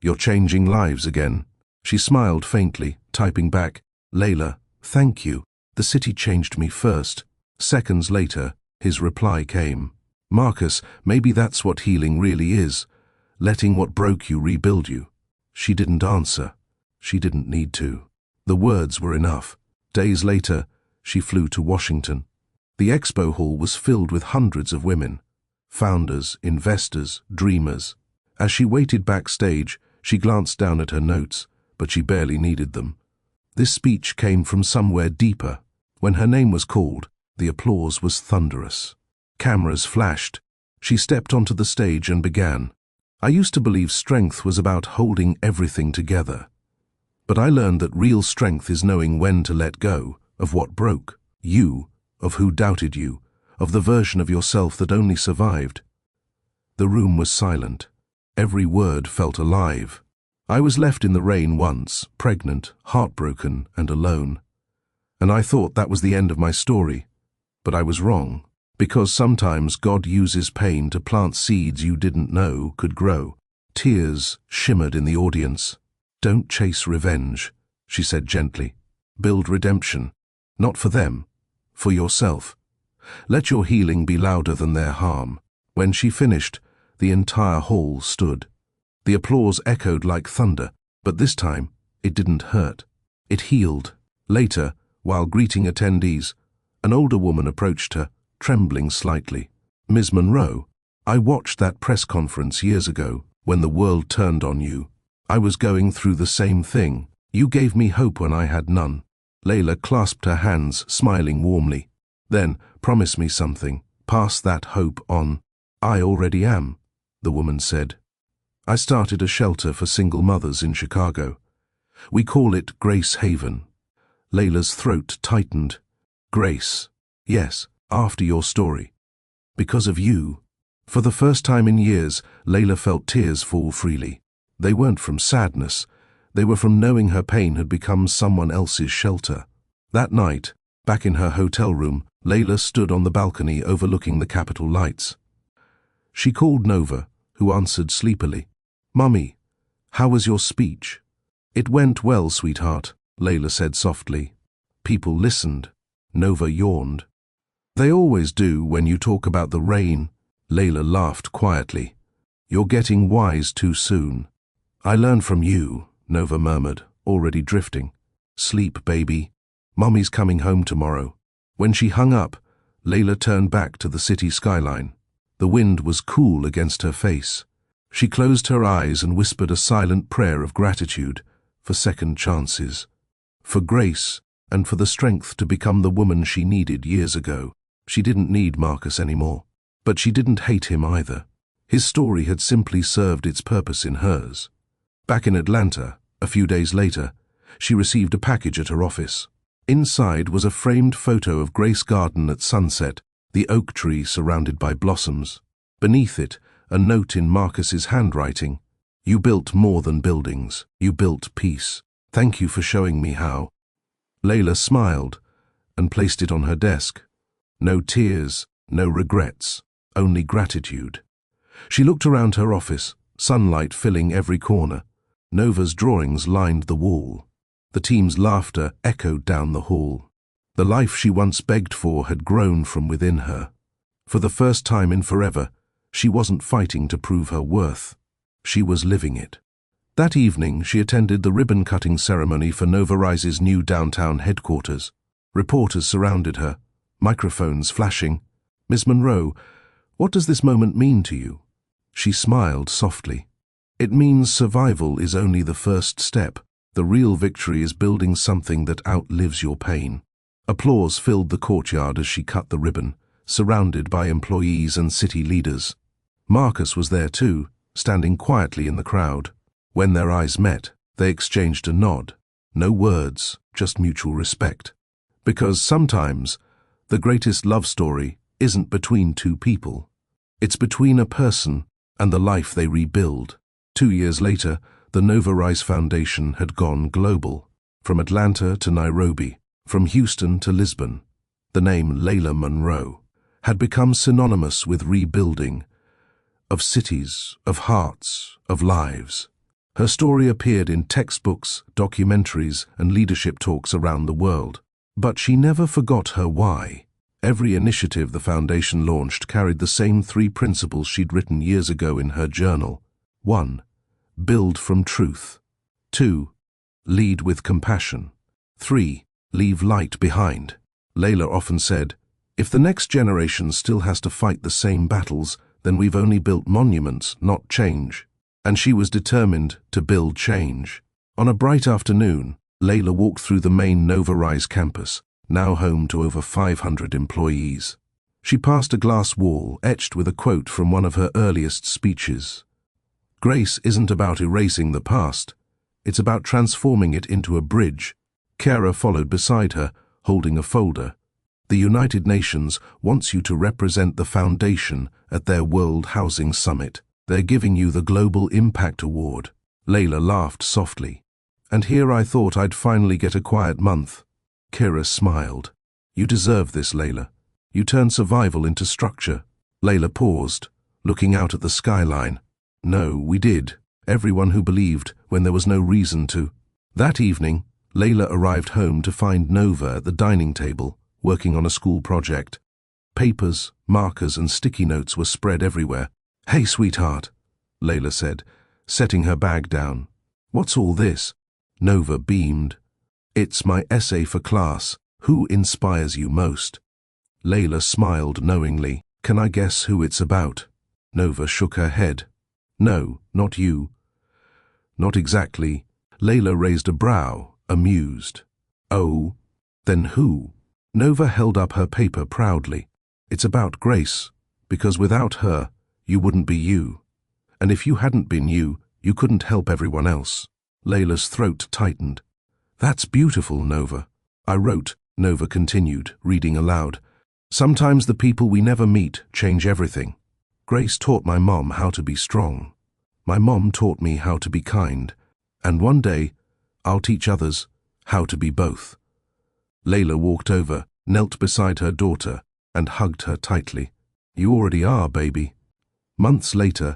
You're changing lives again." She smiled faintly, typing back, "Layla, thank you. The city changed me first." Seconds later, his reply came. "Marcus, maybe that's what healing really is. Letting what broke you rebuild you." She didn't answer. She didn't need to. The words were enough. Days later, she flew to Washington. The expo hall was filled with hundreds of women, founders, investors, dreamers. As she waited backstage, she glanced down at her notes, but she barely needed them. This speech came from somewhere deeper. When her name was called, the applause was thunderous. Cameras flashed. She stepped onto the stage and began. I used to believe strength was about holding everything together. But I learned that real strength is knowing when to let go of what broke you, of who doubted you, of the version of yourself that only survived. The room was silent. Every word felt alive. I was left in the rain once, pregnant, heartbroken, and alone. And I thought that was the end of my story. But I was wrong, because sometimes God uses pain to plant seeds you didn't know could grow. Tears shimmered in the audience. "Don't chase revenge," she said gently. "Build redemption. Not for them, for yourself. Let your healing be louder than their harm." When she finished, the entire hall stood. The applause echoed like thunder, but this time it didn't hurt. It healed. Later, while greeting attendees, an older woman approached her, trembling slightly. "Ms. Monroe, I watched that press conference years ago when the world turned on you. I was going through the same thing. You gave me hope when I had none." Layla clasped her hands, smiling warmly. "Then, promise me something. Pass that hope on." "I already am," the woman said. "I started a shelter for single mothers in Chicago. We call it Grace Haven." Layla's throat tightened. "Grace, yes, after your story. Because of you." For the first time in years, Layla felt tears fall freely. They weren't from sadness. They were from knowing her pain had become someone else's shelter. That night, back in her hotel room, Layla stood on the balcony overlooking the Capitol lights. She called Nova, who answered sleepily. "Mummy, how was your speech?" "It went well, sweetheart," Layla said softly. People listened. Nova yawned. "They always do when you talk about the rain." Layla laughed quietly. "You're getting wise too soon." "I learned from you," Nova murmured, already drifting. "Sleep, baby. Mummy's coming home tomorrow." When she hung up, Layla turned back to the city skyline. The wind was cool against her face. She closed her eyes and whispered a silent prayer of gratitude for second chances, for grace, and for the strength to become the woman she needed years ago. She didn't need Marcus anymore, but she didn't hate him either. His story had simply served its purpose in hers. Back in Atlanta, a few days later, she received a package at her office. Inside was a framed photo of Grace Garden at sunset, the oak tree surrounded by blossoms. Beneath it, a note in Marcus's handwriting. "You built more than buildings. You built peace. Thank you for showing me how." Layla smiled and placed it on her desk. No tears, no regrets, only gratitude. She looked around her office, sunlight filling every corner. Nova's drawings lined the wall. The team's laughter echoed down the hall. The life she once begged for had grown from within her. For the first time in forever, she wasn't fighting to prove her worth. She was living it. That evening, she attended the ribbon-cutting ceremony for Nova Rise's new downtown headquarters. Reporters surrounded her, microphones flashing. "Ms. Monroe, what does this moment mean to you?" She smiled softly. "It means survival is only the first step. The real victory is building something that outlives your pain." Applause filled the courtyard as she cut the ribbon, surrounded by employees and city leaders. Marcus was there too, standing quietly in the crowd. When their eyes met, they exchanged a nod. No words, just mutual respect. Because sometimes, the greatest love story isn't between two people. It's between a person and the life they rebuild. 2 years later, the Nova Rise Foundation had gone global. From Atlanta to Nairobi, from Houston to Lisbon, the name Layla Monroe had become synonymous with rebuilding, of cities, of hearts, of lives. Her story appeared in textbooks, documentaries, and leadership talks around the world. But she never forgot her why. Every initiative the foundation launched carried the same 3 principles she'd written years ago in her journal. 1. Build from truth. 2. Lead with compassion. 3. Leave light behind. Layla often said, "If the next generation still has to fight the same battles, then we've only built monuments, not change." And she was determined to build change. On a bright afternoon, Layla walked through the main Nova Rise campus, now home to over 500 employees. She passed a glass wall etched with a quote from one of her earliest speeches. Grace isn't about erasing the past. It's about transforming it into a bridge. Kara followed beside her, holding a folder. The United Nations wants you to represent the foundation at their World Housing Summit. They're giving you the Global Impact Award. Layla laughed softly. And here I thought I'd finally get a quiet month. Kira smiled. You deserve this, Layla. You turned survival into structure. Layla paused, looking out at the skyline. No, we did. Everyone who believed when there was no reason to. That evening, Layla arrived home to find Nova at the dining table, working on a school project. Papers, markers, and sticky notes were spread everywhere. Hey, sweetheart, Layla said, setting her bag down. What's all this? Nova beamed. It's my essay for class. Who inspires you most? Layla smiled knowingly. Can I guess who it's about? Nova shook her head. No, not you. Not exactly. Layla raised a brow, amused. Oh, then who? Nova held up her paper proudly. It's about Grace, because without her, you wouldn't be you. And if you hadn't been you, you couldn't help everyone else. Layla's throat tightened. That's beautiful, Nova. I wrote, Nova continued, reading aloud. Sometimes the people we never meet change everything. Grace taught my mom how to be strong. My mom taught me how to be kind. And one day, I'll teach others how to be both. Layla walked over, knelt beside her daughter, and hugged her tightly. You already are, baby. Months later,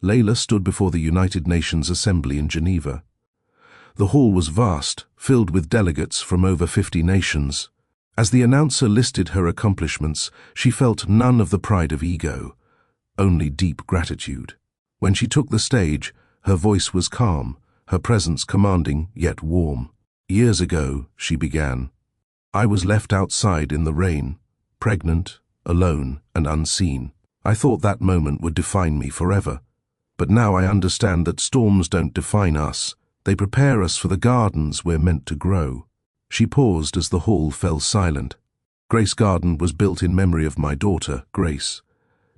Layla stood before the United Nations Assembly in Geneva. The hall was vast, filled with delegates from over 50 nations. As the announcer listed her accomplishments, she felt none of the pride of ego, only deep gratitude. When she took the stage, her voice was calm, her presence commanding yet warm. Years ago, she began, I was left outside in the rain, pregnant, alone, and unseen. I thought that moment would define me forever. But now I understand that storms don't define us. They prepare us for the gardens we're meant to grow. She paused as the hall fell silent. Grace Garden was built in memory of my daughter, Grace.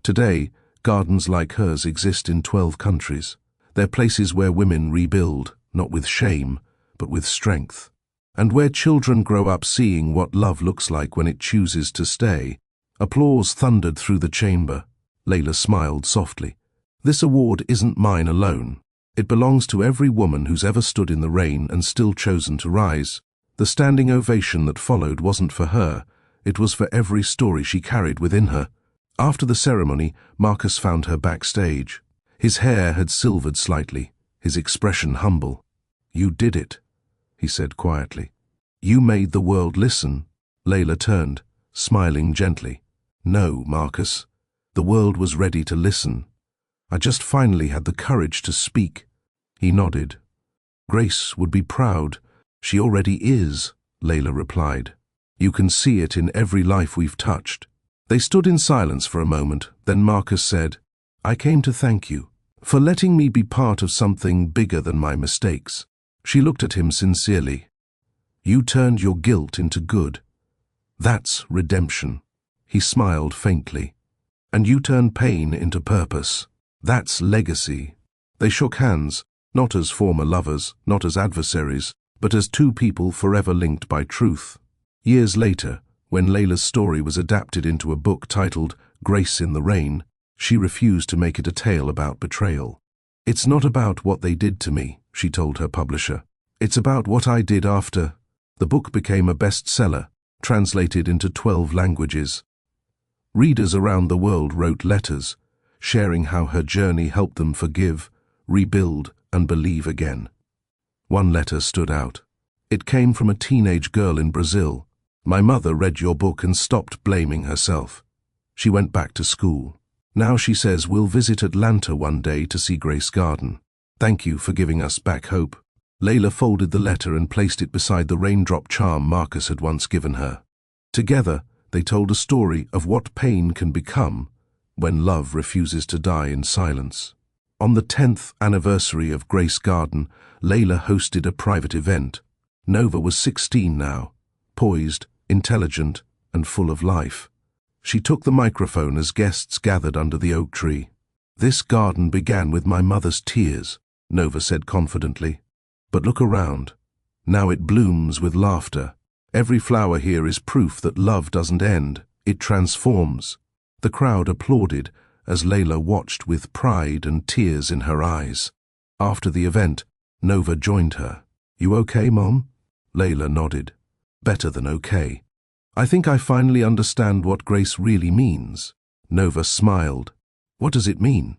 Today, gardens like hers exist in 12 countries. They're places where women rebuild, not with shame, but with strength. And where children grow up seeing what love looks like when it chooses to stay. Applause thundered through the chamber. Layla smiled softly. This award isn't mine alone. It belongs to every woman who's ever stood in the rain and still chosen to rise. The standing ovation that followed wasn't for her. It was for every story she carried within her. After the ceremony, Marcus found her backstage. His hair had silvered slightly, his expression humble. You did it, he said quietly. You made the world listen. Layla turned, smiling gently. No, Marcus. The world was ready to listen. I just finally had the courage to speak. He nodded. Grace would be proud. She already is, Layla replied. You can see it in every life we've touched. They stood in silence for a moment, then Marcus said, I came to thank you for letting me be part of something bigger than my mistakes. She looked at him sincerely. You turned your guilt into good. That's redemption. He smiled faintly. And you turned pain into purpose. That's legacy. They shook hands, not as former lovers, not as adversaries, but as two people forever linked by truth. Years later, when Layla's story was adapted into a book titled Grace in the Rain, she refused to make it a tale about betrayal. It's not about what they did to me, she told her publisher. It's about what I did after. The book became a bestseller, translated into 12 languages. Readers around the world wrote letters, sharing how her journey helped them forgive, rebuild, and believe again. One letter stood out. It came from a teenage girl in Brazil. My mother read your book and stopped blaming herself. She went back to school. Now she says we'll visit Atlanta one day to see Grace Garden. Thank you for giving us back hope. Layla folded the letter and placed it beside the raindrop charm Marcus had once given her. Together, they told a story of what pain can become when love refuses to die in silence. On the 10th anniversary of Grace Garden, Layla hosted a private event. Nova was 16 now, poised, intelligent, and full of life. She took the microphone as guests gathered under the oak tree. This garden began with my mother's tears, Nova said confidently. But look around. Now it blooms with laughter. Every flower here is proof that love doesn't end, it transforms. The crowd applauded as Layla watched with pride and tears in her eyes. After the event, Nova joined her. You okay, Mom? Layla nodded. Better than okay. I think I finally understand what grace really means. Nova smiled. What does it mean?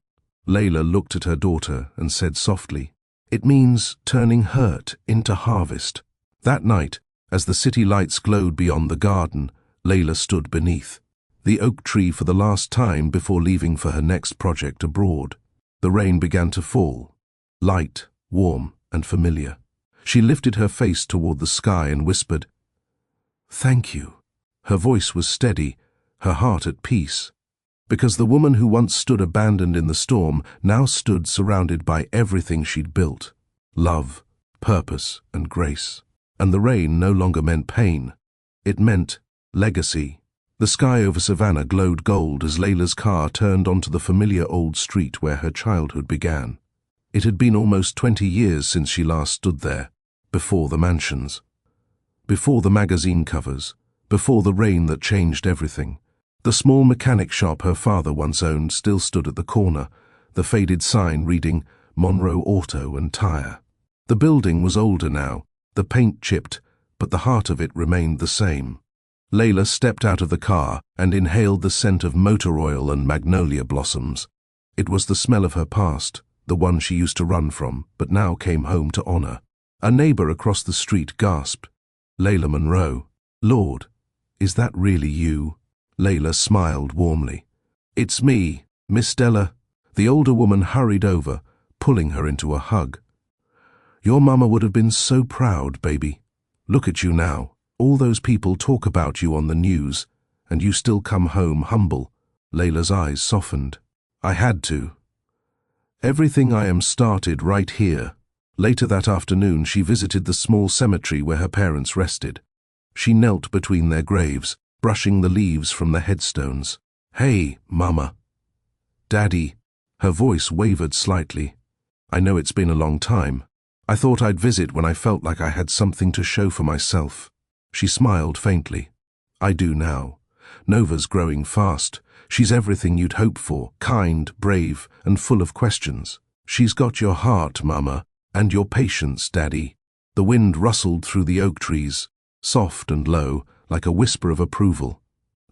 Layla looked at her daughter and said softly, It means turning hurt into harvest. That night, as the city lights glowed beyond the garden, Layla stood beneath the oak tree for the last time before leaving for her next project abroad. The rain began to fall, light, warm, and familiar. She lifted her face toward the sky and whispered, Thank you. Her voice was steady, her heart at peace, because the woman who once stood abandoned in the storm now stood surrounded by everything she'd built: love, purpose, and grace. And the rain no longer meant pain. It meant legacy. The sky over Savannah glowed gold as Layla's car turned onto the familiar old street where her childhood began. It had been almost 20 years since she last stood there, before the mansions, before the magazine covers, before the rain that changed everything. The small mechanic shop her father once owned still stood at the corner, the faded sign reading Monroe Auto and Tire. The building was older now, the paint chipped, but the heart of it remained the same. Layla stepped out of the car and inhaled the scent of motor oil and magnolia blossoms. It was the smell of her past, the one she used to run from, but now came home to honor. A neighbor across the street gasped, Layla Monroe. Lord, is that really you? Layla smiled warmly. It's me, Miss Della. The older woman hurried over, pulling her into a hug. Your mama would have been so proud, baby. Look at you now. All those people talk about you on the news, and you still come home humble. Layla's eyes softened. I had to. Everything I am started right here. Later that afternoon, she visited the small cemetery where her parents rested. She knelt between their graves, brushing the leaves from the headstones. Hey, Mama. Daddy. Her voice wavered slightly. I know it's been a long time. I thought I'd visit when I felt like I had something to show for myself. She smiled faintly. I do now. Nova's growing fast. She's everything you'd hope for, kind, brave, and full of questions. She's got your heart, Mama, and your patience, Daddy. The wind rustled through the oak trees, soft and low, like a whisper of approval.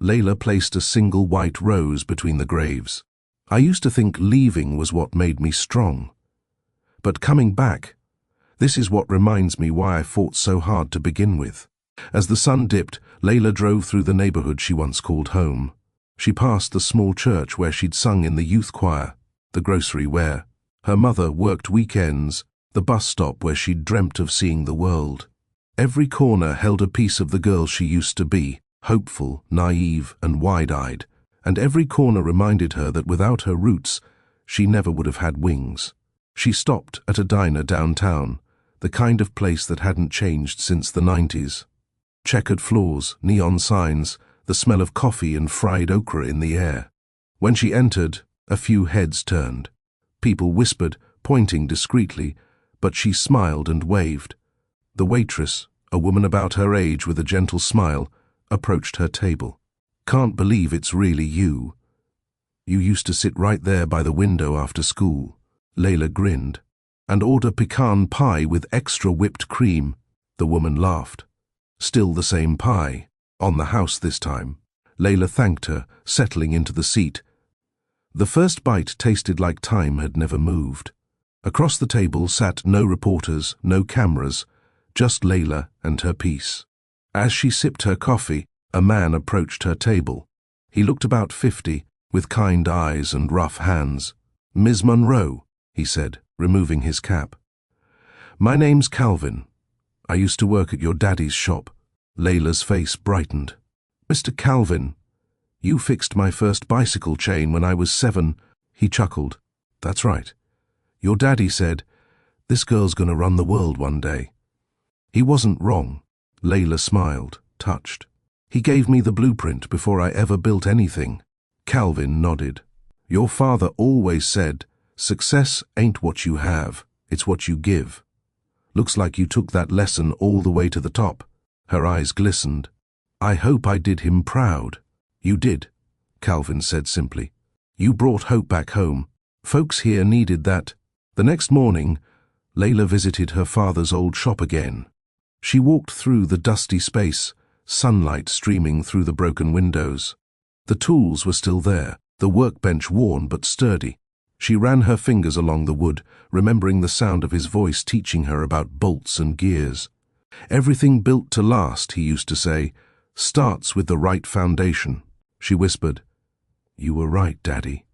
Layla placed a single white rose between the graves. I used to think leaving was what made me strong. But coming back, this is what reminds me why I fought so hard to begin with. As the sun dipped, Layla drove through the neighborhood she once called home. She passed the small church where she'd sung in the youth choir, the grocery where her mother worked weekends, the bus stop where she'd dreamt of seeing the world. Every corner held a piece of the girl she used to be, hopeful, naive, and wide-eyed, and every corner reminded her that without her roots, she never would have had wings. She stopped at a diner downtown, the kind of place that hadn't changed since the 90s. Checkered floors, neon signs, the smell of coffee and fried okra in the air. When she entered, a few heads turned. People whispered, pointing discreetly, but she smiled and waved. The waitress, a woman about her age with a gentle smile, approached her table. Can't believe it's really you. You used to sit right there by the window after school. Layla grinned. And order pecan pie with extra whipped cream. The woman laughed. Still the same pie. On the house this time. Layla thanked her, settling into the seat. The first bite tasted like time had never moved. Across the table sat no reporters, no cameras, just Layla and her peace. As she sipped her coffee, a man approached her table. He looked about 50, with kind eyes and rough hands. Ms. Monroe, he said, removing his cap. My name's Calvin. I used to work at your daddy's shop. Layla's face brightened. Mr. Calvin, you fixed my first bicycle chain when I was 7. He chuckled. That's right. Your daddy said, this girl's gonna run the world one day. He wasn't wrong. Layla smiled, touched. He gave me the blueprint before I ever built anything. Calvin nodded. Your father always said, success ain't what you have, it's what you give. Looks like you took that lesson all the way to the top. Her eyes glistened. I hope I did him proud. You did, Calvin said simply. You brought hope back home. Folks here needed that. The next morning, Layla visited her father's old shop again. She walked through the dusty space, sunlight streaming through the broken windows. The tools were still there, the workbench worn but sturdy. She ran her fingers along the wood, remembering the sound of his voice teaching her about bolts and gears. Everything built to last, he used to say, starts with the right foundation. She whispered, You were right, Daddy.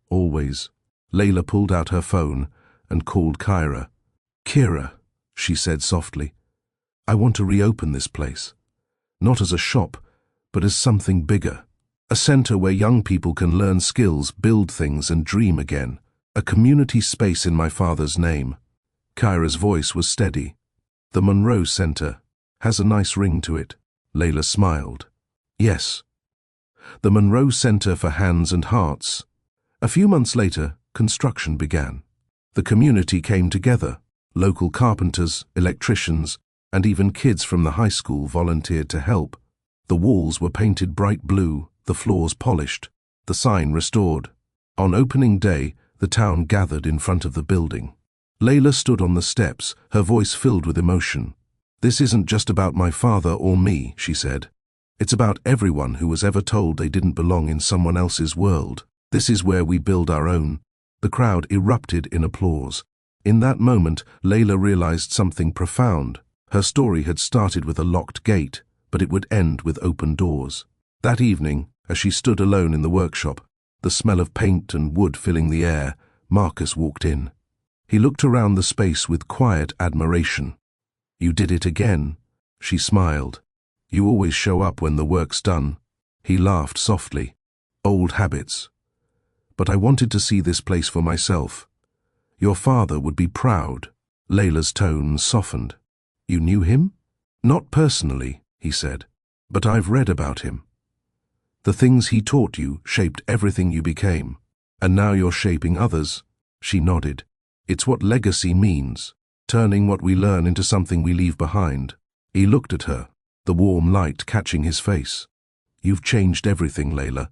Always. Layla pulled out her phone and called Kyra. Kira, she said softly, I want to reopen this place. Not as a shop, but as something bigger. A center where young people can learn skills, build things, and dream again. A community space in my father's name. Kyra's voice was steady. The Monroe Center has a nice ring to it. Layla smiled. Yes. The Monroe Center for Hands and Hearts. A few months later, construction began. The community came together. Local carpenters, electricians, and even kids from the high school volunteered to help. The walls were painted bright blue, the floors polished, the sign restored. On opening day, the town gathered in front of the building. Layla stood on the steps, her voice filled with emotion. This isn't just about my father or me, she said. It's about everyone who was ever told they didn't belong in someone else's world. This is where we build our own. The crowd erupted in applause. In that moment, Layla realized something profound. Her story had started with a locked gate, but it would end with open doors. That evening, as she stood alone in the workshop, the smell of paint and wood filling the air, Marcus walked in. He looked around the space with quiet admiration. You did it again, she smiled. You always show up when the work's done. He laughed softly. Old habits. But I wanted to see this place for myself. Your father would be proud. Layla's tone softened. You knew him? Not personally, he said, but I've read about him. The things he taught you shaped everything you became, and now you're shaping others. She nodded. It's what legacy means, turning what we learn into something we leave behind. He looked at her, the warm light catching his face. You've changed everything, Layla,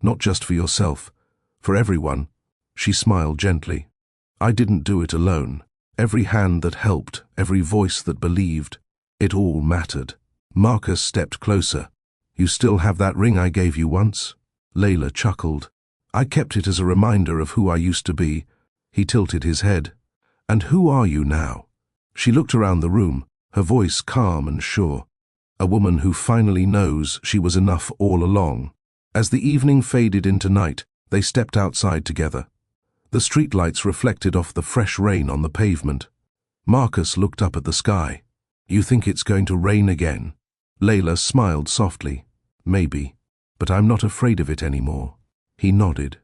not just for yourself, for everyone. She smiled gently. I didn't do it alone. Every hand that helped, every voice that believed, it all mattered. Marcus stepped closer. You still have that ring I gave you once? Layla chuckled. I kept it as a reminder of who I used to be. He tilted his head. And who are you now? She looked around the room, her voice calm and sure. A woman who finally knows she was enough all along. As the evening faded into night, they stepped outside together. The streetlights reflected off the fresh rain on the pavement. Marcus looked up at the sky. You think it's going to rain again? Layla smiled softly. Maybe, but I'm not afraid of it anymore. He nodded.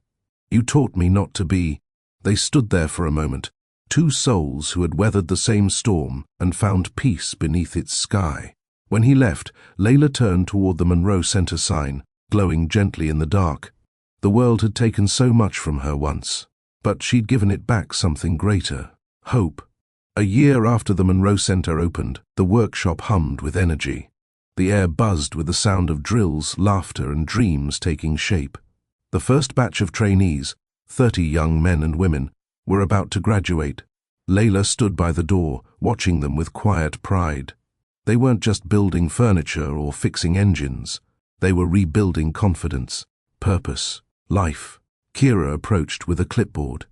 You taught me not to be. They stood there for a moment, two souls who had weathered the same storm and found peace beneath its sky. When he left, Layla turned toward the Monroe Center sign, glowing gently in the dark. The world had taken so much from her once, but she'd given it back something greater, hope. A year after the Monroe Center opened, the workshop hummed with energy. The air buzzed with the sound of drills, laughter, and dreams taking shape. The first batch of trainees, 30 young men and women, were about to graduate. Layla stood by the door, watching them with quiet pride. They weren't just building furniture or fixing engines. They were rebuilding confidence, purpose, life. Kira approached with a clipboard.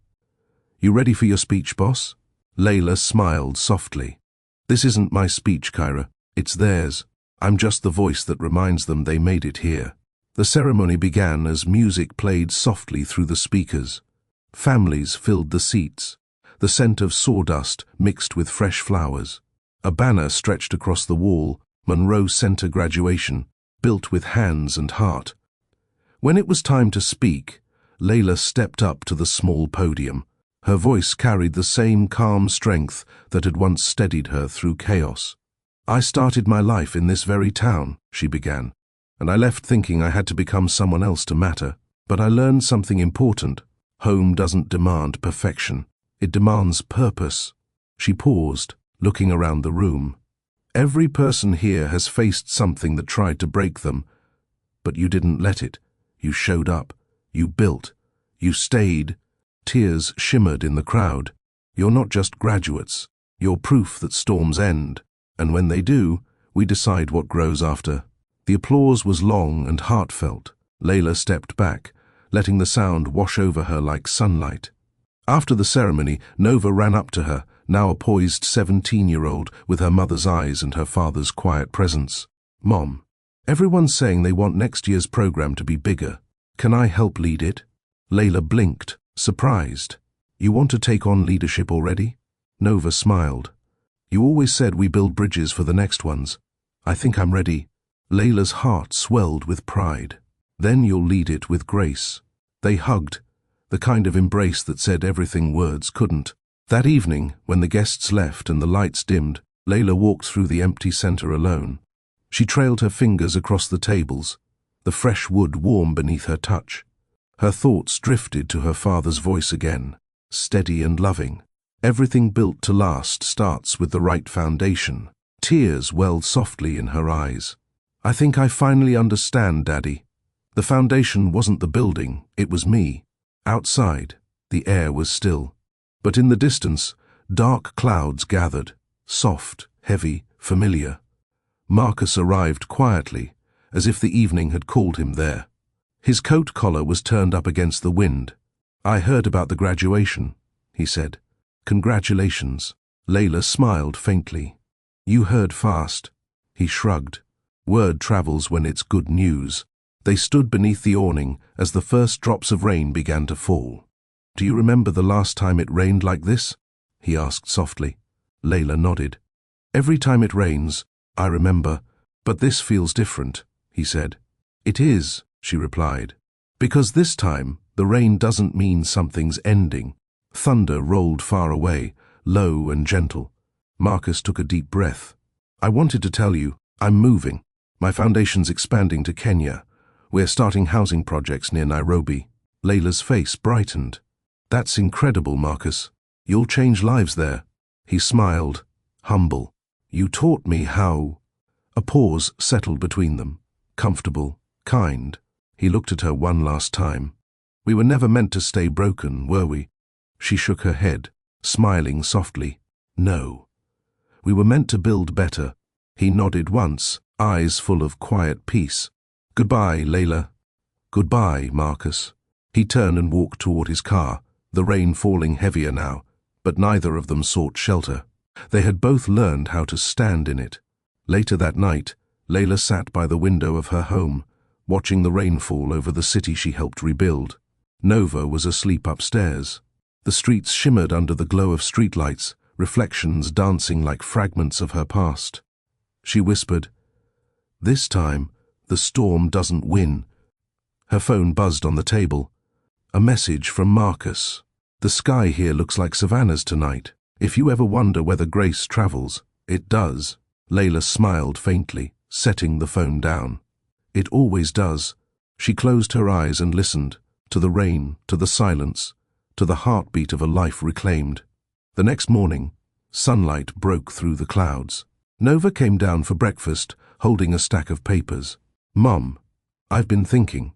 You ready for your speech, boss? Layla smiled softly. This isn't my speech, Kyra. It's theirs. I'm just the voice that reminds them they made it here. The ceremony began as music played softly through the speakers. Families filled the seats, the scent of sawdust mixed with fresh flowers. A banner stretched across the wall, Monroe Center Graduation, built with hands and heart. When it was time to speak, Layla stepped up to the small podium. Her voice carried the same calm strength that had once steadied her through chaos. I started my life in this very town, she began, and I left thinking I had to become someone else to matter. But I learned something important. Home doesn't demand perfection. It demands purpose. She paused, looking around the room. Every person here has faced something that tried to break them, but you didn't let it. You showed up. You built. You stayed. Tears shimmered in the crowd. You're not just graduates. You're proof that storms end. And when they do, we decide what grows after. The applause was long and heartfelt. Layla stepped back, letting the sound wash over her like sunlight. After the ceremony, Nova ran up to her, now a poised 17-year-old with her mother's eyes and her father's quiet presence. "Mom, everyone's saying they want next year's program to be bigger. Can I help lead it?" Layla blinked, surprised. "You want to take on leadership already?" Nova smiled. "You always said we build bridges for the next ones. I think I'm ready." Layla's heart swelled with pride. "Then you'll lead it with grace." They hugged, the kind of embrace that said everything words couldn't. That evening, when the guests left and the lights dimmed, Layla walked through the empty center alone. She trailed her fingers across the tables, the fresh wood warm beneath her touch. Her thoughts drifted to her father's voice again, steady and loving. Everything built to last starts with the right foundation. Tears welled softly in her eyes. "I think I finally understand, Daddy. The foundation wasn't the building, it was me." Outside, the air was still. But in the distance, dark clouds gathered, soft, heavy, familiar. Marcus arrived quietly, as if the evening had called him there. His coat collar was turned up against the wind. "I heard about the graduation," he said. "Congratulations." Layla smiled faintly. "You heard fast." He shrugged. "Word travels when it's good news." They stood beneath the awning as the first drops of rain began to fall. "Do you remember the last time it rained like this?" he asked softly. Layla nodded. "Every time it rains, I remember, but this feels different," he said. "It is," she replied, "because this time the rain doesn't mean something's ending." Thunder rolled far away, low and gentle. Marcus took a deep breath. "I wanted to tell you, I'm moving. My foundation's expanding to Kenya. We're starting housing projects near Nairobi." Layla's face brightened. "That's incredible, Marcus. You'll change lives there." He smiled, humble. "You taught me how." A pause settled between them, comfortable, kind. He looked at her one last time. "We were never meant to stay broken, were we?" She shook her head, smiling softly. "No. We were meant to build better." He nodded once, eyes full of quiet peace. "Goodbye, Layla." "Goodbye, Marcus." He turned and walked toward his car, the rain falling heavier now, but neither of them sought shelter. They had both learned how to stand in it. Later that night, Layla sat by the window of her home, watching the rain fall over the city she helped rebuild. Nova was asleep upstairs. The streets shimmered under the glow of streetlights, reflections dancing like fragments of her past. She whispered, "This time, the storm doesn't win." Her phone buzzed on the table. A message from Marcus. "The sky here looks like Savannah's tonight. If you ever wonder whether grace travels, it does." Layla smiled faintly, setting the phone down. "It always does." She closed her eyes and listened, to the rain, to the silence, to the heartbeat of a life reclaimed. The next morning, sunlight broke through the clouds. Nova came down for breakfast, holding a stack of papers. "Mom, I've been thinking,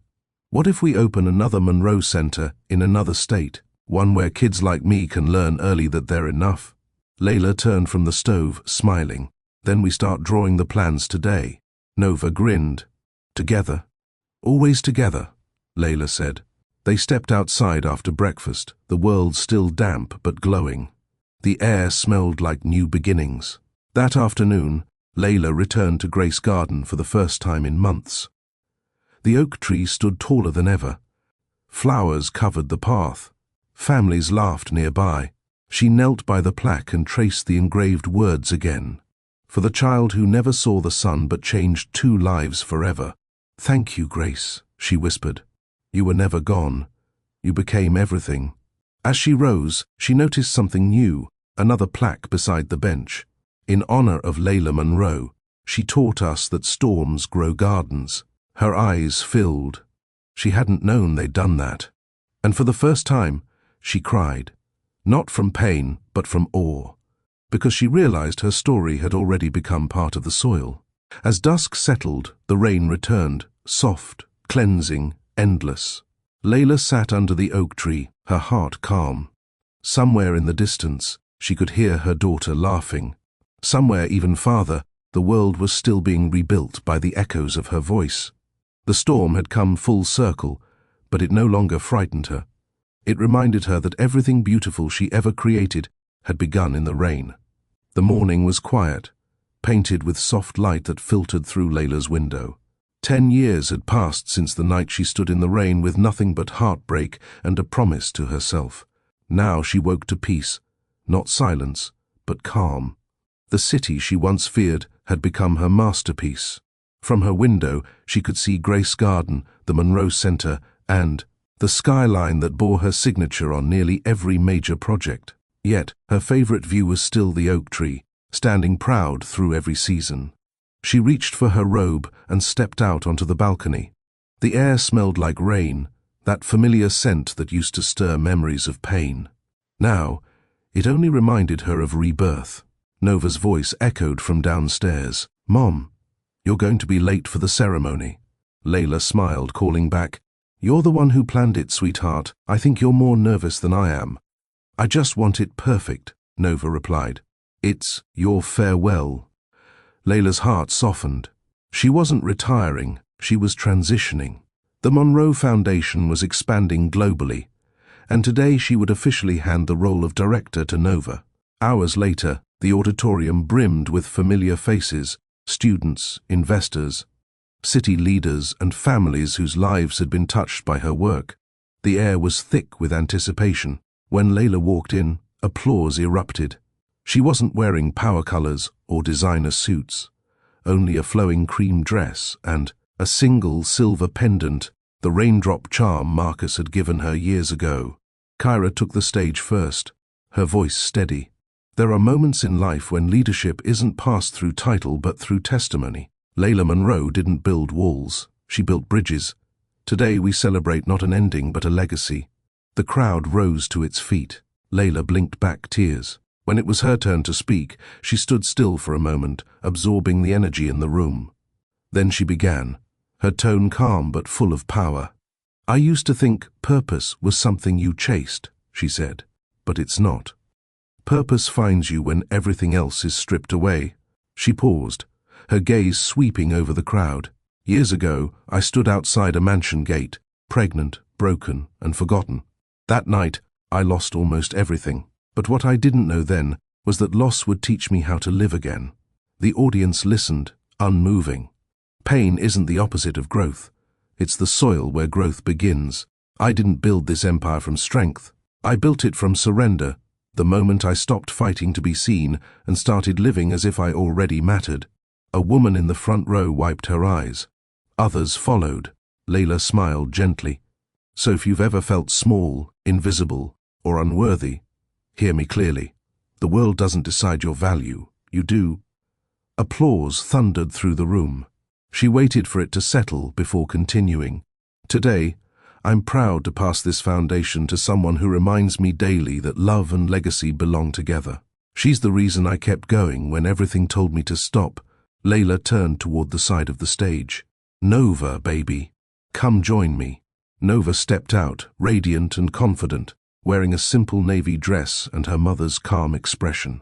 what if we open another Monroe Center in another state, one where kids like me can learn early that they're enough?" Layla turned from the stove, smiling. "Then we start drawing the plans today." Nova grinned. "Together." "Always together," Layla said. They stepped outside after breakfast, the world still damp but glowing. The air smelled like new beginnings. That afternoon, Layla returned to Grace Garden for the first time in months. The oak tree stood taller than ever. Flowers covered the path. Families laughed nearby. She knelt by the plaque and traced the engraved words again. For the child who never saw the sun but changed 2 lives forever. "Thank you, Grace," she whispered. "You were never gone. You became everything." As she rose, she noticed something new, another plaque beside the bench. "In honor of Layla Monroe, she taught us that storms grow gardens." Her eyes filled. She hadn't known they'd done that. And for the first time, she cried. Not from pain, but from awe, because she realized her story had already become part of the soil. As dusk settled, the rain returned, soft, cleansing, endless. Layla sat under the oak tree, her heart calm. Somewhere in the distance, she could hear her daughter laughing. Somewhere even farther, the world was still being rebuilt by the echoes of her voice. The storm had come full circle, but it no longer frightened her. It reminded her that everything beautiful she ever created had begun in the rain. The morning was quiet, painted with soft light that filtered through Layla's window. 10 years had passed since the night she stood in the rain with nothing but heartbreak and a promise to herself. Now she woke to peace, not silence, but calm. The city she once feared had become her masterpiece. From her window, she could see Grace Garden, the Monroe Center, and the skyline that bore her signature on nearly every major project. Yet, her favorite view was still the oak tree, standing proud through every season. She reached for her robe and stepped out onto the balcony. The air smelled like rain, that familiar scent that used to stir memories of pain. Now, it only reminded her of rebirth. Nova's voice echoed from downstairs. "Mom, you're going to be late for the ceremony." Layla smiled, calling back, "You're the one who planned it, sweetheart. I think you're more nervous than I am." "I just want it perfect," Nova replied. "It's your farewell." Layla's heart softened. She wasn't retiring, she was transitioning. The Monroe Foundation was expanding globally, and today she would officially hand the role of director to Nova. Hours later, the auditorium brimmed with familiar faces, students, investors, city leaders, and families whose lives had been touched by her work. The air was thick with anticipation. When Layla walked in, applause erupted. She wasn't wearing power colors or designer suits, only a flowing cream dress and a single silver pendant, the raindrop charm Marcus had given her years ago. Kyra took the stage first, her voice steady. There are moments in life when leadership isn't passed through title but through testimony. Layla Monroe didn't build walls, she built bridges. Today we celebrate not an ending but a legacy. The crowd rose to its feet. Layla blinked back tears. When it was her turn to speak, she stood still for a moment, absorbing the energy in the room. Then she began, her tone calm but full of power. "I used to think purpose was something you chased," she said, "but it's not. Purpose finds you when everything else is stripped away." She paused, her gaze sweeping over the crowd. "Years ago, I stood outside a mansion gate, pregnant, broken, and forgotten. That night, I lost almost everything. But what I didn't know then was that loss would teach me how to live again." The audience listened, unmoving. Pain isn't the opposite of growth. It's the soil where growth begins. I didn't build this empire from strength. I built it from surrender, the moment I stopped fighting to be seen and started living as if I already mattered. A woman in the front row wiped her eyes. Others followed. Layla smiled gently. "So if you've ever felt small, invisible, or unworthy, hear me clearly. The world doesn't decide your value. You do." Applause thundered through the room. She waited for it to settle before continuing. "Today, I'm proud to pass this foundation to someone who reminds me daily that love and legacy belong together. She's the reason I kept going when everything told me to stop." Layla turned toward the side of the stage. "Nova, baby. Come join me." Nova stepped out, radiant and confident, wearing a simple navy dress and her mother's calm expression.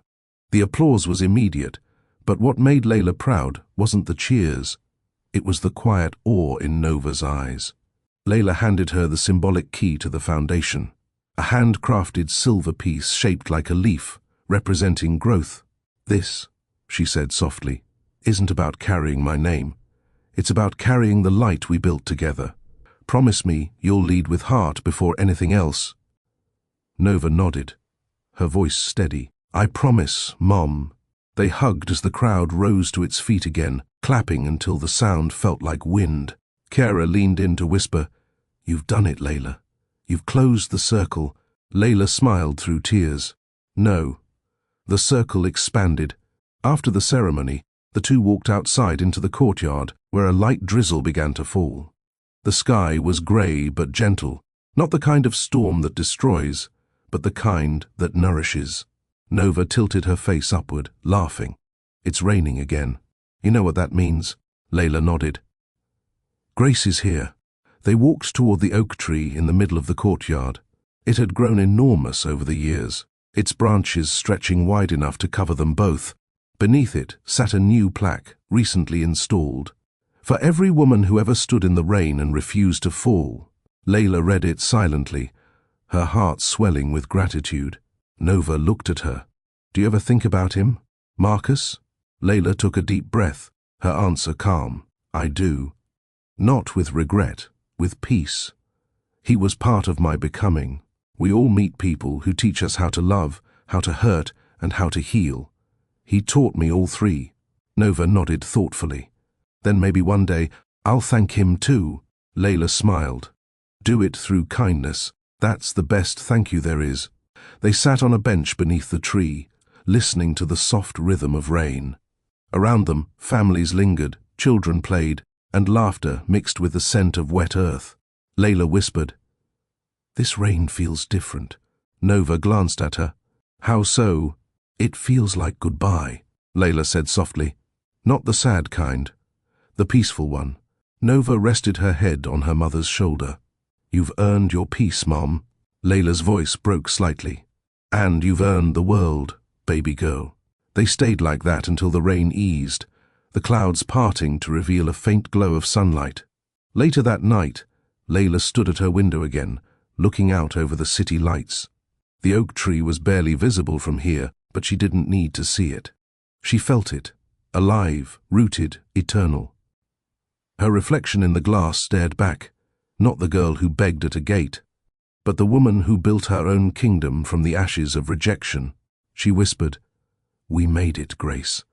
The applause was immediate, but what made Layla proud wasn't the cheers. It was the quiet awe in Nova's eyes. Layla handed her the symbolic key to the foundation, a handcrafted silver piece shaped like a leaf, representing growth. "This," she said softly, "isn't about carrying my name. It's about carrying the light we built together. Promise me you'll lead with heart before anything else." Nova nodded, her voice steady. "I promise, Mom." They hugged as the crowd rose to its feet again, clapping until the sound felt like wind. Kara leaned in to whisper, "You've done it, Layla. You've closed the circle." Layla smiled through tears. "No." The circle expanded. After the ceremony, the two walked outside into the courtyard, where a light drizzle began to fall. The sky was grey but gentle, Not the kind of storm that destroys, but the kind that nourishes. Nova tilted her face upward, laughing. It's raining again. You know what that means? Layla nodded. Grace is here. They walked toward the oak tree in the middle of the courtyard. It had grown enormous over the years, its branches stretching wide enough to cover them both. Beneath it sat a new plaque, recently installed. For every woman who ever stood in the rain and refused to fall. Layla read it silently, her heart swelling with gratitude. Nova looked at her. Do you ever think about him, Marcus? Layla took a deep breath, her answer calm. I do. Not with regret, with peace. He was part of my becoming. We all meet people who teach us how to love, how to hurt, and how to heal. He taught me all three. Nova nodded thoughtfully. Then maybe one day I'll thank him too. Layla smiled. Do it through kindness. That's the best thank you there is. They sat on a bench beneath the tree, listening to the soft rhythm of rain. Around them, families lingered, children played, and laughter mixed with the scent of wet earth. Layla whispered, This rain feels different. Nova glanced at her. How so? It feels like goodbye, Layla said softly. Not the sad kind, the peaceful one. Nova rested her head on her mother's shoulder. You've earned your peace, Mom. Layla's voice broke slightly. And you've earned the world, baby girl. They stayed like that until the rain eased, the clouds parting to reveal a faint glow of sunlight. Later that night, Layla stood at her window again, looking out over the city lights. The oak tree was barely visible from here, but she didn't need to see it. She felt it, alive, rooted, eternal. Her reflection in the glass stared back, not the girl who begged at a gate, but the woman who built her own kingdom from the ashes of rejection. She whispered, We made it, Grace.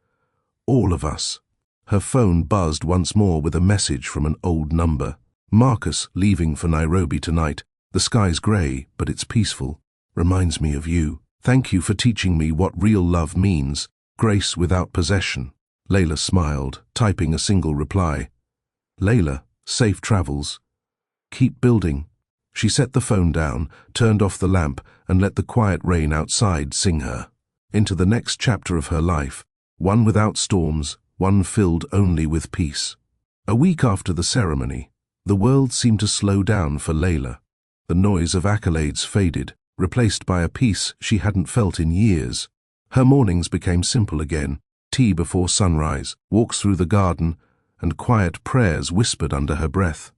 All of us. Her phone buzzed once more with a message from an old number. Marcus, leaving for Nairobi tonight. The sky's grey, but it's peaceful. Reminds me of you. Thank you for teaching me what real love means. Grace without possession. Layla smiled, typing a single reply. Layla, safe travels. Keep building. She set the phone down, turned off the lamp, and let the quiet rain outside sing her into the next chapter of her life, one without storms, one filled only with peace. A week after the ceremony, the world seemed to slow down for Layla. The noise of accolades faded, replaced by a peace she hadn't felt in years. Her mornings became simple again, tea before sunrise, walks through the garden, and quiet prayers whispered under her breath.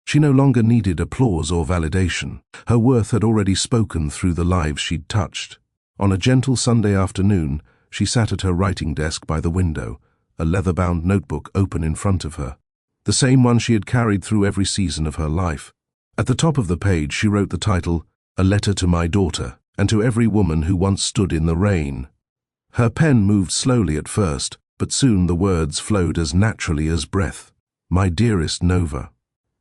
She no longer needed applause or validation. Her worth had already spoken through the lives she'd touched. On a gentle Sunday afternoon, she sat at her writing desk by the window, a leather-bound notebook open in front of her, the same one she had carried through every season of her life. At the top of the page she wrote the title, A Letter to My Daughter, and to every woman who once stood in the rain. Her pen moved slowly at first, but soon the words flowed as naturally as breath. My dearest Nova,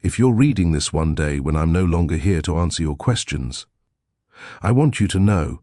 if you're reading this one day when I'm no longer here to answer your questions, I want you to know,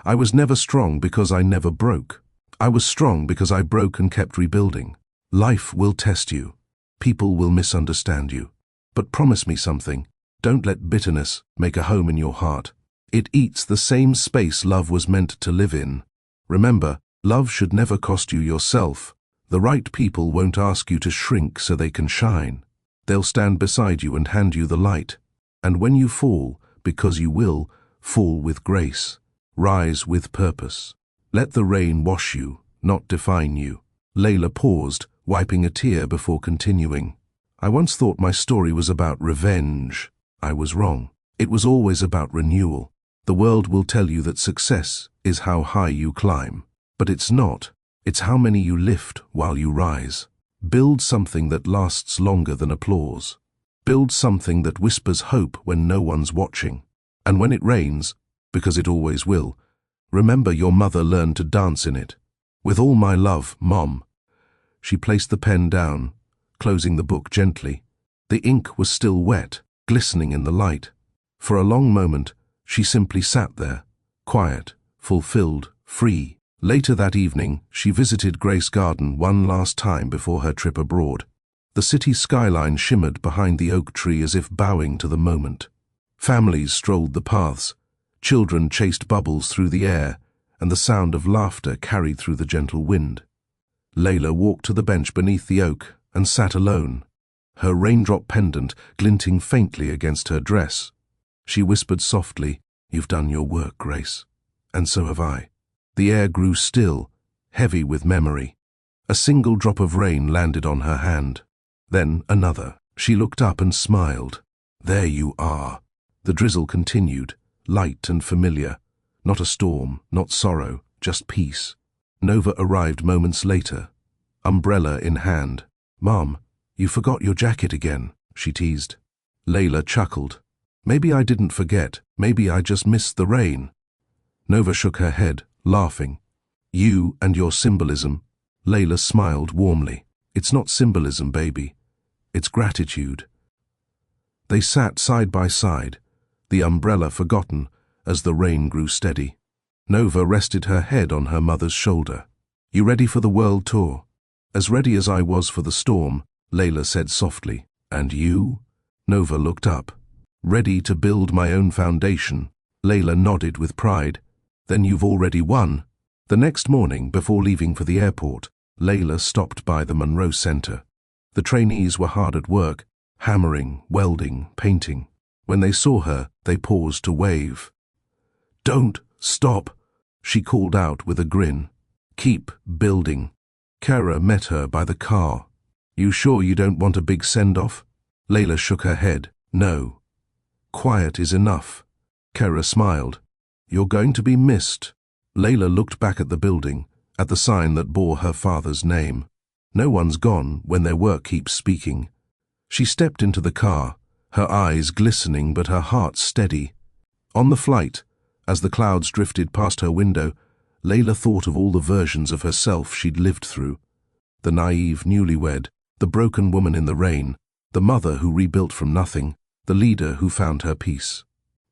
I was never strong because I never broke. I was strong because I broke and kept rebuilding. Life will test you. People will misunderstand you. But promise me something. Don't let bitterness make a home in your heart. It eats the same space love was meant to live in. Remember, love should never cost you yourself. The right people won't ask you to shrink so they can shine. They'll stand beside you and hand you the light. And when you fall, because you will, fall with grace. Rise with purpose. Let the rain wash you, not define you. Layla paused, wiping a tear before continuing. I once thought my story was about revenge. I was wrong. It was always about renewal. The world will tell you that success is how high you climb. But it's not. It's how many you lift while you rise. Build something that lasts longer than applause. Build something that whispers hope when no one's watching. And when it rains, because it always will, remember your mother learned to dance in it. With all my love, Mom. She placed the pen down, closing the book gently. The ink was still wet, glistening in the light. For a long moment, she simply sat there, quiet, fulfilled, free. Later that evening, she visited Grace Garden one last time before her trip abroad. The city skyline shimmered behind the oak tree as if bowing to the moment. Families strolled the paths. Children chased bubbles through the air, and the sound of laughter carried through the gentle wind. Layla walked to the bench beneath the oak and sat alone, her raindrop pendant glinting faintly against her dress. She whispered softly, "You've done your work, Grace. And so have I." The air grew still, heavy with memory. A single drop of rain landed on her hand. Then another. She looked up and smiled. "There you are." The drizzle continued, light and familiar. Not a storm, not sorrow, just peace. Nova arrived moments later, umbrella in hand. "Mom, you forgot your jacket again," she teased. Layla chuckled. "Maybe I didn't forget. Maybe I just missed the rain." Nova shook her head, laughing. "You and your symbolism." Layla smiled warmly. "It's not symbolism, baby. It's gratitude." They sat side by side, the umbrella forgotten as the rain grew steady. Nova rested her head on her mother's shoulder. "You ready for the world tour?" "As ready as I was for the storm," Layla said softly. "And you?" Nova looked up. "Ready to build my own foundation." Layla nodded with pride. "Then you've already won." The next morning, before leaving for the airport, Layla stopped by the Monroe Center. The trainees were hard at work, hammering, welding, painting. When they saw her, they paused to wave. "Don't stop," she called out with a grin. "Keep building." Kara met her by the car. "You sure you don't want a big send-off?" Layla shook her head. "No. Quiet is enough." Kara smiled. "You're going to be missed." Layla looked back at the building, at the sign that bore her father's name. No one's gone when their work keeps speaking. She stepped into the car, her eyes glistening but her heart steady. On the flight, as the clouds drifted past her window, Layla thought of all the versions of herself she'd lived through. The naive newlywed, the broken woman in the rain, the mother who rebuilt from nothing, the leader who found her peace.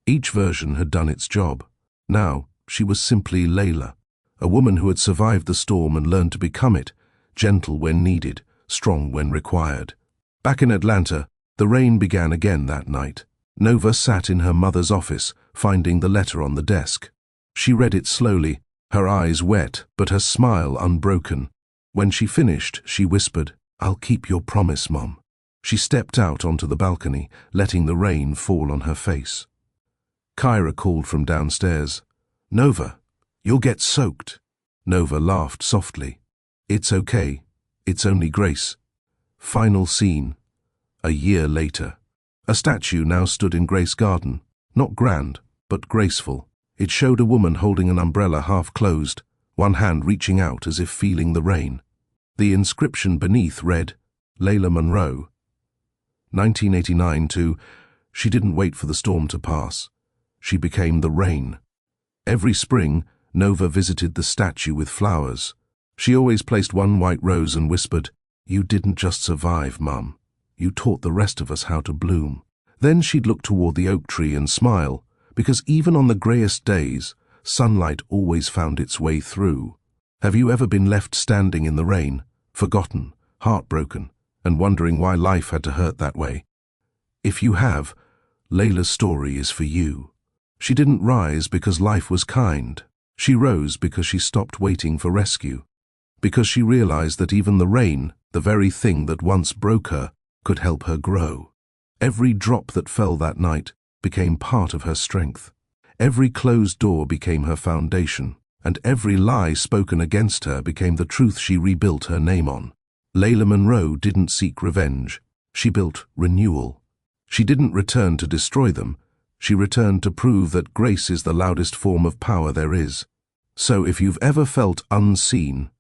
Each version had done its job. Now, she was simply Layla, a woman who had survived the storm and learned to become it, gentle when needed, strong when required. Back in Atlanta, the rain began again that night. Nova sat in her mother's office, finding the letter on the desk. She read it slowly, her eyes wet but her smile unbroken. When she finished, she whispered, "I'll keep your promise, Mom." She stepped out onto the balcony, letting the rain fall on her face. Kyra called from downstairs. "Nova, you'll get soaked." Nova laughed softly. "It's okay. It's only Grace." Final scene. A year later. A statue now stood in Grace Garden, not grand, but graceful. It showed a woman holding an umbrella half closed, one hand reaching out as if feeling the rain. The inscription beneath read, Layla Monroe, 1989 to, she didn't wait for the storm to pass. She became the rain. Every spring, Nova visited the statue with flowers. She always placed one white rose and whispered, "You didn't just survive, Mum. You taught the rest of us how to bloom." Then she'd look toward the oak tree and smile, because even on the greyest days, sunlight always found its way through. Have you ever been left standing in the rain, forgotten, heartbroken, and wondering why life had to hurt that way? If you have, Layla's story is for you. She didn't rise because life was kind. She rose because she stopped waiting for rescue. Because she realized that even the rain, the very thing that once broke her, could help her grow. Every drop that fell that night became part of her strength. Every closed door became her foundation, and every lie spoken against her became the truth she rebuilt her name on. Layla Monroe didn't seek revenge. She built renewal. She didn't return to destroy them. She returned to prove that grace is the loudest form of power there is. So if you've ever felt unseen,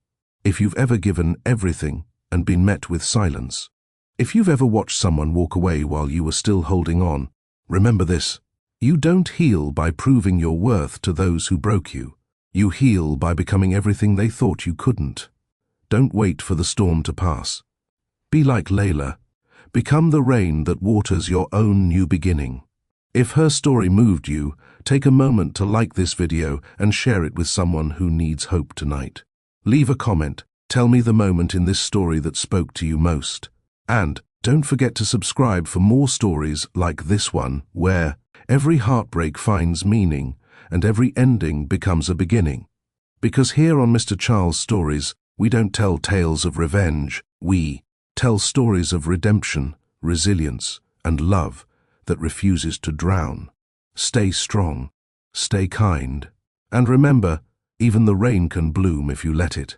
if you've ever given everything and been met with silence, if you've ever watched someone walk away while you were still holding on, remember this: you don't heal by proving your worth to those who broke you. You heal by becoming everything they thought you couldn't. Don't wait for the storm to pass. Be like Layla. Become the rain that waters your own new beginning. If her story moved you, take a moment to like this video and share it with someone who needs hope tonight. Leave a comment. Tell me the moment in this story that spoke to you most. And don't forget to subscribe for more stories like this one, where Every heartbreak finds meaning, and every ending becomes a beginning. Because here on Mr. Charles Stories, we don't tell tales of revenge, we tell stories of redemption, resilience, and love that refuses to drown. Stay strong, stay kind, and remember, even the rain can bloom if you let it.